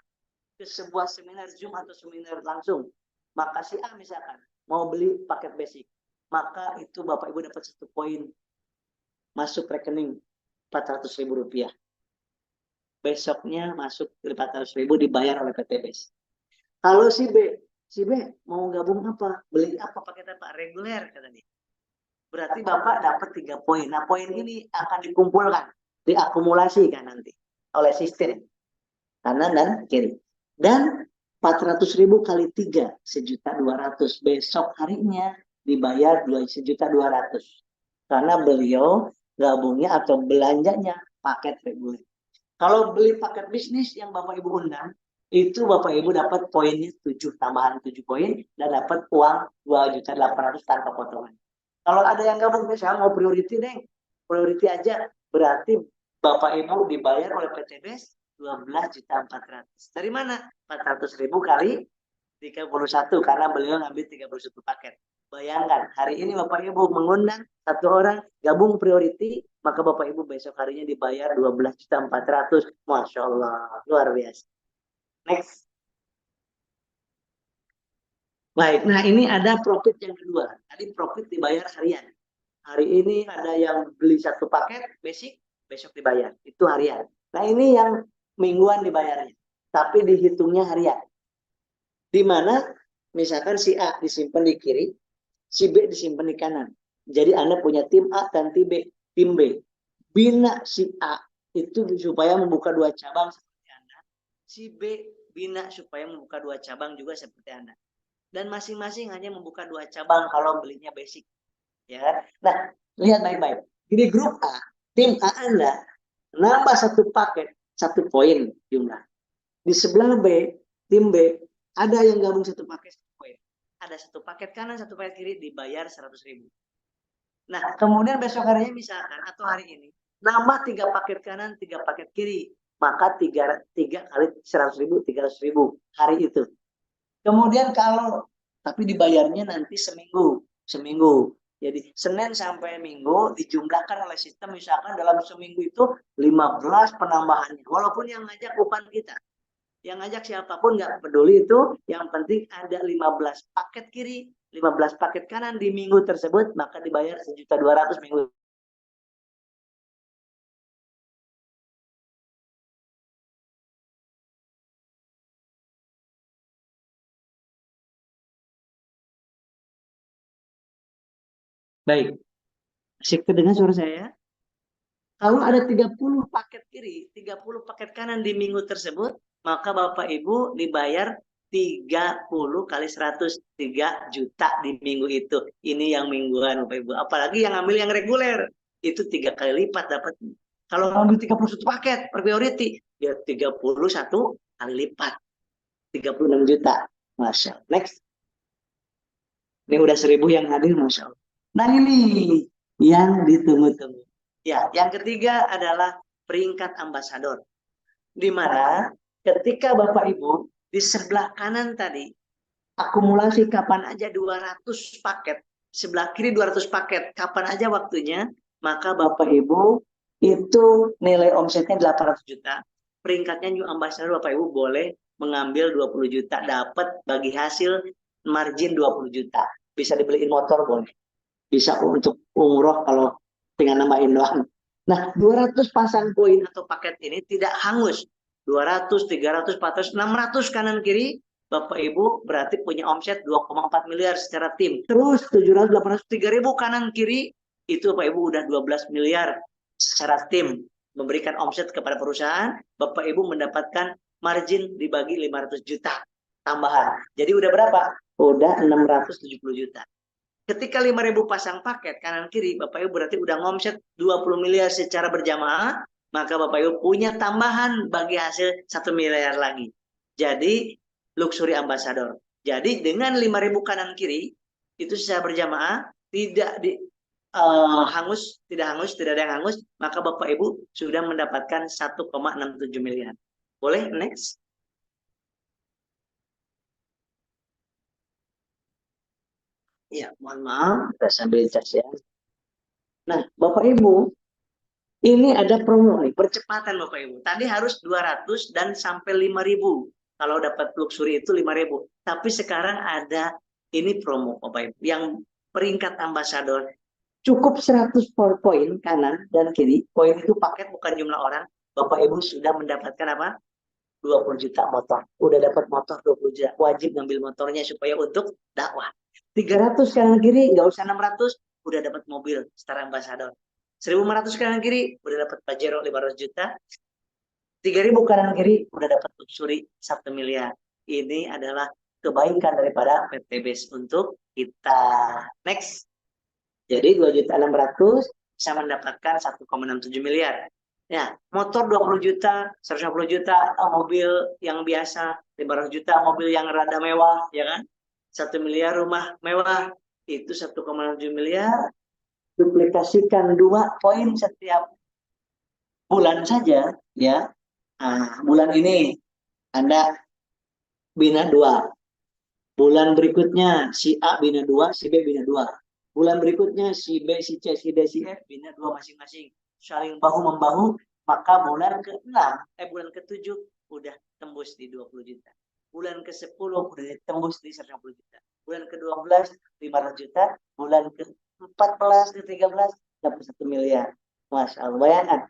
ke sebuah seminar Zoom atau seminar langsung, maka si A misalkan mau beli paket basic, maka itu Bapak Ibu dapat 1 poin masuk rekening Rp400.000. Besoknya masuk 400.000 dibayar oleh PTBS. Kalau si B mau gabung apa? Beli apa? Paket apa? Reguler kata dia. Berarti Bapak dapat 3 poin. Nah, poin ini akan dikumpulkan, diakumulasikan nanti oleh sistem kanan dan kiri. Dan 400.000 kali 3, 1.200.000. Besok harinya dibayar 1.200.000. Karena beliau gabungnya atau belanjanya paket reguler. Kalau beli paket bisnis yang Bapak Ibu undang, itu Bapak Ibu dapat poinnya 7, tambahan 7 poin, dan dapat uang 2.800.000 tanpa potongan. Kalau ada yang gabung, saya mau priority deh, priority aja, berarti Bapak Ibu dibayar oleh PTBS 12.400.000. Dari mana? 400.000 kali 31, karena beliau ngambil 31 paket. Bayangkan, hari ini Bapak Ibu mengundang 1 orang, gabung priority, maka Bapak Ibu besok harinya dibayar 12.400.000. Masya Allah, luar biasa. Next. Baik, nah ini ada profit yang kedua. Tadi profit dibayar harian. Hari ini ada yang beli 1 paket basic, besok dibayar. Itu harian. Nah ini yang mingguan dibayarnya. Tapi dihitungnya harian. Di mana misalkan si A disimpan di kiri, si B disimpan di kanan. Jadi Anda punya tim A dan tim B. Bina si A itu supaya membuka 2 cabang seperti Anda. Si B bina supaya membuka 2 cabang juga seperti Anda. Dan masing-masing hanya membuka 2 cabang kalau belinya basic. Ya. Nah, lihat baik-baik. Di grup A, tim A Anda nambah 1 paket, 1 poin jumlah. Di sebelah B, tim B, ada yang gabung 1 paket, 1 poin. Ada 1 paket kanan, 1 paket kiri, dibayar 100.000. Nah, kemudian besok harinya misalkan, atau hari ini, nambah 3 paket kanan, 3 paket kiri. Maka 3 kali 100.000, 300.000 hari itu. Kemudian tapi dibayarnya nanti seminggu. Jadi Senin sampai Minggu dijumlahkan oleh sistem, misalkan dalam seminggu itu 15 penambahannya. Walaupun yang ngajak bukan kita. Yang ngajak siapapun nggak peduli itu, yang penting ada 15 paket kiri, 15 paket kanan di minggu tersebut, maka dibayar 1.200.000 minggu. Baik. Masih kedengar suara saya? Kalau ada 30 paket kiri, 30 paket kanan di minggu tersebut, maka Bapak Ibu dibayar 30 kali 100, 3 juta di minggu itu. Ini yang mingguan Bapak Ibu. Apalagi yang ambil yang reguler, itu 3 kali lipat dapat. Kalau ambil 31 paket per priority, ya 31 kali lipat. 36 juta. Masya Allah. Next. Ini udah 1.000 yang hadir, Masya Allah. Nah ini yang ditunggu-tunggu. Ya, yang ketiga adalah peringkat ambasador. Di mana ketika Bapak Ibu di sebelah kanan tadi, akumulasi kapan aja 200 paket, sebelah kiri 200 paket. Kapan aja waktunya, maka Bapak Ibu itu nilai omsetnya 800 juta. Peringkatnya New Ambassador, Bapak Ibu boleh mengambil 20 juta, dapat bagi hasil margin 20 juta. Bisa dibeliin motor boleh. Bisa untuk umroh kalau dengan nambahin doang. Nah, 200 pasang poin atau paket ini tidak hangus. 200, 300, 400, 600 kanan kiri, Bapak Ibu berarti punya omset 2,4 miliar secara tim. Terus 700, 800, 3.000 kanan kiri, itu Bapak Ibu udah 12 miliar secara tim. Memberikan omset kepada perusahaan, Bapak Ibu mendapatkan margin dibagi 500 juta tambahan. Jadi udah berapa? Udah 670 juta. Ketika 5.000 pasang paket kanan kiri, Bapak Ibu berarti udah ngomset 20 miliar secara berjamaah, maka Bapak Ibu punya tambahan bagi hasil 1 miliar lagi. Jadi Luxury Ambassador. Jadi dengan 5.000 kanan kiri itu secara berjamaah tidak hangus, tidak ada yang hangus, maka Bapak Ibu sudah mendapatkan 1,67 miliar. Boleh next? Ya, mohon maaf, kita sambil cas ya. Nah, Bapak Ibu, ini ada promo nih, percepatan Bapak Ibu. Tadi harus 200 dan sampai 5.000. Kalau dapat luxury itu 5.000. Tapi sekarang ada ini promo Bapak Ibu. Yang peringkat ambasador cukup 100 poin kanan dan kiri. Poin itu paket bukan jumlah orang. Bapak Ibu sudah mendapatkan apa? 20 juta motor. Udah dapat motor 20 juta. Wajib ngambil motornya supaya untuk dakwah. 300 kanan kiri, nggak usah 600. Udah dapat mobil Star Ambassador. 1.500 kanan kiri udah dapat Pajero 500 juta. 3.000 kanan kiri udah dapat luxury 1 miliar. Ini adalah kebaikan daripada PTBS untuk kita. Next. Jadi 2.600.000 bisa mendapatkan 1,67 miliar. Ya, motor 20 juta, 150 juta, mobil yang biasa 500 juta, mobil yang rada mewah, ya kan? 1 miliar rumah mewah, itu 1,7 miliar. Duplikasikan 2 poin setiap bulan saja, ya. Nah, bulan ini Anda bina 2. Bulan berikutnya si A bina 2, si B bina 2. Bulan berikutnya si B, si C, si D, si F bina 2 masing-masing. Saling bahu-membahu, maka bulan ke-6, bulan ke-7 udah tembus di 20 juta. Bulan ke-10 udah tembus di 150 juta. Bulan ke-12 500 juta, bulan ke-14 ke-13 dapat 1 miliar. Masya Allah, bayangkan.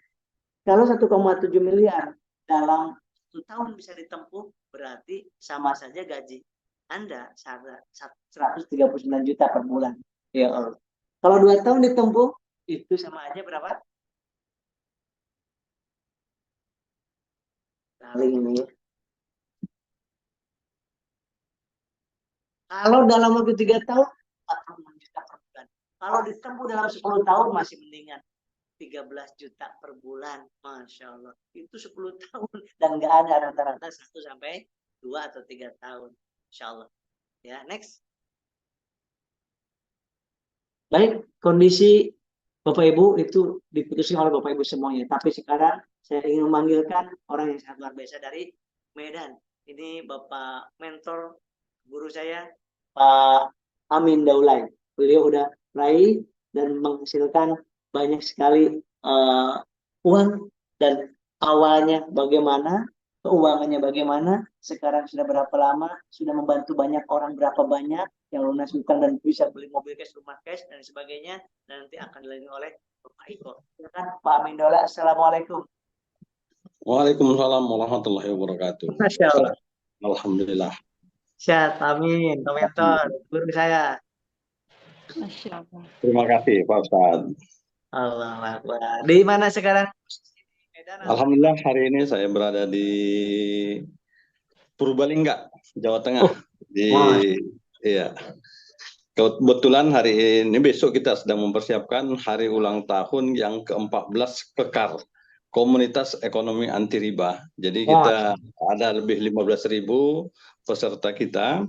Kalau 1,7 miliar dalam 1 tahun bisa ditempuh, berarti sama saja gaji Anda 139 juta per bulan. Ya Allah. Kalau 2 tahun ditempuh, itu sama aja berapa? Kali ini ya. Kalau dalam waktu 3 tahun, 46 juta per bulan. Kalau ditempuh dalam 10 tahun, masih mendingan. 13 juta per bulan. Masya Allah. Itu 10 tahun. Dan nggak ada rata-rata 1 sampai 2 atau 3 tahun. Insya Allah. Ya, next. Baik, kondisi Bapak Ibu itu diputuskan oleh Bapak Ibu semuanya. Tapi sekarang saya ingin memanggilkan orang yang sangat luar biasa dari Medan. Ini Bapak mentor guru saya, Pak Amin Daulay. Beliau udah raih dan menghasilkan banyak sekali uang, dan awalnya bagaimana, keuangannya bagaimana, sekarang sudah berapa lama, sudah membantu banyak orang berapa banyak yang lunas hutang dan bisa beli mobil cash, rumah cash, dan sebagainya, dan nanti akan dilayani oleh Bapak Iko. Silakan Pak Amin Daulay. Assalamualaikum. Waalaikumsalam warahmatullahi wabarakatuh. Masya Allah. Alhamdulillah. Syat, amin. Komentar guru saya. Masya Allah. Terima kasih Pak Ustadz. Allah Akbar. Di mana sekarang? Alhamdulillah hari ini saya berada di Purbalingga, Jawa Tengah. Iya. Kebetulan hari ini, besok kita sedang mempersiapkan hari ulang tahun yang ke-14 Pekar, Komunitas Ekonomi Anti Riba. Jadi kita ada lebih 15.000 peserta kita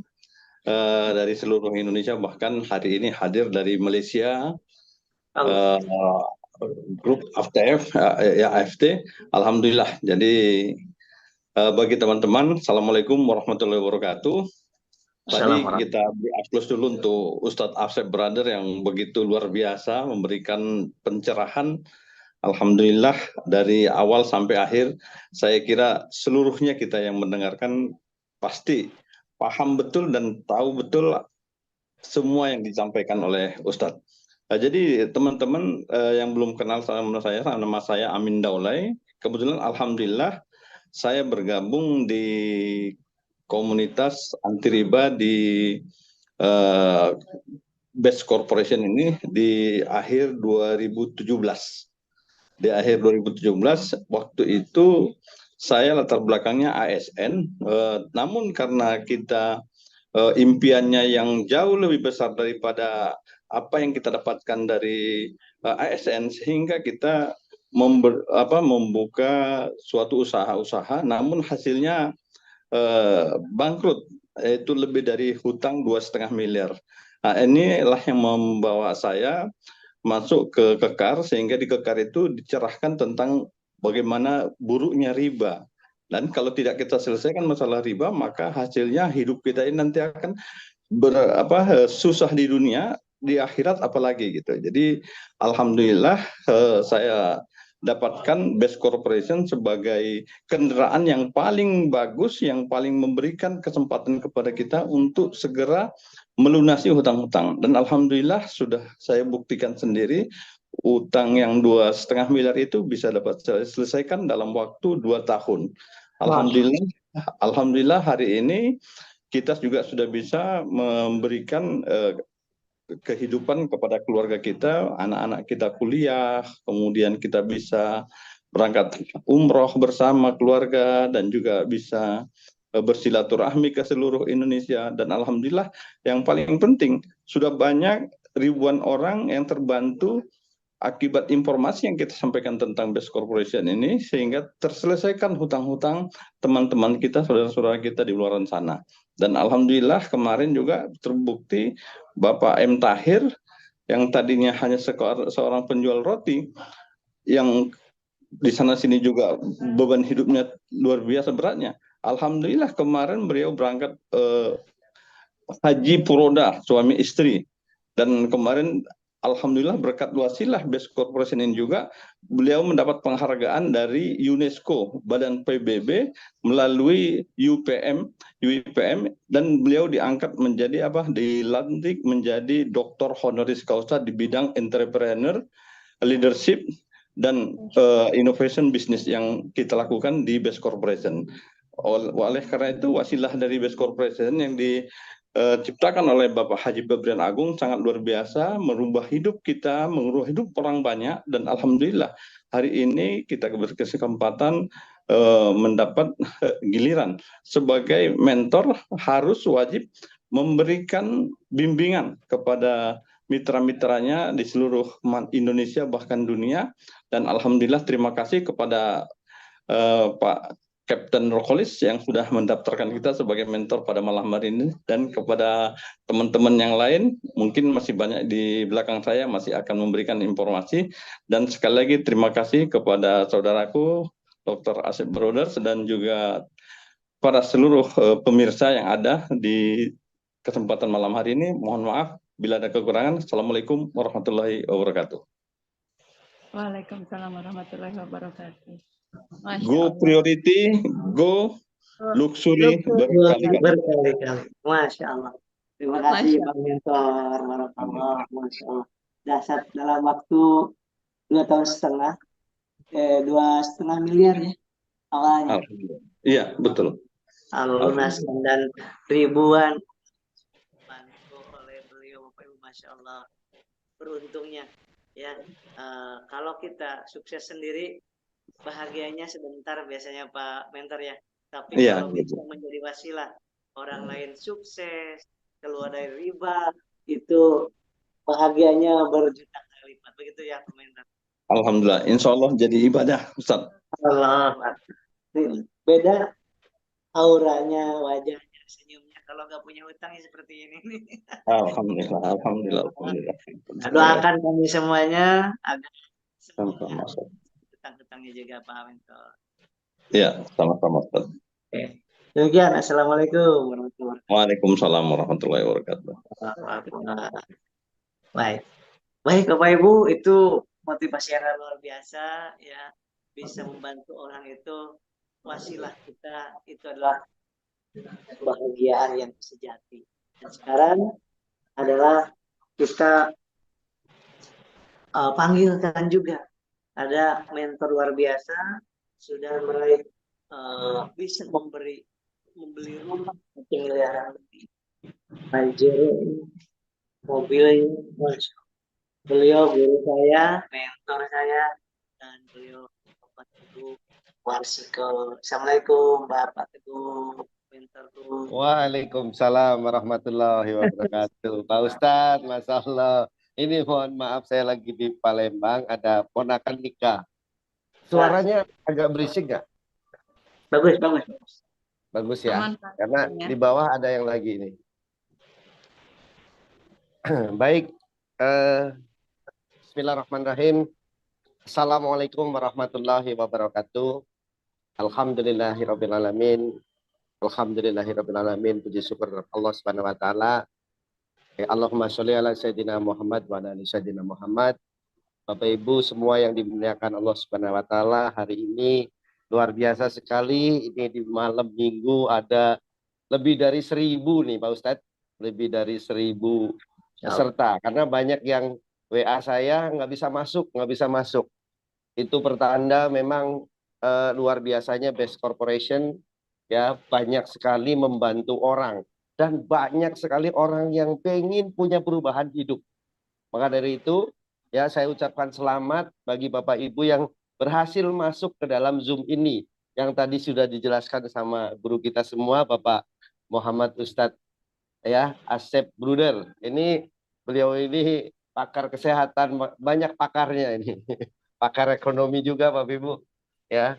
dari seluruh Indonesia, bahkan hari ini hadir dari Malaysia, grup AFTF, ya AFT. Alhamdulillah. Jadi bagi teman-teman, Assalamualaikum warahmatullahi wabarakatuh. Tadi kita beri aplaus dulu untuk Ustadz Asep Brother yang begitu luar biasa memberikan pencerahan. Alhamdulillah dari awal sampai akhir, saya kira seluruhnya kita yang mendengarkan pasti paham betul dan tahu betul semua yang disampaikan oleh Ustadz. Jadi teman-teman yang belum kenal sama saya, nama saya Amin Daulay. Kebetulan Alhamdulillah saya bergabung di komunitas anti riba di Best Corporation ini di akhir 2017. Di akhir 2017, waktu itu saya latar belakangnya ASN, namun karena kita impiannya yang jauh lebih besar daripada apa yang kita dapatkan dari ASN, sehingga kita membuka suatu usaha-usaha, namun hasilnya bangkrut, yaitu lebih dari hutang 2,5 miliar. Nah, inilah yang membawa saya masuk ke Kekar, sehingga di Kekar itu dicerahkan tentang bagaimana buruknya riba. Dan kalau tidak kita selesaikan masalah riba, maka hasilnya hidup kita ini nanti akan susah di dunia, di akhirat apalagi gitu. Jadi alhamdulillah saya dapatkan Best Corporation sebagai kendaraan yang paling bagus, yang paling memberikan kesempatan kepada kita untuk segera melunasi hutang-hutang. Dan alhamdulillah sudah saya buktikan sendiri, utang yang 2,5 miliar itu bisa dapat saya selesaikan dalam waktu 2 tahun. Alhamdulillah hari ini kita juga sudah bisa memberikan kehidupan kepada keluarga kita, anak-anak kita kuliah, kemudian kita bisa berangkat umroh bersama keluarga dan juga bisa bersilaturahmi ke seluruh Indonesia. Dan alhamdulillah yang paling penting sudah banyak ribuan orang yang terbantu akibat informasi yang kita sampaikan tentang Best Corporation ini, sehingga terselesaikan hutang-hutang teman-teman kita, saudara-saudara kita di luar sana. Dan alhamdulillah kemarin juga terbukti Bapak M. Tahir yang tadinya hanya seorang penjual roti, yang di sana sini juga beban hidupnya luar biasa beratnya. Alhamdulillah kemarin beliau berangkat haji puroda suami istri, dan kemarin alhamdulillah berkat wasilah Best Corporation ini juga beliau mendapat penghargaan dari UNESCO, Badan PBB, melalui UPM, dan beliau diangkat menjadi dilantik menjadi doktor honoris causa di bidang entrepreneur, leadership, dan innovation business yang kita lakukan di Best Corporation. Oleh karena itu wasilah dari Best Corporation yang diciptakan oleh Bapak Haji Babrian Agung sangat luar biasa, merubah hidup kita, mengubah hidup orang banyak. Dan alhamdulillah hari ini kita berkesempatan mendapat giliran sebagai mentor, harus wajib memberikan bimbingan kepada mitra-mitranya di seluruh Indonesia bahkan dunia. Dan alhamdulillah terima kasih kepada Pak Kapten Rokolis yang sudah mendaftarkan kita sebagai mentor pada malam hari ini, dan kepada teman-teman yang lain mungkin masih banyak di belakang saya masih akan memberikan informasi. Dan sekali lagi terima kasih kepada saudaraku Dr. Asep Brothers dan juga pada seluruh pemirsa yang ada di kesempatan malam hari ini. Mohon maaf bila ada kekurangan. Assalamualaikum warahmatullahi wabarakatuh. Waalaikumsalam warahmatullahi wabarakatuh. Go priority, go luxury berkali-kali. Masya Allah. Terima kasih Bang Mentor. Barakallah. Masya Allah. Dasar dalam waktu 2,5 tahun, 2,5 miliar ya awalnya. Iya, betul. Lunasan dan ribuan bantu oleh beliau, Bapak Ibu. Masya Allah. Beruntungnya ya, kalau kita sukses sendiri bahagianya sebentar biasanya Pak Mentor ya, tapi kalau bisa menjadi wasilah orang lain sukses, keluar dari riba, itu bahagianya berjuta kali lipat. Begitu ya Pak Mentor. Alhamdulillah, insya Allah jadi ibadah Ustaz. Allah, beda auranya, wajahnya, senyumnya kalau nggak punya hutang ya seperti ini. Alhamdulillah, alhamdulillah, alhamdulillah. Doakan kami semuanya agar semuanya hutang-hutangnya juga Pak Mentor. Ya, sama-sama. Demikian, assalamualaikum warahmatullahi wabarakatuh. Waalaikumsalam warahmatullahi wabarakatuh. Wah, baik. Baik, Bapak Ibu, itu motivasi yang luar biasa ya. Bisa membantu orang itu wasilah kita itu adalah kebahagiaan yang sejati. Dan sekarang adalah kita panggilkan juga ada mentor luar biasa sudah meraih bisa membeli rumah miliaran lebih. Pajero mobilnya, beliau guru saya, mentor saya, dan beliau Bapak Teguh Warsiko. Assalamualaikum Bapak Teguh, mentorku. Waalaikumsalam warahmatullahi wabarakatuh. Pak Ustadz, Masya Allah. Ini mohon maaf saya lagi di Palembang, ada ponakan nikah. Suaranya agak berisik nggak? Bagus, bagus, bagus. Bagus ya, Aman, Pak. karena Ya. di bawah ada yang lagi ini. Baik, Bismillahirrahmanirrahim. Assalamualaikum warahmatullahi wabarakatuh. Alhamdulillahirrabbilalamin. Alhamdulillahirrabbilalamin. Puji syukur Allah Subhanahu wa taala. Allahumma sholli ala sayyidina Muhammad wa ala ali sayyidina Muhammad. Bapak Ibu semua yang dimuliakan Allah Subhanahu wa taala, hari ini luar biasa sekali. Ini di malam Minggu ada lebih dari 1.000 nih Pak Ustadz, lebih dari 1.000 peserta. Karena banyak yang WA saya nggak bisa masuk. Itu pertanda memang luar biasanya Best Corporation ya, banyak sekali membantu orang dan banyak sekali orang yang pengen punya perubahan hidup. Maka dari itu ya saya ucapkan selamat bagi Bapak Ibu yang berhasil masuk ke dalam Zoom ini yang tadi sudah dijelaskan sama guru kita semua, Bapak Muhammad Ustadz ya, Asep Bruder. Ini beliau ini pakar kesehatan, banyak pakarnya ini. Pakar ekonomi juga Bapak Ibu ya.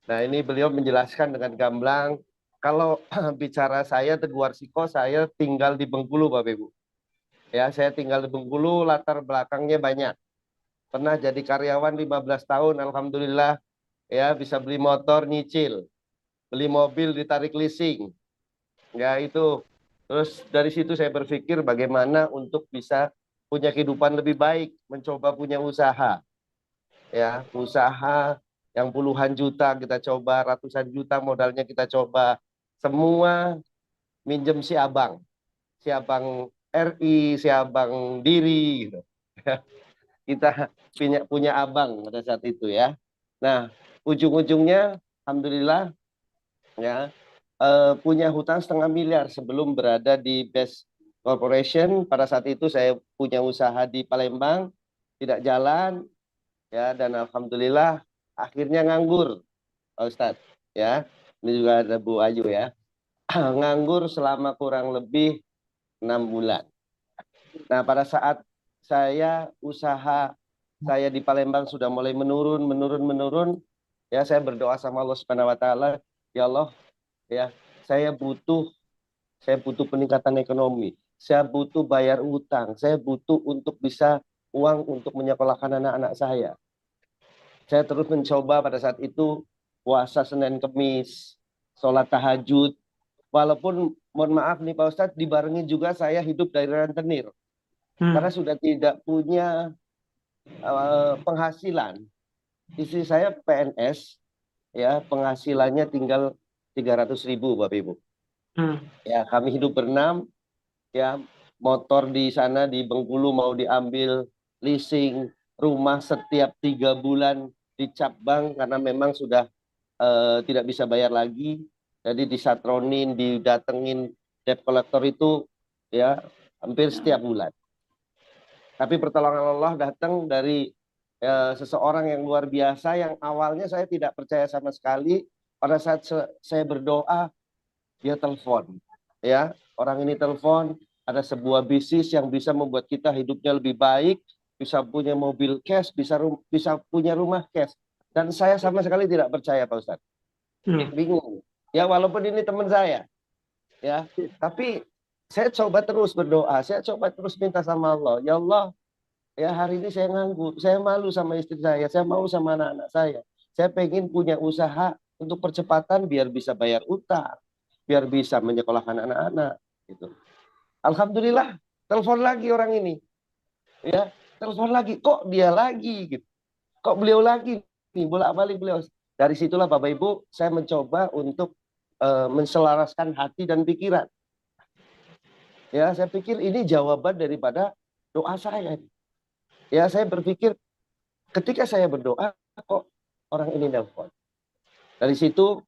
Nah, ini beliau menjelaskan dengan gamblang. Kalau bicara saya Teguh Warsiko, saya tinggal di Bengkulu Bapak Ibu. Ya, saya tinggal di Bengkulu, latar belakangnya banyak. Pernah jadi karyawan 15 tahun, alhamdulillah ya, bisa beli motor nyicil, beli mobil ditarik leasing. Ya, itu. Terus dari situ saya berpikir bagaimana untuk bisa punya kehidupan lebih baik, mencoba punya usaha. Ya, usaha yang puluhan juta kita coba, ratusan juta modalnya kita coba. Semua minjem si abang RI, si abang diri gitu. Kita punya abang pada saat itu ya. Nah, ujung-ujungnya alhamdulillah ya, punya hutang 1,5 miliar sebelum berada di Best Corporation. Pada saat itu saya punya usaha di Palembang, tidak jalan ya, dan alhamdulillah akhirnya nganggur Pak Ustadz ya. Ini juga ada Bu Ayu ya. Nganggur selama kurang lebih 6 bulan. Nah, pada saat usaha saya di Palembang sudah mulai menurun ya, saya berdoa sama Allah Subhanahu wa taala, ya Allah ya, saya butuh peningkatan ekonomi, saya butuh bayar utang, saya butuh untuk bisa uang untuk menyekolahkan anak-anak saya. Saya terus mencoba pada saat itu puasa Senin Kemis, sholat tahajud, walaupun mohon maaf nih Pak Ustadz, dibarengi juga saya hidup dari rentenir. Karena sudah tidak punya penghasilan. Istri saya PNS, ya, penghasilannya tinggal 300.000 Bapak Ibu. Ya, kami hidup berenam, ya, motor di sana di Bengkulu mau diambil leasing, rumah setiap 3 bulan dicap bank karena memang sudah tidak bisa bayar lagi. Jadi disatronin, didatengin debt collector itu ya hampir setiap bulan. Tapi pertolongan Allah datang dari seseorang yang luar biasa yang awalnya saya tidak percaya sama sekali. Pada saat saya berdoa, dia telepon. Ya, orang ini telepon, ada sebuah bisnis yang bisa membuat kita hidupnya lebih baik, bisa punya mobil cash, bisa punya rumah cash. Dan saya sama sekali tidak percaya Pak Ustadz. Bingung. Ya, walaupun ini teman saya. Ya, tapi saya coba terus berdoa, saya coba terus minta sama Allah, ya Allah, ya hari ini saya nganggur, saya malu sama istri saya malu sama anak-anak saya pengen punya usaha untuk percepatan biar bisa bayar utang, biar bisa menyekolahkan anak-anak gitu. Alhamdulillah, telepon lagi orang ini, ya, telepon lagi, kok dia lagi gitu, kok beliau lagi nih, bolak-balik beliau. Dari situlah Bapak Ibu, saya mencoba untuk menselaraskan hati dan pikiran. Ya, saya pikir ini jawaban daripada doa saya. Ya, saya berpikir ketika saya berdoa, kok orang ini nelpon. Dari situ,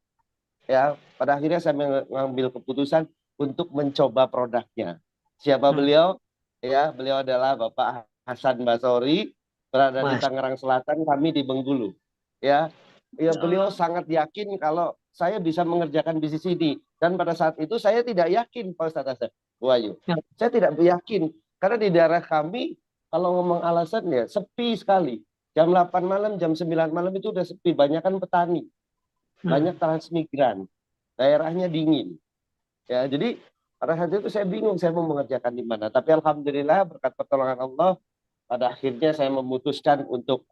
ya, pada akhirnya saya mengambil keputusan untuk mencoba produknya. Siapa beliau? Ya, beliau adalah Bapak Hasan Basori, berada di Tangerang Selatan, kami di Bengkulu. Ya, beliau sangat yakin kalau saya bisa mengerjakan bisnis ini. Dan pada saat itu saya tidak yakin, Pak Ustadz Asep, Wahyu. Saya tidak yakin karena di daerah kami kalau ngomong alasannya sepi sekali. Jam 8 malam, jam 9 malam itu udah sepi, banyak kan petani, banyak transmigran, daerahnya dingin. Ya, jadi pada saat itu saya bingung saya mau mengerjakan di mana. Tapi alhamdulillah berkat pertolongan Allah, pada akhirnya saya memutuskan untuk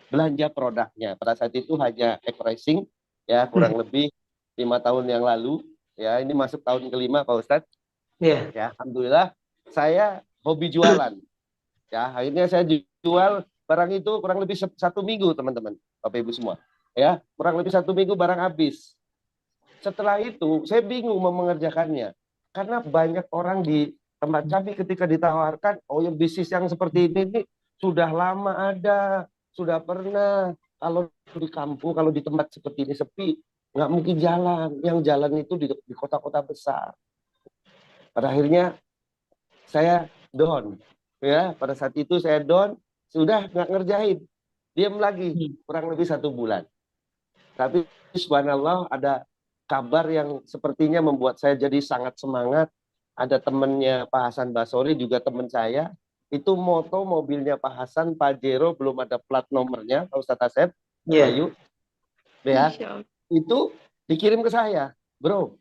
belanja produknya. Pada saat itu hanya Ekracing, ya, kurang lebih 5 tahun yang lalu. Ya, ini masuk tahun kelima, Pak Ustadz. Ya, alhamdulillah saya hobi jualan. Ya, akhirnya saya jual barang itu kurang lebih 1 minggu, teman-teman, Bapak Ibu semua. Ya, kurang lebih 1 minggu barang habis. Setelah itu saya bingung mau mengerjakannya karena banyak orang di tempat kami ketika ditawarkan, oh yang bisnis yang seperti ini sudah lama ada, sudah pernah. Kalau di kampung, kalau di tempat seperti ini sepi, nggak mungkin jalan. Yang jalan itu di kota-kota besar. Pada akhirnya saya down, ya. Pada saat itu saya down, sudah nggak ngerjain, diam lagi kurang lebih 1 bulan. Tapi subhanallah ada kabar yang sepertinya membuat saya jadi sangat semangat. Ada temannya Pak Hasan Basori, juga teman saya. Itu moto mobilnya Pak Hasan, Pajero, belum ada plat nomornya, Pak Ustadz Asep, Bayu. Ya, itu dikirim ke saya. Bro,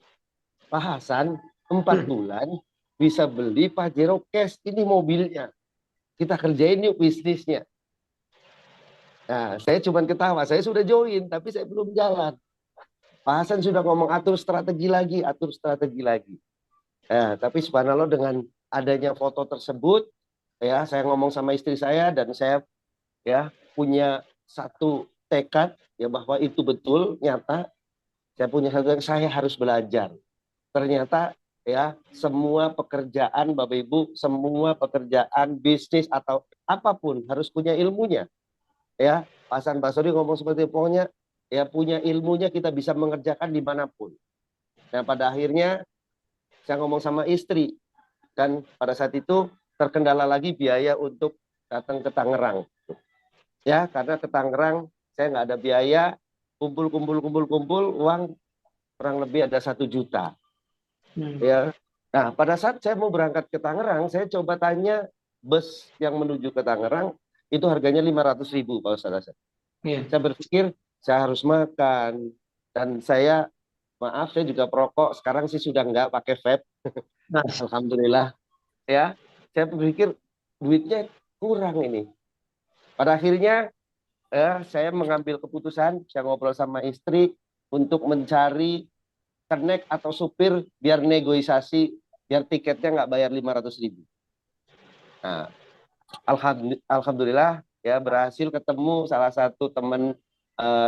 Pak Hasan 4 bulan bisa beli Pajero cash, ini mobilnya. Kita kerjain yuk bisnisnya. Nah, saya cuma ketawa, saya sudah join, tapi saya belum jalan. Pak Hasan sudah ngomong atur strategi lagi, atur strategi lagi. Ya, tapi subhanallah dengan adanya foto tersebut, ya saya ngomong sama istri saya dan saya ya punya satu tekad ya bahwa itu betul nyata. Saya punya satu yang saya harus belajar. Ternyata ya semua pekerjaan Bapak Ibu, semua pekerjaan bisnis atau apapun harus punya ilmunya. Ya, Pak Hasan Basori ngomong seperti pokoknya ya punya ilmunya kita bisa mengerjakan dimanapun. Nah pada akhirnya saya ngomong sama istri dan pada saat itu terkendala lagi biaya untuk datang ke Tangerang. Ya karena ke Tangerang saya nggak ada biaya, kumpul uang kurang lebih ada 1 juta. Ya. Nah pada saat saya mau berangkat ke Tangerang, saya coba tanya bus yang menuju ke Tangerang itu harganya 500.000 Pak Ustadz. Saya berpikir saya harus makan dan saya maaf saya juga perokok, sekarang sih sudah nggak pakai vape. Alhamdulillah. Ya, saya berpikir duitnya kurang ini. Pada akhirnya saya mengambil keputusan, saya ngobrol sama istri untuk mencari connect atau supir biar negosiasi, biar tiketnya nggak bayar 500.000. Nah, alhamdulillah ya berhasil ketemu salah satu teman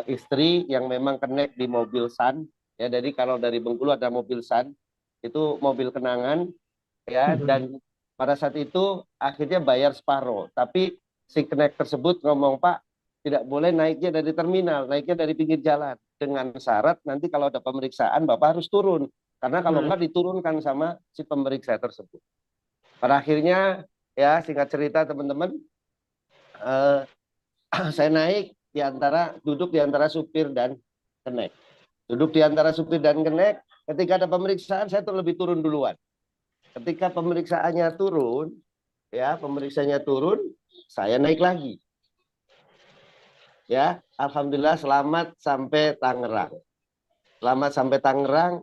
istri yang memang connect di mobil Sun. Ya, jadi kalau dari Bengkulu ada mobil Sun, itu mobil kenangan ya, dan pada saat itu akhirnya bayar separuh. Tapi si connect tersebut ngomong, Pak, tidak boleh naiknya dari terminal, naiknya dari pinggir jalan. Dengan syarat nanti kalau ada pemeriksaan Bapak harus turun. Karena kalau enggak diturunkan sama si pemeriksa tersebut. Pada akhirnya ya singkat cerita teman-teman, saya naik duduk di antara supir dan connect. Duduk di antara supir dan connect, ketika ada pemeriksaan saya tuh lebih turun duluan. Ketika pemeriksaannya turun, saya naik lagi. Ya, alhamdulillah selamat sampai Tangerang. Selamat sampai Tangerang,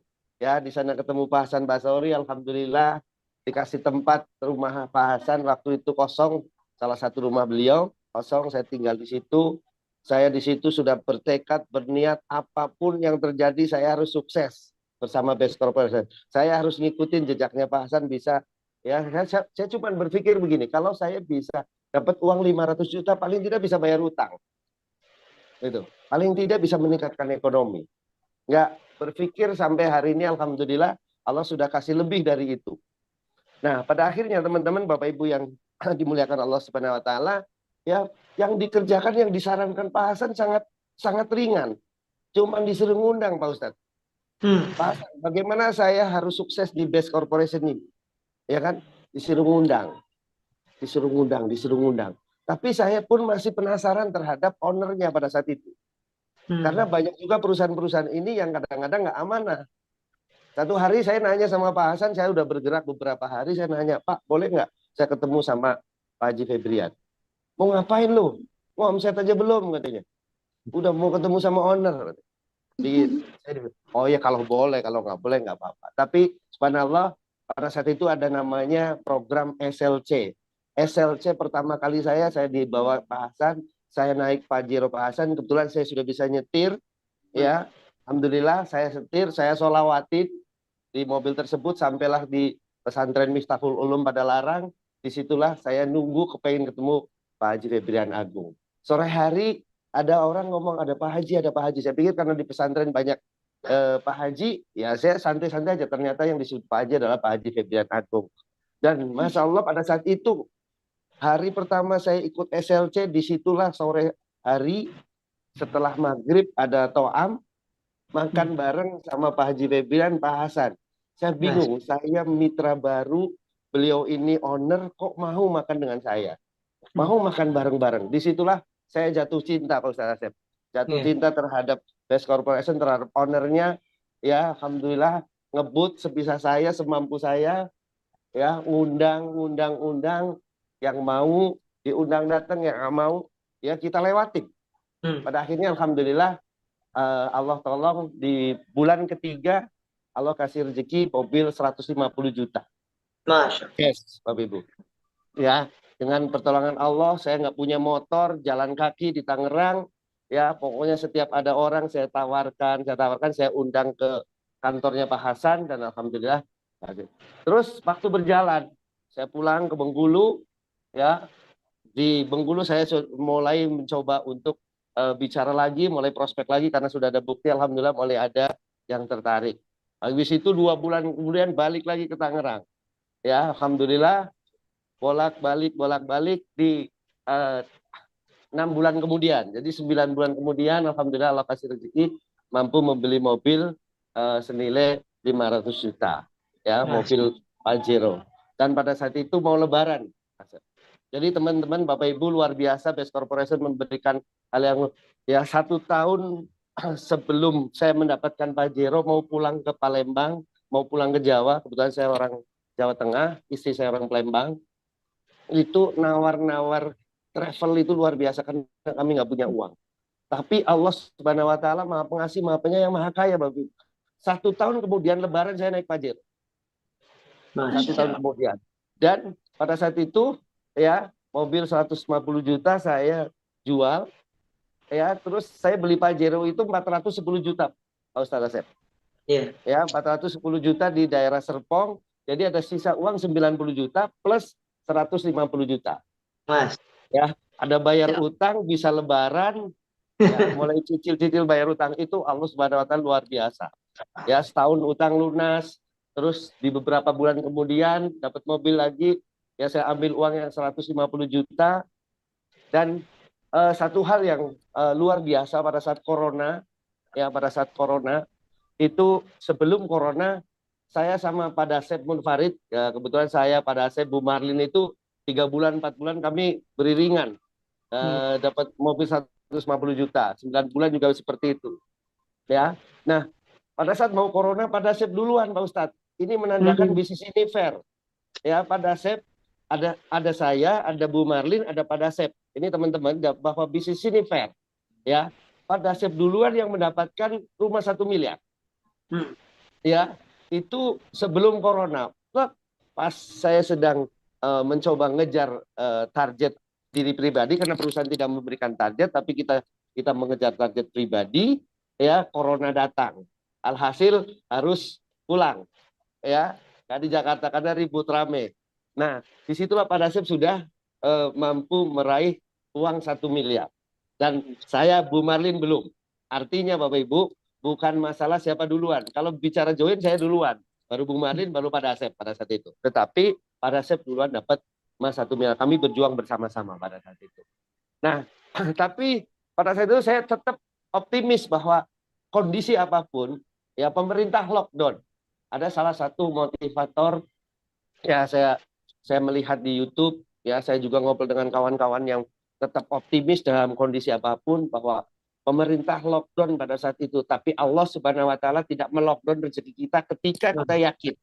ya di sana ketemu Pak Hasan Basori, alhamdulillah dikasih tempat rumah Pak Hasan waktu itu kosong, salah satu rumah beliau kosong, saya tinggal di situ. Saya di situ sudah bertekad, berniat apapun yang terjadi saya harus sukses. bersama Best Corporation. Saya harus ngikutin jejaknya Pak Hasan bisa. Ya, saya cuma berpikir begini, kalau saya bisa dapat uang 500 juta, paling tidak bisa bayar utang. Itu. Paling tidak bisa meningkatkan ekonomi. Nggak berpikir sampai hari ini, alhamdulillah, Allah sudah kasih lebih dari itu. Nah, pada akhirnya teman-teman, Bapak Ibu yang dimuliakan Allah Subhanahu wa taala, ya, yang dikerjakan yang disarankan Pak Hasan sangat sangat ringan. Cuma disuruh ngundang Pak Ustadz. Pak Hasan, bagaimana saya harus sukses di Best Corporation ini? Ya kan? Disuruh ngundang. Disuruh ngundang, disuruh ngundang. Tapi saya pun masih penasaran terhadap ownernya pada saat itu. Karena banyak juga perusahaan-perusahaan ini yang kadang-kadang nggak amanah. Satu hari saya nanya sama Pak Hasan, saya udah bergerak beberapa hari, saya nanya, Pak, boleh nggak saya ketemu sama Pak Haji Febrian? Mau ngapain lu? Mau omset aja belum, katanya. Udah mau ketemu sama owner. Oh ya kalau boleh, kalau nggak boleh nggak apa-apa. Tapi subhanallah, pada saat itu ada namanya program SLC. SLC pertama kali saya dibawa Pak Hasan, saya naik Pajero Pak Hasan, kebetulan saya sudah bisa nyetir, ya. Alhamdulillah saya setir, saya sholawatin di mobil tersebut sampailah di pesantren Miftahul Ulum pada Larang. Disitulah saya nunggu kepengen ketemu Pak Haji Febrian Agung. Sore hari ada orang ngomong ada Pak Haji, ada Pak Haji. Saya pikir karena di pesantren banyak Pak Haji, ya saya santai-santai aja. Ternyata yang disebut Pak Haji adalah Pak Haji Febrian Agung. Dan Masya Allah pada saat itu, hari pertama saya ikut SLC, disitulah sore hari setelah maghrib ada to'am, makan bareng sama Pak Haji Febrian, Pak Hasan. Saya bingung, saya mitra baru, beliau ini owner, kok mau makan dengan saya? Mau makan bareng-bareng. Disitulah saya jatuh cinta, Pak Ustaz Asep. Jatuh cinta terhadap Best Corporation, terhadap ownernya. Ya, alhamdulillah ngebut sebisa saya, semampu saya. Ya, undang yang mau diundang datang, yang nggak mau ya kita lewatin. Pada akhirnya alhamdulillah Allah tolong di bulan ketiga Allah kasih rezeki mobil 150 juta. Masya. Yes, Bapak Ibu. Ya, dengan pertolongan Allah saya nggak punya motor, jalan kaki di Tangerang. Ya, pokoknya setiap ada orang saya tawarkan, saya undang ke kantornya Pak Hasan dan alhamdulillah. Terus waktu berjalan, saya pulang ke Bengkulu, ya. Di Bengkulu saya mulai mencoba untuk bicara lagi, mulai prospek lagi karena sudah ada bukti, alhamdulillah mulai ada yang tertarik. Habis itu 2 bulan kemudian balik lagi ke Tangerang. Ya, alhamdulillah bolak-balik di 6 bulan kemudian. Jadi 9 bulan kemudian alhamdulillah Allah kasih rezeki mampu membeli mobil senilai 500 juta. Ya, mobil Pajero. Dan pada saat itu mau lebaran. Jadi teman-teman Bapak Ibu luar biasa Best Corporation memberikan hal yang ya 1 tahun sebelum saya mendapatkan Pajero mau pulang ke Palembang, mau pulang ke Jawa, kebetulan saya orang Jawa Tengah, istri saya orang Palembang, itu nawar-nawar travel itu luar biasa karena kami nggak punya uang. Tapi Allah Subhanahu wa taala Maha Pengasih, Maha Penyayang, Maha Kaya, Bapak. 1 tahun kemudian lebaran saya naik Pajero. 1 tahun kemudian. Dan pada saat itu ya mobil 150 juta saya jual. Ya, terus saya beli Pajero itu 410 juta, Pak Ustaz Asep. Ya, 410 juta di daerah Serpong. Jadi ada sisa uang 90 juta plus 150 juta. Mas. Ya, ada bayar utang, bisa lebaran, ya, mulai cicil-cicil bayar utang itu Allah Subhanahu wa taala luar biasa. Ya, setahun utang lunas, terus di beberapa bulan kemudian dapat mobil lagi, ya saya ambil uang yang 150 juta. Dan satu hal yang luar biasa pada saat corona, ya pada saat corona itu sebelum corona saya sama Pak Dasep Munfarid, ya kebetulan saya Pak Dasep Bu Marlin itu 3 bulan 4 bulan kami beriringan dapat mobil 150 juta, 9 bulan juga seperti itu. Ya, nah pada saat mau corona Pak Dasep duluan Pak Ustadz. Ini menandakan bisnis ini fair. Ya Pak Dasep, ada saya, ada Bu Marlin, ada Pak Dasep. Ini teman-teman bahwa bisnis ini fair. Ya, Pak Dasep duluan yang mendapatkan rumah 1 miliar. Ya, itu sebelum corona. Pas saya sedang mencoba ngejar target diri pribadi karena perusahaan tidak memberikan target, tapi kita mengejar target pribadi. Ya, corona datang. Alhasil harus pulang, ya, di Jakarta karena ribut rame. Nah, disitulah Pak Dasep sudah mampu meraih uang 1 miliar. Dan saya, Bu Marlin, belum. Artinya Bapak Ibu, bukan masalah siapa duluan. Kalau bicara join, saya duluan. Baru Bu Marlin, baru Pak Dasep pada saat itu. Tetapi Pak Dasep duluan dapat Mas 1 miliar. Kami berjuang bersama-sama pada saat itu. Nah, tapi pada saat itu saya tetap optimis bahwa kondisi apapun, ya pemerintah lockdown. Ada salah satu motivator, ya saya melihat di YouTube, ya saya juga ngobrol dengan kawan-kawan yang tetap optimis dalam kondisi apapun bahwa pemerintah lockdown pada saat itu, tapi Allah Subhanahu wa taala tidak melockdown rezeki kita ketika kita yakin.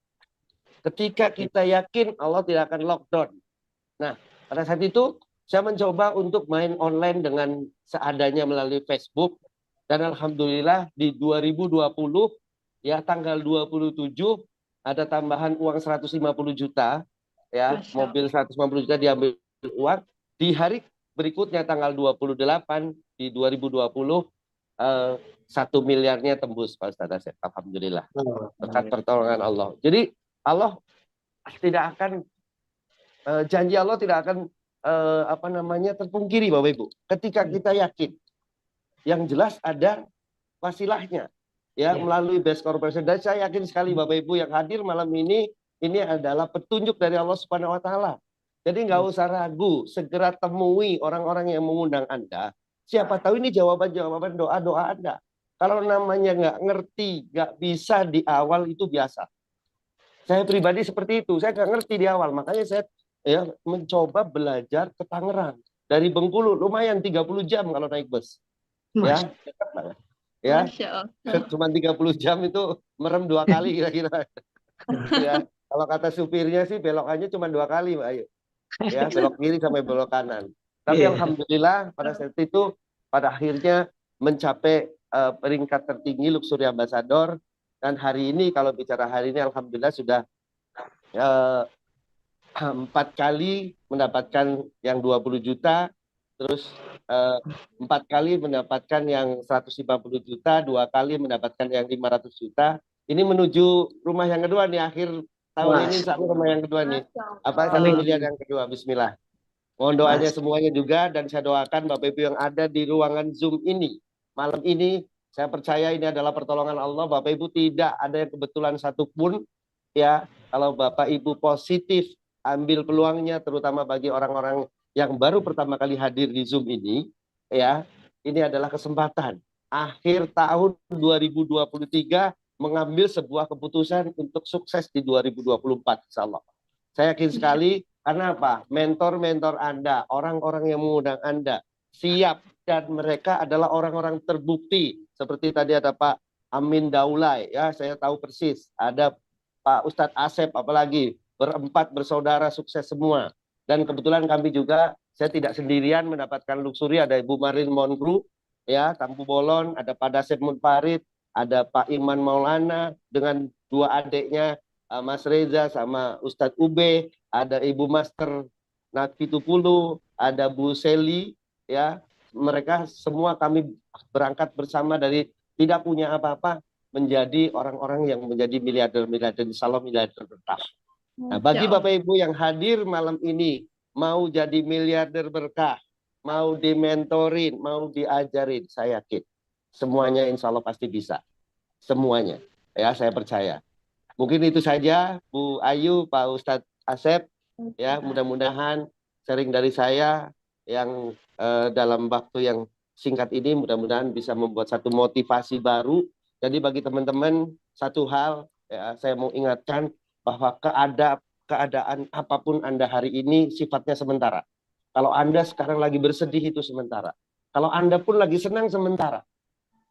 Ketika kita yakin Allah tidak akan lockdown. Nah, pada saat itu saya mencoba untuk main online dengan seadanya melalui Facebook, dan alhamdulillah di 2020 ya tanggal 27 ada tambahan uang 150 juta ya, mobil 150 juta diambil uang. Di hari berikutnya tanggal 28 di 2020 1 miliarnya tembus Pak Ustaz Asep. Alhamdulillah. Berkat pertolongan Allah. Jadi Allah tidak akan janji Allah tidak akan terpungkiri Bapak Ibu. Ketika kita yakin, yang jelas ada wasilahnya ya melalui Best Corporation. Dan saya yakin sekali Bapak Ibu yang hadir malam ini adalah petunjuk dari Allah Subhanahu wa taala. Jadi nggak usah ragu, segera temui orang-orang yang mengundang Anda. Siapa tahu ini jawaban-jawaban doa-doa Anda. Kalau namanya nggak ngerti, nggak bisa di awal itu biasa. Saya pribadi seperti itu, saya nggak ngerti di awal, makanya saya ya mencoba belajar ke Tangerang. Dari Bengkulu lumayan 30 jam kalau naik bus. Ya, ya, cuma 30 jam itu merem 2 kali kira-kira. Ya, kalau kata supirnya sih belokannya cuma 2 kali, Mbak Ayu. Ya, belok kiri sampai belok kanan. Tapi alhamdulillah pada saat itu pada akhirnya mencapai peringkat tertinggi Luxury Ambassador, dan hari ini kalau bicara hari ini alhamdulillah sudah 4 kali mendapatkan yang 20 juta, terus 4 kali mendapatkan yang 150 juta, 2 kali mendapatkan yang 500 juta. Ini menuju rumah yang kedua nih, akhir tahun ini insya Allah rumah yang kedua nih. 1 miliar yang kedua, bismillah. Mohon doanya semuanya juga, dan saya doakan Bapak Ibu yang ada di ruangan Zoom ini. Malam ini saya percaya ini adalah pertolongan Allah. Bapak Ibu tidak ada yang kebetulan satupun. Ya, kalau Bapak Ibu positif, ambil peluangnya, terutama bagi orang-orang yang baru pertama kali hadir di Zoom ini. Ya, ini adalah kesempatan. Akhir tahun 2023 mengambil sebuah keputusan untuk sukses di 2024 insya Allah. Saya yakin sekali, karena apa? Mentor-mentor Anda, orang-orang yang mengundang Anda siap, dan mereka adalah orang-orang terbukti. Seperti tadi ada Pak Amin Daulay, ya saya tahu persis. Ada Pak Ustadz Asep, apalagi berempat bersaudara sukses semua. Dan kebetulan kami juga, saya tidak sendirian mendapatkan luxury, ada Ibu Marlin Monru, ya, Tampu Bolon, ada Pak Dasep Munfarid, ada Pak Iman Maulana dengan 2 adiknya, Mas Reza sama Ustadz Ube, ada Ibu Master Nakfitupulu, ada Bu Seli, ya, mereka semua kami berangkat bersama dari tidak punya apa-apa menjadi orang-orang yang menjadi miliarder-miliarder, insya Allah miliarder berkah. Nah, bagi Bapak Ibu yang hadir malam ini, mau jadi miliarder berkah, mau dimentorin, mau diajarin, saya yakin semuanya insya Allah pasti bisa. Semuanya, ya saya percaya. Mungkin itu saja Bu Ayu, Pak Ustadz Asep, ya mudah-mudahan sharing dari saya yang dalam waktu yang singkat ini mudah-mudahan bisa membuat satu motivasi baru. Jadi bagi teman-teman satu hal, ya, saya mau ingatkan bahwa keadaan apapun Anda hari ini sifatnya sementara. Kalau Anda sekarang lagi bersedih itu sementara. Kalau Anda pun lagi senang sementara.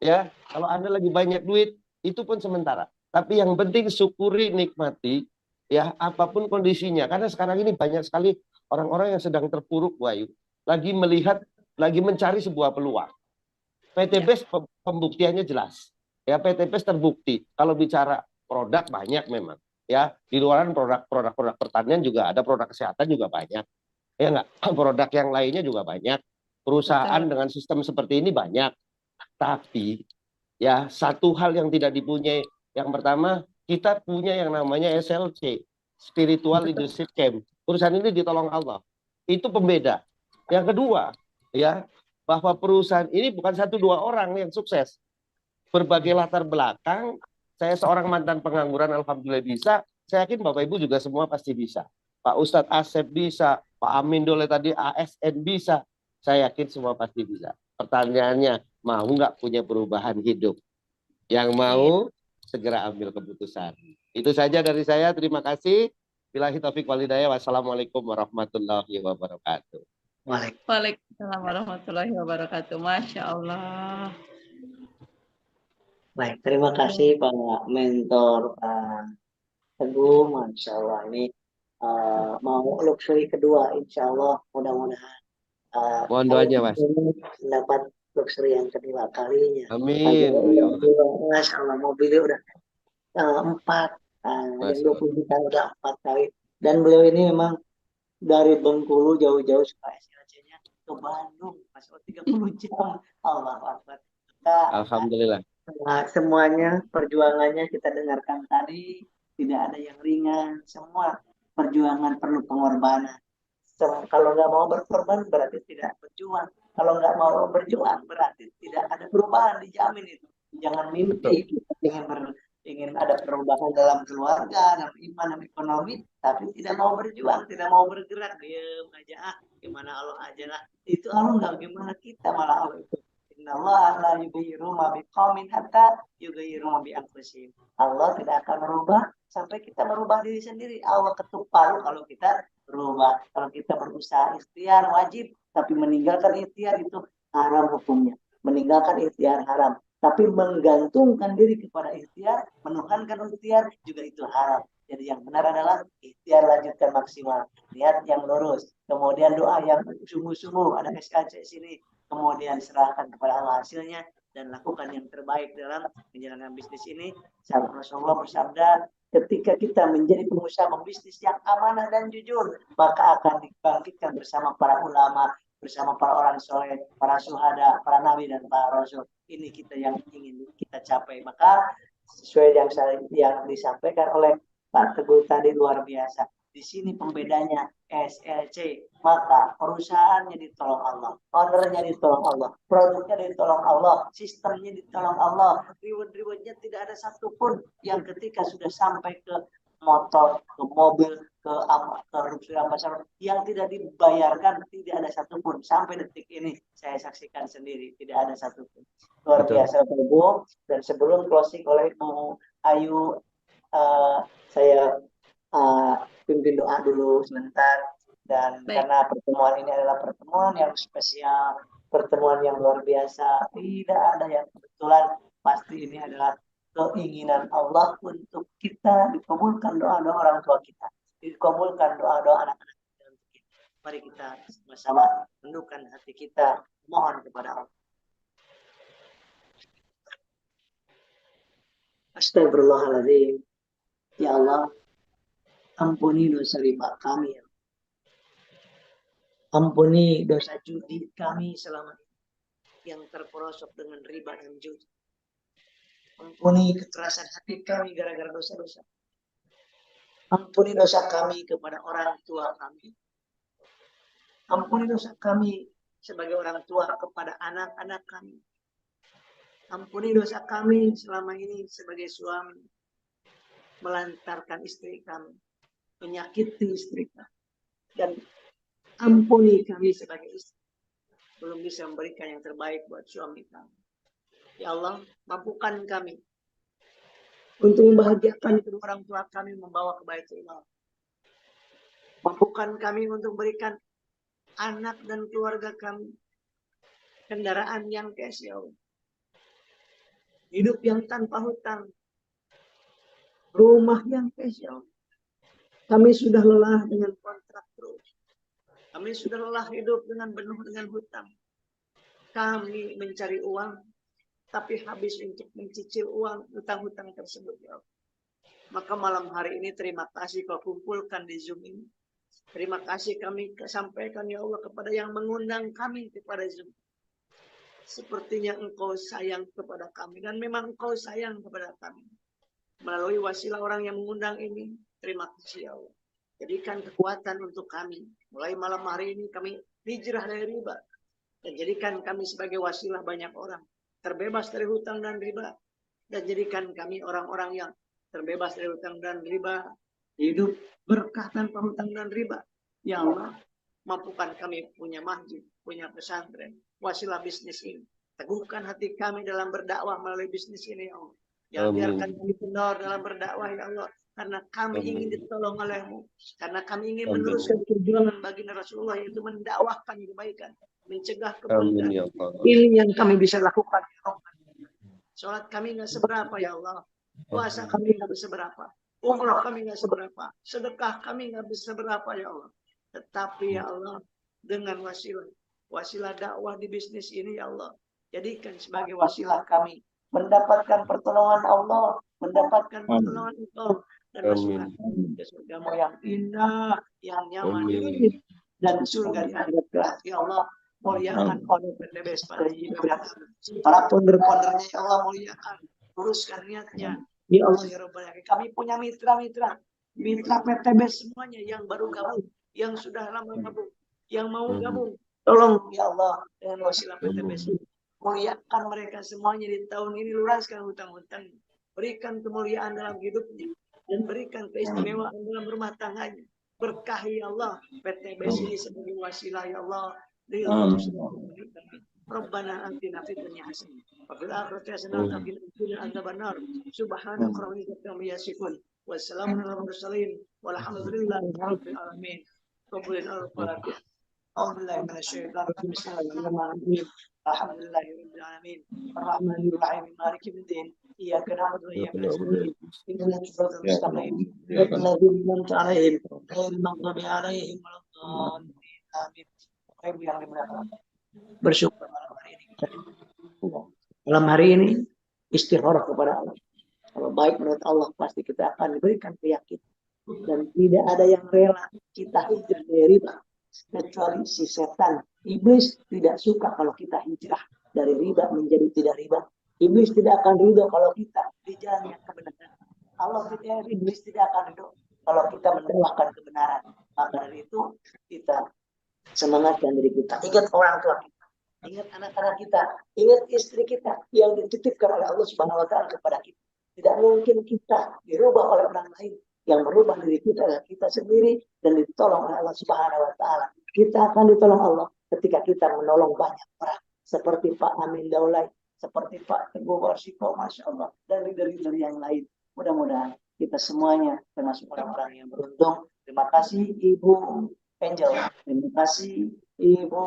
Ya, kalau Anda lagi banyak duit itu pun sementara. Tapi yang penting syukuri, nikmati, ya apapun kondisinya. Karena sekarang ini banyak sekali orang-orang yang sedang terpuruk, Wayu, lagi melihat, lagi mencari sebuah peluang. PTBS pembuktiannya jelas. Ya, PTBS terbukti. Kalau bicara produk banyak memang. Ya, di luaran produk pertanian juga ada, produk kesehatan juga banyak. Ya enggak? Produk yang lainnya juga banyak. Perusahaan dengan sistem seperti ini banyak. Tapi Ya, satu hal yang tidak dipunyai. Yang pertama, kita punya yang namanya SLC, Spiritual Leadership Camp. Perusahaan ini ditolong Allah. Itu pembeda. Yang kedua, ya, bahwa perusahaan ini bukan satu dua orang yang sukses. Berbagai latar belakang, saya seorang mantan pengangguran, alhamdulillah bisa. Saya yakin Bapak Ibu juga semua pasti bisa. Pak Ustadz Asep bisa, Pak Amin Dole tadi ASN bisa. Saya yakin semua pasti bisa. Pertanyaannya, mau nggak punya perubahan hidup? Yang mau segera ambil keputusan. Itu saja dari saya. Terima kasih. Billahi taufiq wal hidayah. Wassalamualaikum warahmatullahi wabarakatuh. Waalaikumsalam warahmatullahi wabarakatuh. Masya Allah. Baik, terima kasih Pak Mentor Pak Teguh, Masya Allah. Ini mau luxury kedua, Insya Allah mudah-mudahan Mohon doanya, Mas. mendapat luxury yang kedua kalinya. Amin. Ya Allah. Masya Allah, mobilnya udah 4, yang 20 juta udah 4 kali. Dan beliau ini memang dari Bengkulu jauh-jauh supaya SLC-nya ke Bandung, masuk 30 jam. Allah Akbar. Alhamdulillah. Semuanya perjuangannya kita dengarkan tadi, tidak ada yang ringan, semua perjuangan perlu pengorbanan. Kalau nggak mau berkorban berarti tidak berjuang. Kalau nggak mau berjuang berarti tidak ada perubahan, dijamin itu. Jangan mimpi kita ingin ada perubahan dalam keluarga, dalam iman, dalam ekonomi, tapi tidak mau berjuang, tidak mau bergerak, diam aja, gimana Allah aja lah. Itu Allah nggak, gimana kita malah Allah itu. Innallaha la yughayyiru ma biqaumin hatta yughayyiru ma bi anfusihim. Allah tidak akan merubah sampai kita merubah diri sendiri. Allah ketuk palu kalau kita berubah. Kalau kita berusaha ikhtiar wajib, tapi meninggalkan ikhtiar itu haram hukumnya. Meninggalkan ikhtiar haram. Tapi menggantungkan diri kepada ikhtiar, menuhankan ikhtiar juga itu haram. Jadi yang benar adalah ikhtiar lanjutkan maksimal. Niat yang lurus. Kemudian doa yang sungguh-sungguh. Ada SKC sini. Kemudian serahkan kepada Allah hasilnya dan lakukan yang terbaik dalam menjalankan bisnis ini. Rasulullah bersabda, ketika kita menjadi pengusaha pembisnis yang amanah dan jujur, maka akan dibangkitkan bersama para ulama, bersama para orang soleh, para syuhada, para nabi dan para rasul. Ini kita yang ingin kita capai. Maka sesuai yang disampaikan oleh Pak Teguh tadi luar biasa. Di sini pembedanya SLC, maka perusahaannya ditolong Allah, ownernya ditolong Allah, produknya ditolong Allah, sistemnya ditolong Allah, reward-rewardnya tidak ada satupun yang ketika sudah sampai ke motor, ke mobil, ke luxury ambassador yang tidak dibayarkan, tidak ada satupun sampai detik ini saya saksikan sendiri, tidak ada satupun. Luar biasa Bu. Dan sebelum closing oleh Bu Ayu, saya pimpin doa dulu sebentar. Dan karena pertemuan ini adalah pertemuan yang spesial, pertemuan yang luar biasa, tidak ada yang kebetulan, pasti ini adalah keinginan Allah untuk kita dikabulkan doa-doa orang tua kita, dikabulkan doa-doa anak-anak kita untuk kita. Mari kita sama-sama tundukkan hati kita, mohon kepada Allah. Astagfirullahaladzim. Ya Allah, ampuni dosa riba kami. Ampuni dosa judi kami selama ini yang terperosok dengan riba dan judi. Ampuni kekerasan hati kami gara-gara dosa-dosa. Ampuni dosa kami kepada orang tua kami. Ampuni dosa kami sebagai orang tua kepada anak-anak kami. Ampuni dosa kami selama ini sebagai suami, melantarkan istri kami, menyakiti istri kami. Dan ampuni kami sebagai istri, belum bisa memberikan yang terbaik buat suami kami. Ya Allah, mampukan kami untuk membahagiakan kedua orang tua kami, membawa kebaikan. Mampukan kami untuk memberikan anak dan keluarga kami kendaraan yang cash, ya Allah. Hidup yang tanpa hutang, rumah yang cash, ya Allah. Kami sudah lelah dengan kontrak terus. Kami sudah lelah hidup dengan penuh dengan hutang. Kami mencari uang, tapi habis untuk mencicil uang hutang-hutang tersebut, ya Allah. Maka malam hari ini terima kasih kau kumpulkan di Zoom ini. Terima kasih kami sampaikan, ya Allah, kepada yang mengundang kami kepada Zoom. sepertinya Engkau sayang kepada kami, dan memang Engkau sayang kepada kami. Melalui wasilah orang yang mengundang ini, terima kasih ya Allah. Jadikan kekuatan untuk kami. Mulai malam hari ini kami hijrah dari riba. Dan jadikan kami sebagai wasilah banyak orang terbebas dari hutang dan riba. Dan jadikan kami orang-orang yang terbebas dari hutang dan riba. Hidup berkah tanpa hutang dan riba. Ya Allah, mampukan kami punya masjid, punya pesantren, wasilah bisnis ini. Teguhkan hati kami dalam berdakwah melalui bisnis ini ya Allah. Jangan biarkan kami kendor dalam berdakwah ya Allah. Karena kami ingin ditolong oleh-Mu. Karena kami ingin meneruskan perjuangan baginda Rasulullah, yaitu mendakwahkan kebaikan, mencegah keburukan. Ini yang kami bisa lakukan ya Allah. Sholat kami nggak seberapa ya Allah. Puasa kami nggak seberapa. Umrah kami nggak seberapa. Sedekah kami nggak seberapa ya Allah. Tetapi ya Allah, dengan wasilah dakwah di bisnis ini ya Allah, jadikan sebagai wasilah kami mendapatkan pertolongan Allah, mendapatkan pertolongan Engkau, dan masukkan ke surga-Mu yang indah, yang nyaman, dan surga di akhirat kelak. Ya Allah, muliakan pondok PTBS pada hidup para ponder-pondernya ya Allah, muliakan, luruskan niatnya. Ya Allah ya Rabbal Alamin. Kami punya mitra PTBS semuanya yang baru gabung, yang sudah lama gabung, yang mau gabung. Tolong ya Allah dengan wasilah PTBS ini. Muliakan mereka semuanya di tahun ini, luraskan hutang-hutang, berikan kemuliaan dalam hidupnya, dan berikan keistimewaan dalam rumah tangganya. Berkahi Allah PTBS ini sebagai wasilah ya Allah. Rabbana atina fid dunya hasanah wa fil akhirati hasanah wa qina adzabannar. Subhanaka rabbika rabbil izzati amma yasifun. Wassalamu ala mursalin walhamdulillahi rabbil alamin. Qabbulil al-fatihah. A'udzubillahi minasyaitonir rajim. Bismillahirrahmanirrahim. Alhamdulillahi rabbil alamin. Arrahmanir rahim. Maliki yaumiddin. Iyyaka na'budu wa iyyaka nasta'in. Ihdinas siratal mustaqim. Siratal ladzina an'amta 'alaihim ghairil maghdubi 'alaihim waladdallin. Amin. Ibu yang dimuliakan, bersyukur malam hari ini. Malam hari ini istikharah kepada Allah. Kalau baik menurut Allah, pasti kita akan diberikan keyakinan. Dan tidak ada yang rela kita hijrah dari riba, kecuali si setan. Iblis tidak suka kalau kita hijrah dari riba menjadi tidak riba. Iblis tidak akan ridho kalau kita di jalan yang kebenaran. Iblis tidak akan ridho kalau kita mendakwahkan kebenaran. Maka dari itu kita semangatkan diri kita. Ingat orang tua kita, ingat anak-anak kita, ingat istri kita yang dititipkan oleh Allah Subhanahu wa Ta'ala kepada kita. Tidak mungkin kita dirubah oleh orang lain. Yang merubah diri kita adalah kita sendiri, dan ditolong oleh Allah Subhanahu wa Ta'ala. Kita akan ditolong Allah ketika kita menolong banyak orang, seperti Pak Amin Daulay, seperti Pak Teguh Warsiko, Masya Allah, dan leader-leader yang lain. Mudah-mudahan kita semuanya termasuk orang-orang yang beruntung. Terima kasih Ibu Angel, terima kasih Ibu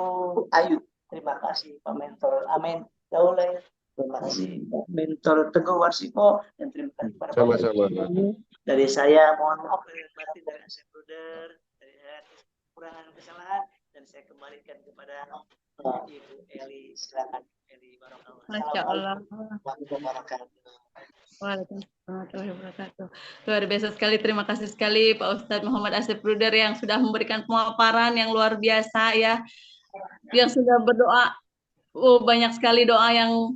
Ayu, terima kasih Pak Mentor Amin Daulay, terima kasih Pak Mentor Teguh Warsiko, dan terima kasih para sama-sama. Dari saya mohon maaf dari batin dari Asep Bruder, dari kekurangan kesalahan, dan saya kembalikan kepada Ibu Eli. Silakan Eli. Barakallah. Masya Allah. Waalaikumsalam. Luar biasa sekali, terima kasih sekali Pak Ustadz Muhammad Asep Bruder yang sudah memberikan pemaparan yang luar biasa ya, yang sudah berdoa. Banyak sekali doa yang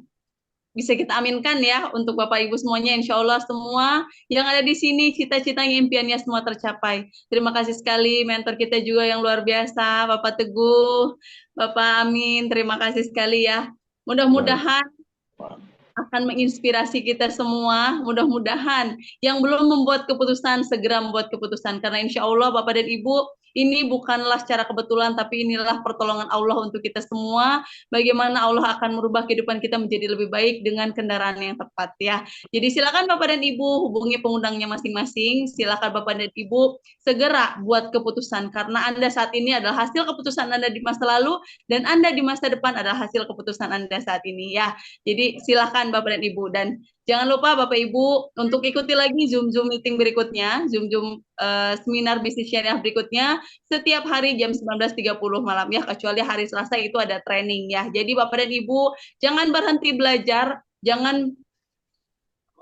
bisa kita aminkan ya untuk Bapak Ibu semuanya. Insya Allah semua yang ada di sini cita-citanya, impiannya semua tercapai. Terima kasih sekali mentor kita juga yang luar biasa, Bapak Teguh, Bapak Amin. Terima kasih sekali ya. Mudah-mudahan akan menginspirasi kita semua. Mudah-mudahan yang belum membuat keputusan segera membuat keputusan, karena insya Allah Bapak dan Ibu, ini bukanlah secara kebetulan, tapi inilah pertolongan Allah untuk kita semua. Bagaimana Allah akan merubah kehidupan kita menjadi lebih baik dengan kendaraan yang tepat ya. Jadi silakan Bapak dan Ibu hubungi pengundangnya masing-masing. Silakan Bapak dan Ibu segera buat keputusan, karena Anda saat ini adalah hasil keputusan Anda di masa lalu, dan Anda di masa depan adalah hasil keputusan Anda saat ini ya. Jadi silakan Bapak dan Ibu, dan jangan lupa Bapak Ibu untuk ikuti lagi Zoom meeting berikutnya, Zoom seminar bisnis syariah berikutnya setiap hari jam 19.30 malam ya, kecuali hari Selasa itu ada training ya. Jadi Bapak dan Ibu jangan berhenti belajar, jangan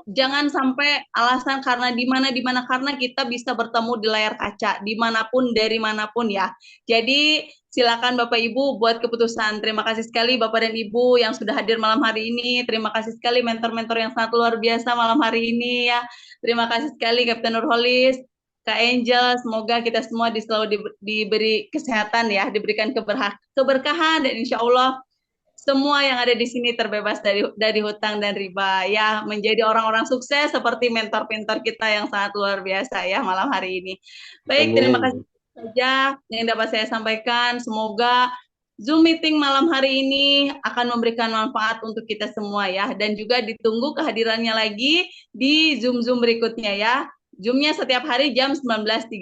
jangan sampai alasan karena di mana karena kita bisa bertemu di layar kaca dimanapun dari manapun ya. Jadi silakan Bapak Ibu buat keputusan. Terima kasih sekali Bapak dan Ibu yang sudah hadir malam hari ini. Terima kasih sekali mentor-mentor yang sangat luar biasa malam hari ini ya. Terima kasih sekali Kapten Nurholis, Kak Angel. Semoga kita semua selalu diberi kesehatan ya, diberikan keberkahan, dan insya Allah semua yang ada di sini terbebas dari hutang dan riba ya, menjadi orang-orang sukses seperti mentor-mentor kita yang sangat luar biasa ya malam hari ini. Baik, terima kasih saja yang dapat saya sampaikan. Semoga Zoom meeting malam hari ini akan memberikan manfaat untuk kita semua ya, dan juga ditunggu kehadirannya lagi di Zoom berikutnya ya. Zoom-nya setiap hari jam 19.30.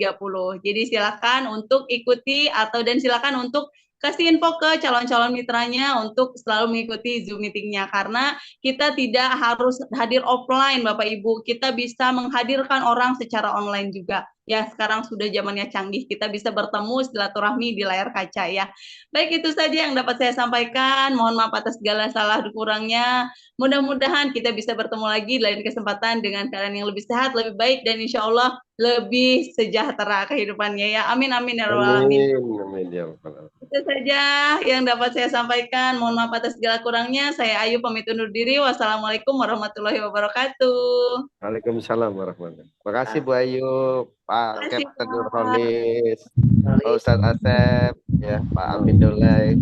Jadi silakan untuk ikuti dan silakan untuk kasih info ke calon-calon mitranya untuk selalu mengikuti Zoom meeting-nya, karena kita tidak harus hadir offline Bapak Ibu, kita bisa menghadirkan orang secara online juga. Ya, sekarang sudah zamannya canggih, kita bisa bertemu silaturahmi di layar kaca ya. Baik, itu saja yang dapat saya sampaikan. Mohon maaf atas segala salah kurangnya. Mudah-mudahan kita bisa bertemu lagi di lain kesempatan dengan keadaan yang lebih sehat, lebih baik, dan insya Allah lebih sejahtera kehidupannya ya. Amin amin ya rabbal alamin. Amin ya rabbal alamin. Itu saja yang dapat saya sampaikan. Mohon maaf atas segala kurangnya. Saya Ayu pamit undur diri. Wassalamualaikum warahmatullahi wabarakatuh. Waalaikumsalam warahmatullahi wabarakatuh. Terima kasih Bu Ayu, Pak Kapten Nurholis, Pak Ustadz Asep, ya Pak Amin Dolai.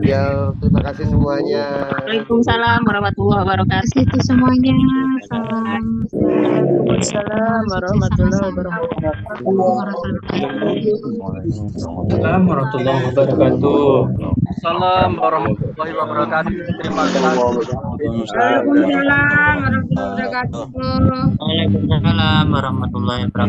Ya, terima kasih semuanya. Waalaikumsalam warahmatullahi wabarakatuh. Itu semuanya. Waalaikumsalam warahmatullahi wabarakatuh. Assalamualaikum warahmatullahi wabarakatuh. Salam warahmatullahi wabarakatuh. Terima kasih. Waalaikumsalam warahmatullahi wabarakatuh. Waalaikumsalam warahmatullahi wabarakatuh.